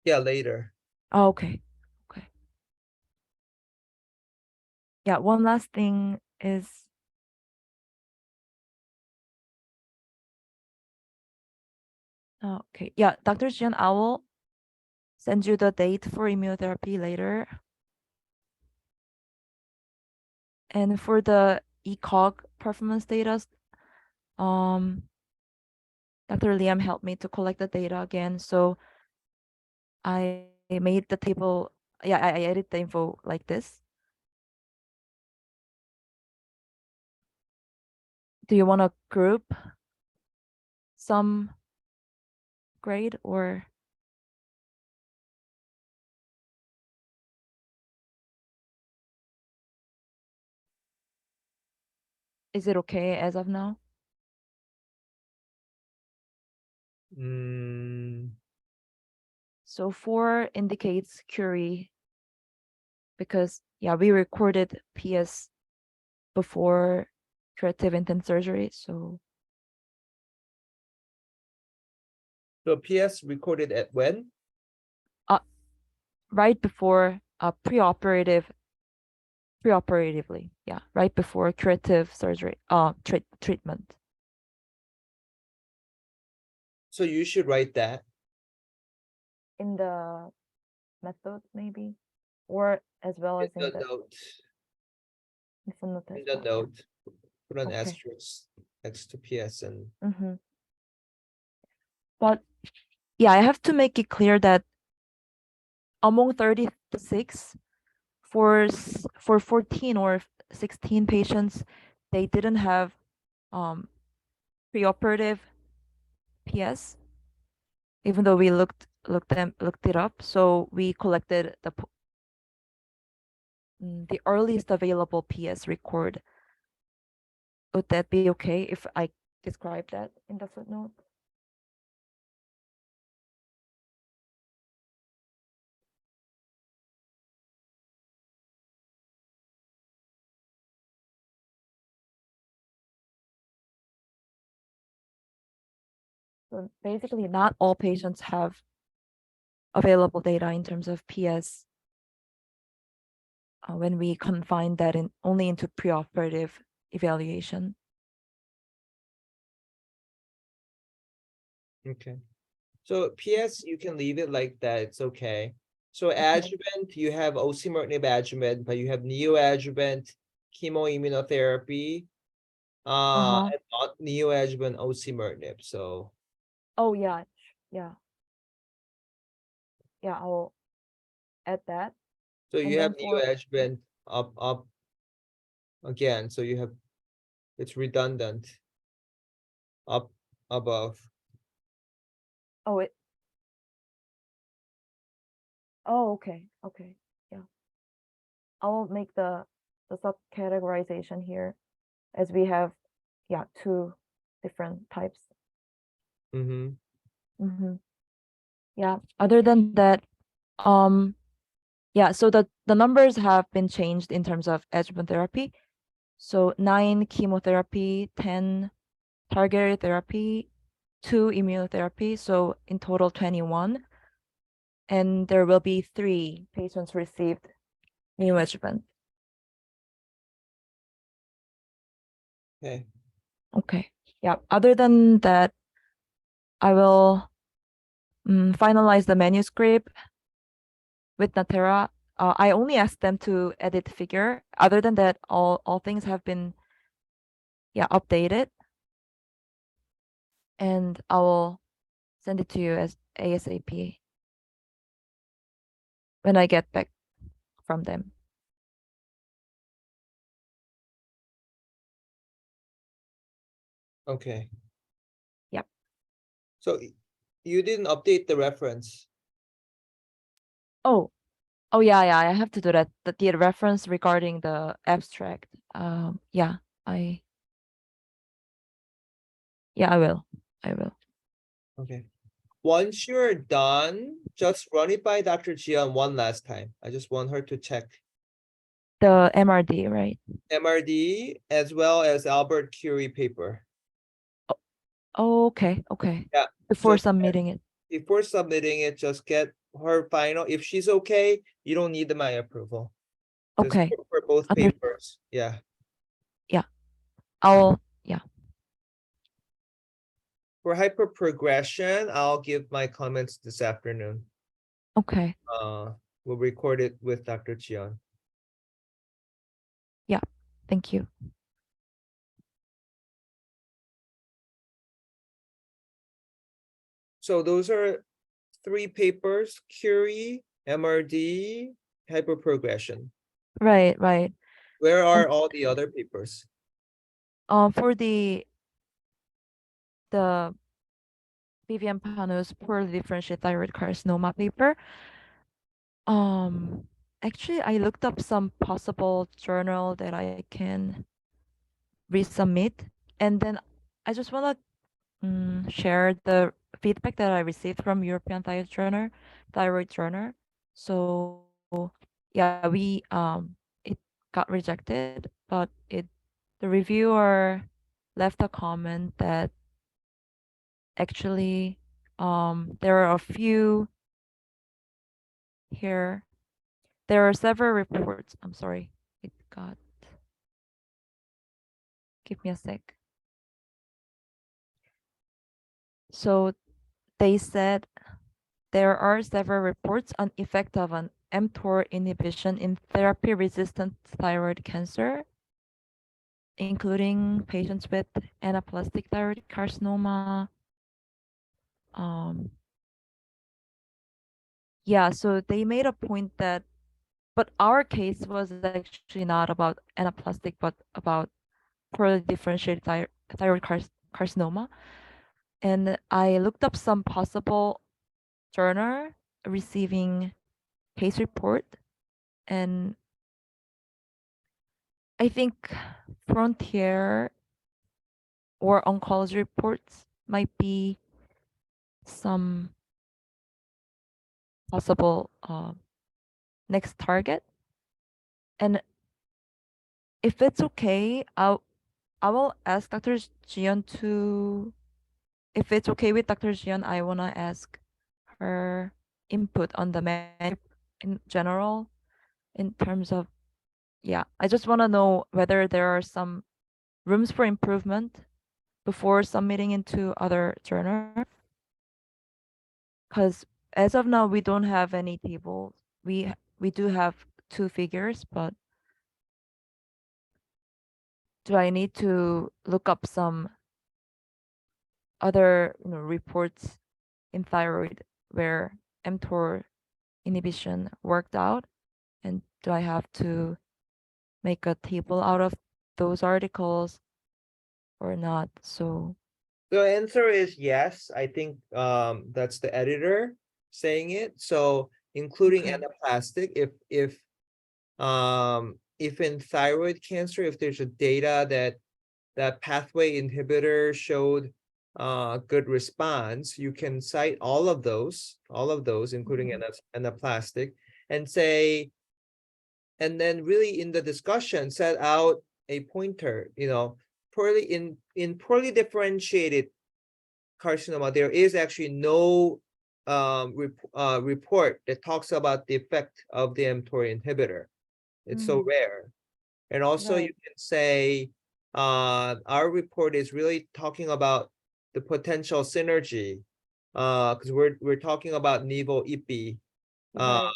Speaker 1: Yeah, later.
Speaker 4: oh, okay. Yeah, one last thing is okay. Yeah, Dr. Jian, I will send you the date for immunotherapy later. And for the ECOG performance data, Dr. Liam helped me to collect the data again. So I made the table. Yeah, I edit the info like this. Do you want to group some grade or? Is it okay as of now? So 4 indicates Curie because yeah, we recorded PS before curative intent surgery. So
Speaker 1: PS recorded at when?
Speaker 4: right before preoperatively, yeah, right before curative surgery, treatment.
Speaker 1: So you should write that.
Speaker 4: In the method maybe, or as well as in
Speaker 1: the
Speaker 4: the
Speaker 1: note.
Speaker 4: note as
Speaker 1: In the
Speaker 4: well, yeah.
Speaker 1: note, put an
Speaker 4: Okay.
Speaker 1: asterisk next to PS and
Speaker 4: But yeah, I have to make it clear that among 36, for 14 or 16 patients, they didn't have preoperative PS, even though we looked it up. So we collected the earliest available PS record. Would that be okay if I describe that in the footnote? So basically, not all patients have available data in terms of PS when we confine that in only into preoperative evaluation.
Speaker 1: okay. So PS, you can leave it like that. It's okay. So
Speaker 4: Okay.
Speaker 1: adjuvant, you have osimertinib adjuvant, but you have neoadjuvant chemoimmunotherapy, and not neoadjuvant osimertinib. So
Speaker 4: Oh yeah, yeah, yeah. I'll add that.
Speaker 1: so
Speaker 4: And
Speaker 1: you have
Speaker 4: then for
Speaker 1: neoadjuvant up again. So you have it's redundant up above.
Speaker 4: oh it. Oh okay, okay, yeah. I'll make the subcategorization here, as we have, yeah, 2 different types. Yeah. Other than that, yeah. So the numbers have been changed in terms of adjuvant therapy. So 9 chemotherapy, 10 targeted therapy, 2 immunotherapy. So in total 21. And there will be 3 patients received neoadjuvant.
Speaker 1: Okay.
Speaker 4: Okay. Yeah. Other than that, I will finalize the manuscript with Natera. I only asked them to edit figure. Other than that, all things have been updated. And I will send it to you as ASAP when I get back from them.
Speaker 1: Okay.
Speaker 4: Yep.
Speaker 1: So you didn't update the reference.
Speaker 4: Oh yeah, I have to do that. The reference regarding the abstract. Yeah, I will.
Speaker 1: Okay. Once you're done, just run it by Dr. Jian one last time. I just want her to check
Speaker 4: The MRD, right?
Speaker 1: MRD as well as Albert Curie paper.
Speaker 4: Oh, okay.
Speaker 1: Yeah.
Speaker 4: Before
Speaker 1: just
Speaker 4: submitting it.
Speaker 1: Before submitting it, just get her final. If she's okay, you don't need my approval. Just
Speaker 4: Okay.
Speaker 1: for both papers. Yeah.
Speaker 4: Yeah.
Speaker 1: For hyperprogression, I'll give my comments this afternoon.
Speaker 4: Okay.
Speaker 1: We'll record it with Dr. Jian.
Speaker 4: Yeah. Thank you.
Speaker 1: So those are 3 papers: Curie, MRD, hyperprogression.
Speaker 4: Right, right.
Speaker 1: Where are all the other papers?
Speaker 4: For the Vivian Panu's poorly differentiated thyroid carcinoma paper, actually I looked up some possible journal that I can resubmit, and then I just want to share the feedback that I received from European Thyroid Journal. So yeah, it got rejected, but the reviewer left a comment that actually there are a few here. There are several reports. I'm sorry, it got. Give me a sec. So they said there are several reports on effect of an mTOR inhibition in therapy-resistant thyroid cancer, including patients with anaplastic thyroid carcinoma. Yeah, so they made a point that, but our case was actually not about anaplastic, but about poorly differentiated thyroid carcinoma. And I looked up some possible journal receiving case report, and I think Frontier or oncology reports might be some possible next target. And if it's okay, I will ask Dr. Jian to, if it's okay with Dr. Jian, I wanna ask her input on the menu in general, in terms of, yeah, I just wanna know whether there are some rooms for improvement before submitting into other journal. Because as of now, we don't have any tables. We do have 2 figures, but do I need to look up some other reports in thyroid where mTOR inhibition worked out? And do I have to make a table out of those articles or not? So
Speaker 1: The answer is yes. I think that's the editor saying it. So including
Speaker 4: Okay.
Speaker 1: anaplastic, if in thyroid cancer, if there's a data that pathway inhibitor showed good response, you can cite all of those, including anaplastic, and say, and then really in the discussion set out a pointer, in poorly differentiated carcinoma, there is actually no report that talks about the effect of the mTOR inhibitor. It's so rare. And also you
Speaker 4: Right.
Speaker 1: can say, our report is really talking about the potential synergy, because we're talking about Nivo IPI
Speaker 4: Right.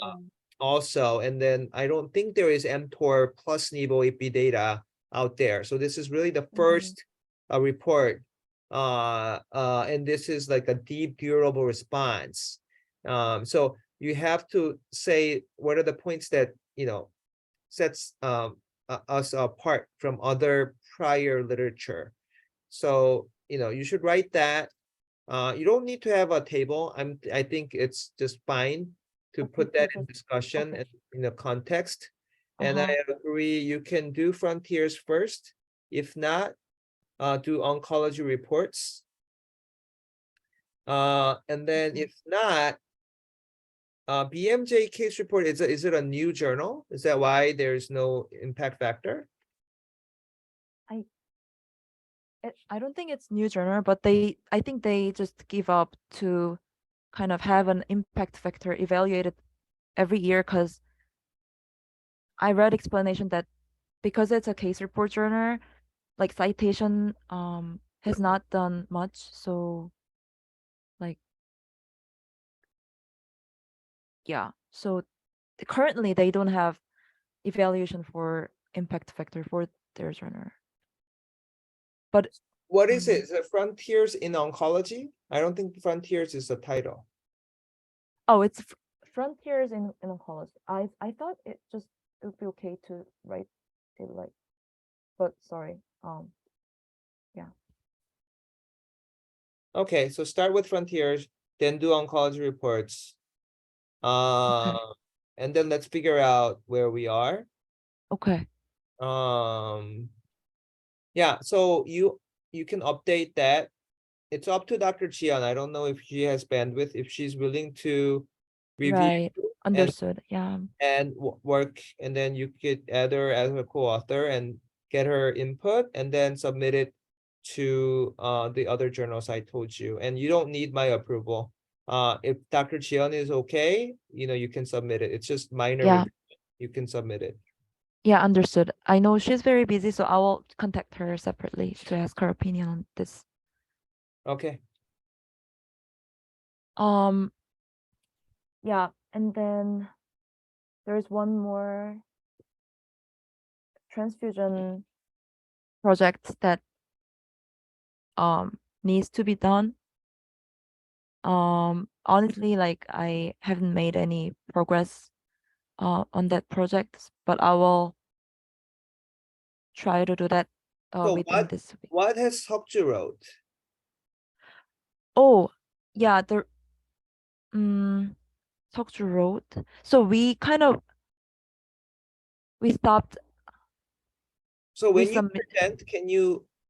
Speaker 1: also, and then I don't think there is mTOR plus Nivo IPI data out there. So this is really the first report, and this is like a deep durable response. So you have to say what are the points that sets us apart from other prior literature. So you should write that. You don't need to have a table. I think it's just fine to
Speaker 4: Okay,
Speaker 1: put that in
Speaker 4: perfect.
Speaker 1: discussion
Speaker 4: Okay.
Speaker 1: and in a context. And I
Speaker 4: Uh-huh.
Speaker 1: agree, you can do frontiers first. If not, do oncology reports. And then if not, BMJ case report, is it a new journal? Is that why there's no impact factor?
Speaker 4: I don't think it's new journal, but I think they just give up to kind of have an impact factor evaluated every year, because I read explanation that because it's a case report journal, like citation has not done much. So like, yeah. So currently they don't have evaluation for impact factor for their journal. But
Speaker 1: What is it? Is it Frontiers in Oncology? I don't think Frontiers is the title.
Speaker 4: Oh, it's Frontiers in Oncology. I thought it would be okay to write it like, but sorry. Yeah.
Speaker 1: Okay, so start with Frontiers, then do oncology reports. And then let's figure out where we are.
Speaker 4: Okay.
Speaker 1: Yeah, so you can update that. It's up to Dr. Chian. I don't know if she has bandwidth, if she's willing to review
Speaker 4: Right.
Speaker 1: and
Speaker 4: Understood. Yeah.
Speaker 1: work, and then you could add her as a co-author and get her input and then submit it to the other journals I told you. And you don't need my approval. If Dr. Chian is okay, you can submit it. It's just minor.
Speaker 4: Yeah.
Speaker 1: You can submit it.
Speaker 4: Yeah, understood. I know she's very busy, so I will contact her separately to ask her opinion on this.
Speaker 1: Okay.
Speaker 4: Yeah, and then there's one more transfusion project that needs to be done. Honestly, like I haven't made any progress on that project, but I will try to do that
Speaker 1: So
Speaker 4: within this week.
Speaker 1: what has Seokju wrote?
Speaker 4: Oh, yeah, the Seokju Road. So we stopped.
Speaker 1: So
Speaker 4: We
Speaker 1: when you
Speaker 4: submit.
Speaker 1: present,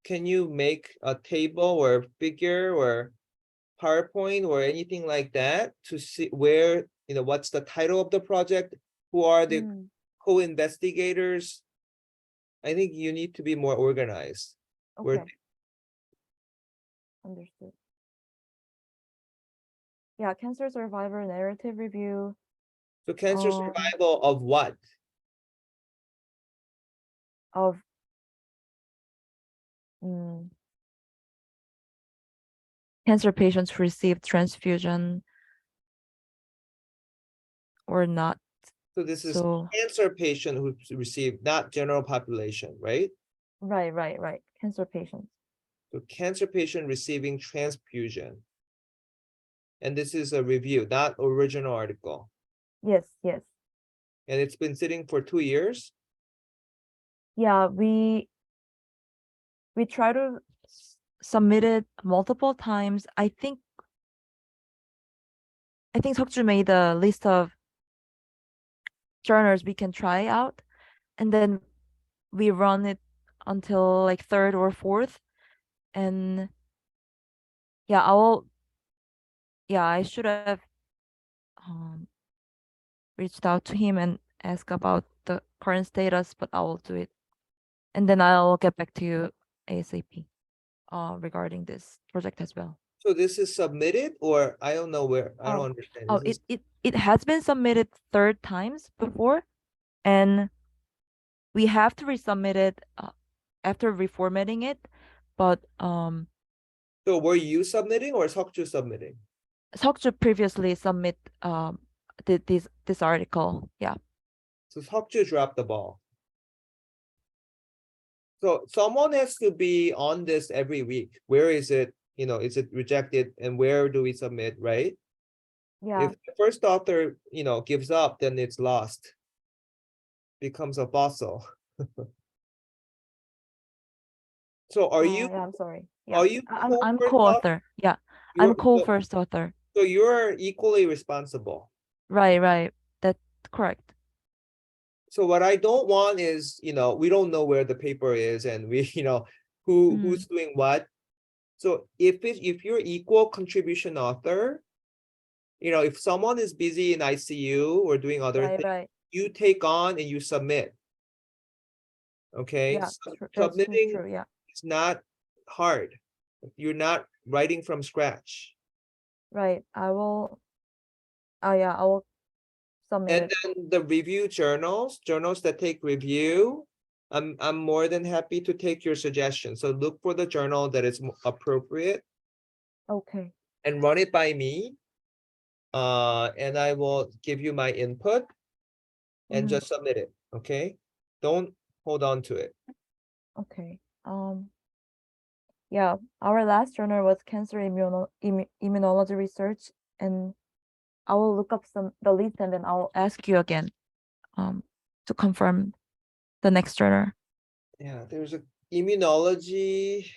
Speaker 1: can you make a table or figure or PowerPoint or anything like that to see where, what's the title of the project? Who are the co-investigators? I think you need to be more organized.
Speaker 4: Okay. Understood. Yeah, cancer survivor narrative review.
Speaker 1: So cancer survival of what?
Speaker 4: Of cancer patients who received transfusion or not.
Speaker 1: So this is cancer patient who received, not general population, right?
Speaker 4: Right. Cancer patients.
Speaker 1: So cancer patient receiving transfusion. And this is a review, not original article.
Speaker 4: Yes.
Speaker 1: And it's been sitting for 2 years.
Speaker 4: Yeah, we try to submit it multiple times. I think Seokju made a list of journals we can try out, and then we run it until like third or fourth. And yeah, I should have reached out to him and ask about the current status, but I will do it. And then I'll get back to you ASAP regarding this project as well.
Speaker 1: So this is submitted, or I don't know where, I don't understand.
Speaker 4: It has been submitted 3rd times before, and we have to resubmit it after reformatting it. But
Speaker 1: so were you submitting or Seokju submitting?
Speaker 4: Seokju previously submit this article. Yeah.
Speaker 1: So Seokju dropped the ball. So someone has to be on this every week. Where is it? Is it rejected, and where do we submit, right?
Speaker 4: Yeah.
Speaker 1: If the first author, gives up, then it's lost. Becomes a fossil. So are you?
Speaker 4: Yeah, I'm sorry. Yeah.
Speaker 1: Are you?
Speaker 4: I'm co-author. Yeah. I'm co-first author.
Speaker 1: So you're equally responsible.
Speaker 4: Right. That's correct.
Speaker 1: So what I don't want is, we don't know where the paper is, and we, who's doing what. So if you're equal contribution author, if someone is busy in ICU or doing other things,
Speaker 4: Right.
Speaker 1: you take on and you submit. Okay.
Speaker 4: Yeah,
Speaker 1: Submitting
Speaker 4: true. Yeah.
Speaker 1: is not hard. You're not writing from scratch.
Speaker 4: Right. I will. I will submit
Speaker 1: And
Speaker 4: it.
Speaker 1: then the review journals that take review, I'm more than happy to take your suggestion. So look for the journal that is appropriate.
Speaker 4: Okay.
Speaker 1: And run it by me. And I will give you my input and just submit it. Okay. Don't hold on to it.
Speaker 4: Okay. Yeah, our last journal was cancer immunology research, and I will look up the list and then I'll ask you again to confirm the next journal.
Speaker 1: Yeah, there's a immunology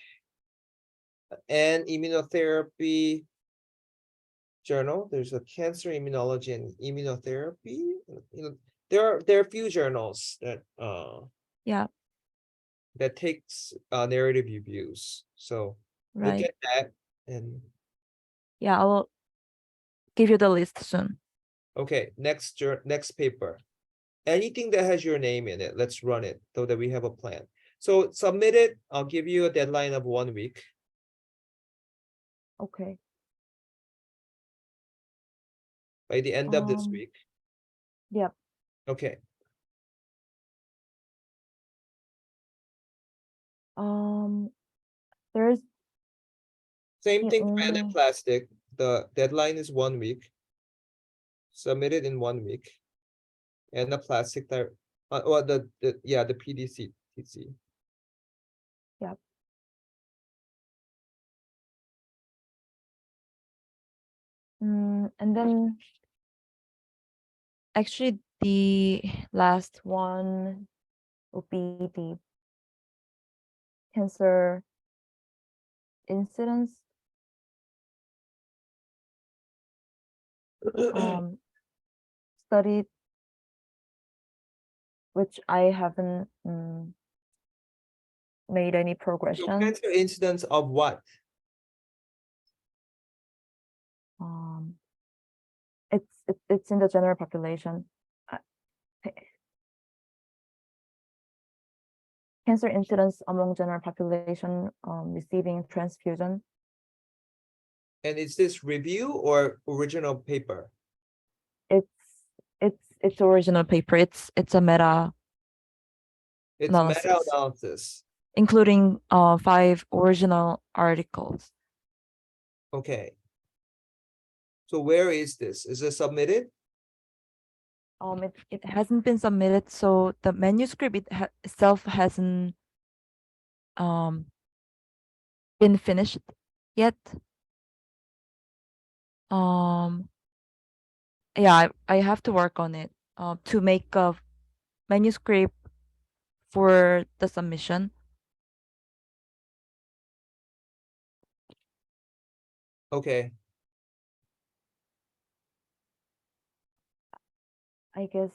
Speaker 1: and immunotherapy journal. There's a cancer immunology and immunotherapy. You know, there are a few journals that
Speaker 4: Yeah,
Speaker 1: that takes narrative reviews. So look
Speaker 4: right.
Speaker 1: at that and
Speaker 4: Yeah, I will give you the list soon.
Speaker 1: okay, next paper. Anything that has your name in it, let's run it so that we have a plan. So submit it. I'll give you a deadline of 1 week.
Speaker 4: Okay.
Speaker 1: By the end of this
Speaker 4: Um,
Speaker 1: week.
Speaker 4: Yep.
Speaker 1: Okay.
Speaker 4: There's
Speaker 1: Same
Speaker 4: the
Speaker 1: thing for
Speaker 4: only
Speaker 1: anaplastic. The deadline is 1 week. Submit it in 1 week. Anaplastic or the yeah, the PDC TC.
Speaker 4: Yep. And then actually the last one would be the cancer incidence study, which I haven't made any
Speaker 1: So
Speaker 4: progression.
Speaker 1: cancer incidence of what?
Speaker 4: It's in the general population. Cancer incidence among general population receiving transfusion.
Speaker 1: And is this review or original paper?
Speaker 4: It's original paper. It's a meta
Speaker 1: It's
Speaker 4: analysis,
Speaker 1: meta-analysis.
Speaker 4: including 5 original articles.
Speaker 1: Okay. So where is this? Is it submitted?
Speaker 4: It hasn't been submitted, so the manuscript itself hasn't been finished yet. Yeah, I have to work on it to make a manuscript for the submission.
Speaker 1: Okay.
Speaker 4: I guess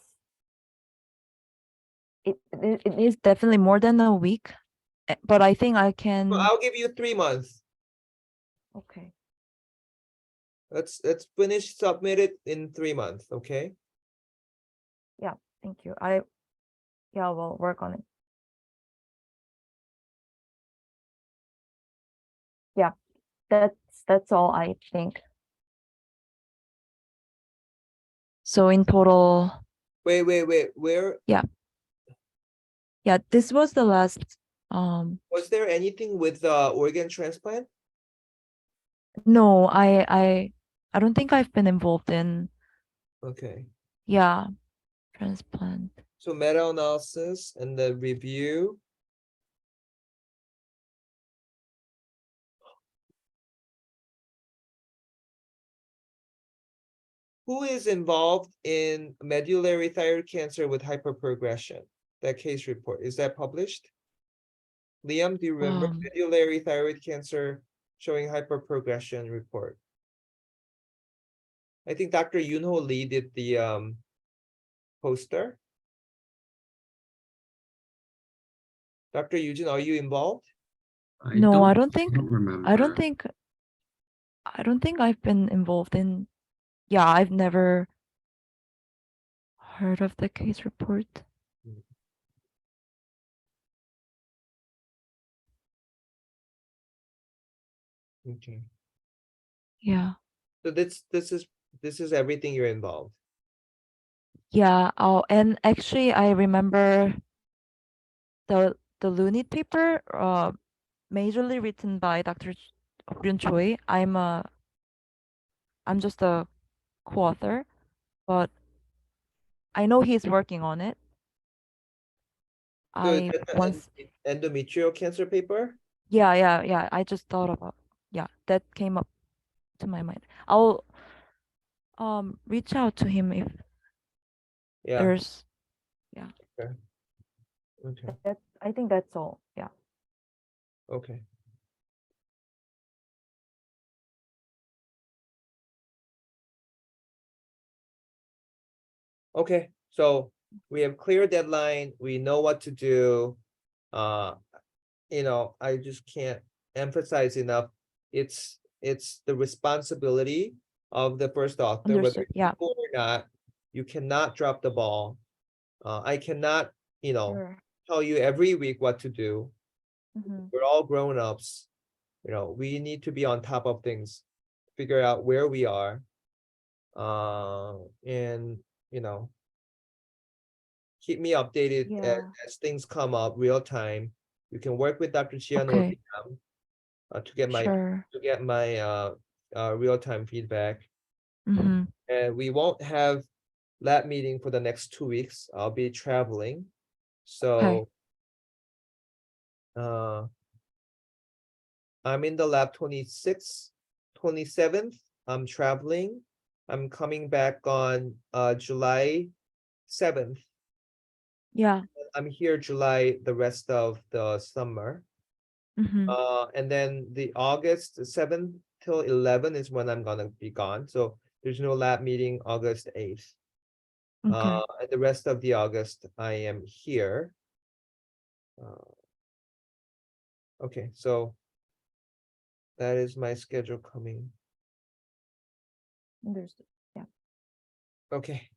Speaker 4: it is definitely more than a week, but I think I can.
Speaker 1: Well, I'll give you 3 months.
Speaker 4: Okay.
Speaker 1: Let's finish submit it in 3 months, okay?
Speaker 4: Yeah, thank you. Yeah, we'll work on it. Yeah, that's all I think. So in total,
Speaker 1: Wait, where
Speaker 4: yeah, this was the last.
Speaker 1: was there anything with organ transplant?
Speaker 4: No, I don't think I've been involved in,
Speaker 1: Okay.
Speaker 4: yeah, transplant.
Speaker 1: So meta-analysis and the review. Who is involved in medullary thyroid cancer with hyperprogression? That case report, is that published? Liam, do you remember medullary thyroid cancer showing hyperprogression report? I think Dr. Yunho Lee did the poster. Dr. Eugene, are you involved?
Speaker 4: No, I don't think.
Speaker 6: remember.
Speaker 4: I don't think I've been involved in. Yeah, I've never heard of the case report.
Speaker 1: Okay.
Speaker 4: Yeah.
Speaker 1: So this is everything you're involved.
Speaker 4: Yeah. Oh, and actually, I remember the Lunit paper, majorly written by Dr. Ryun Choi. I'm just a co-author, but I know he's working on it.
Speaker 1: So is
Speaker 4: I
Speaker 1: that the
Speaker 4: once
Speaker 1: endometrial cancer paper?
Speaker 4: Yeah. I just thought about, yeah, that came up to my mind. I'll reach out to him if
Speaker 1: Yeah,
Speaker 4: there's,
Speaker 1: okay,
Speaker 4: that, I think that's all. Yeah.
Speaker 1: okay. Okay, so we have clear deadline, we know what to do. You know, I just can't emphasize enough. It's the responsibility of the first author, whether
Speaker 4: Understood.
Speaker 1: it's
Speaker 4: Yeah.
Speaker 1: equal or not. You cannot drop the ball. I cannot, you know,
Speaker 4: Sure.
Speaker 1: tell you every week what to do.
Speaker 4: Mhm.
Speaker 1: We're all grown-ups. You know, we need to be on top of things, figure out where we are. And you know, keep me updated
Speaker 4: Yeah.
Speaker 1: as things come up real time. You can work with Dr. Chian or
Speaker 4: Okay.
Speaker 1: Liam,
Speaker 4: Sure.
Speaker 1: to get my real time feedback.
Speaker 4: Mm-hmm.
Speaker 1: And we won't have lab meeting for the next 2 weeks. I'll be traveling.
Speaker 4: Okay.
Speaker 1: So I'm in the lab 26th, 27th. I'm traveling. I'm coming back on July 7th.
Speaker 4: Yeah.
Speaker 1: I'm here July the rest of the summer.
Speaker 4: Mm-hmm.
Speaker 1: And then the August 7th till 11 is when I'm gonna be gone. So there's no lab meeting August 8th.
Speaker 4: Okay.
Speaker 1: And the rest of the August I am here. Okay, so that is my schedule coming.
Speaker 4: Understood. Yeah.
Speaker 1: Okay,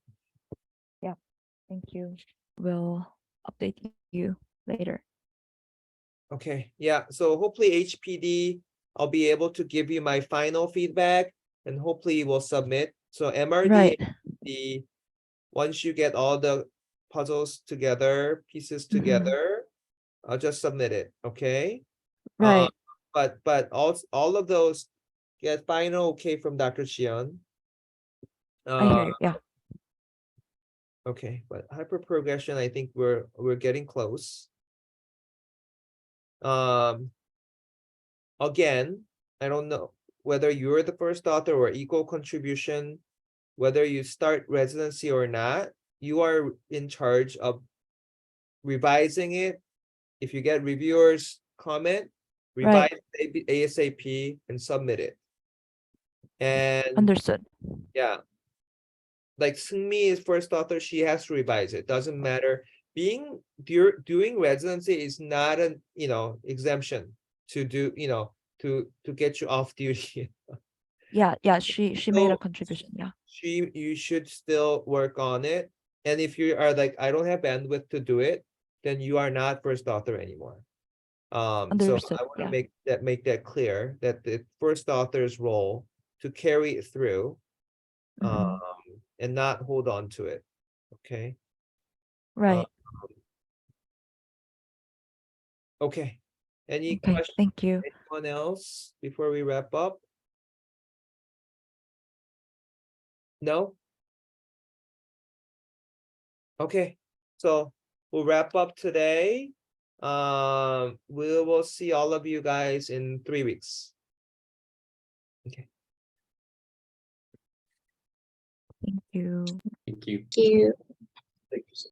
Speaker 4: Thank you. We'll update you later.
Speaker 1: okay, yeah, so hopefully HPD, I'll be able to give you my final feedback and hopefully we'll submit. So MRD,
Speaker 4: Right.
Speaker 1: the once you get all the puzzles together, pieces
Speaker 4: Mhm.
Speaker 1: together, I'll just submit it, okay?
Speaker 4: Right.
Speaker 1: But all of those get final okay from Dr. Xian.
Speaker 4: I hear you. Yeah.
Speaker 1: Okay, but hyper progression, I think we're getting close. Again, I don't know whether you're the first author or equal contribution, whether you start residency or not, you are in charge of revising it. If you get reviewers comment,
Speaker 4: Right.
Speaker 1: revise ASAP and submit it. And
Speaker 4: Understood.
Speaker 1: yeah, like Sungmi is first author, she has to revise it. Doesn't matter. Being doing residency is not an exemption to do to get you off duty.
Speaker 4: Yeah. She made a
Speaker 1: So
Speaker 4: contribution. Yeah.
Speaker 1: you should still work on it. And if you are like, I don't have bandwidth to do it, then you are not first author anymore. So
Speaker 4: Understood.
Speaker 1: I want to
Speaker 4: Yeah.
Speaker 1: make that clear that the first author's role to carry it through,
Speaker 4: Mhm.
Speaker 1: and not hold on to it. Okay.
Speaker 4: Right.
Speaker 1: Okay. Any
Speaker 4: Okay.
Speaker 1: questions?
Speaker 4: Thank you.
Speaker 1: Anyone else before we wrap up? No? Okay. So we'll wrap up today. We will see all of you guys in 3 weeks. Okay.
Speaker 4: Thank you.
Speaker 6: Thank you.
Speaker 5: Thank you.
Speaker 1: Thank you.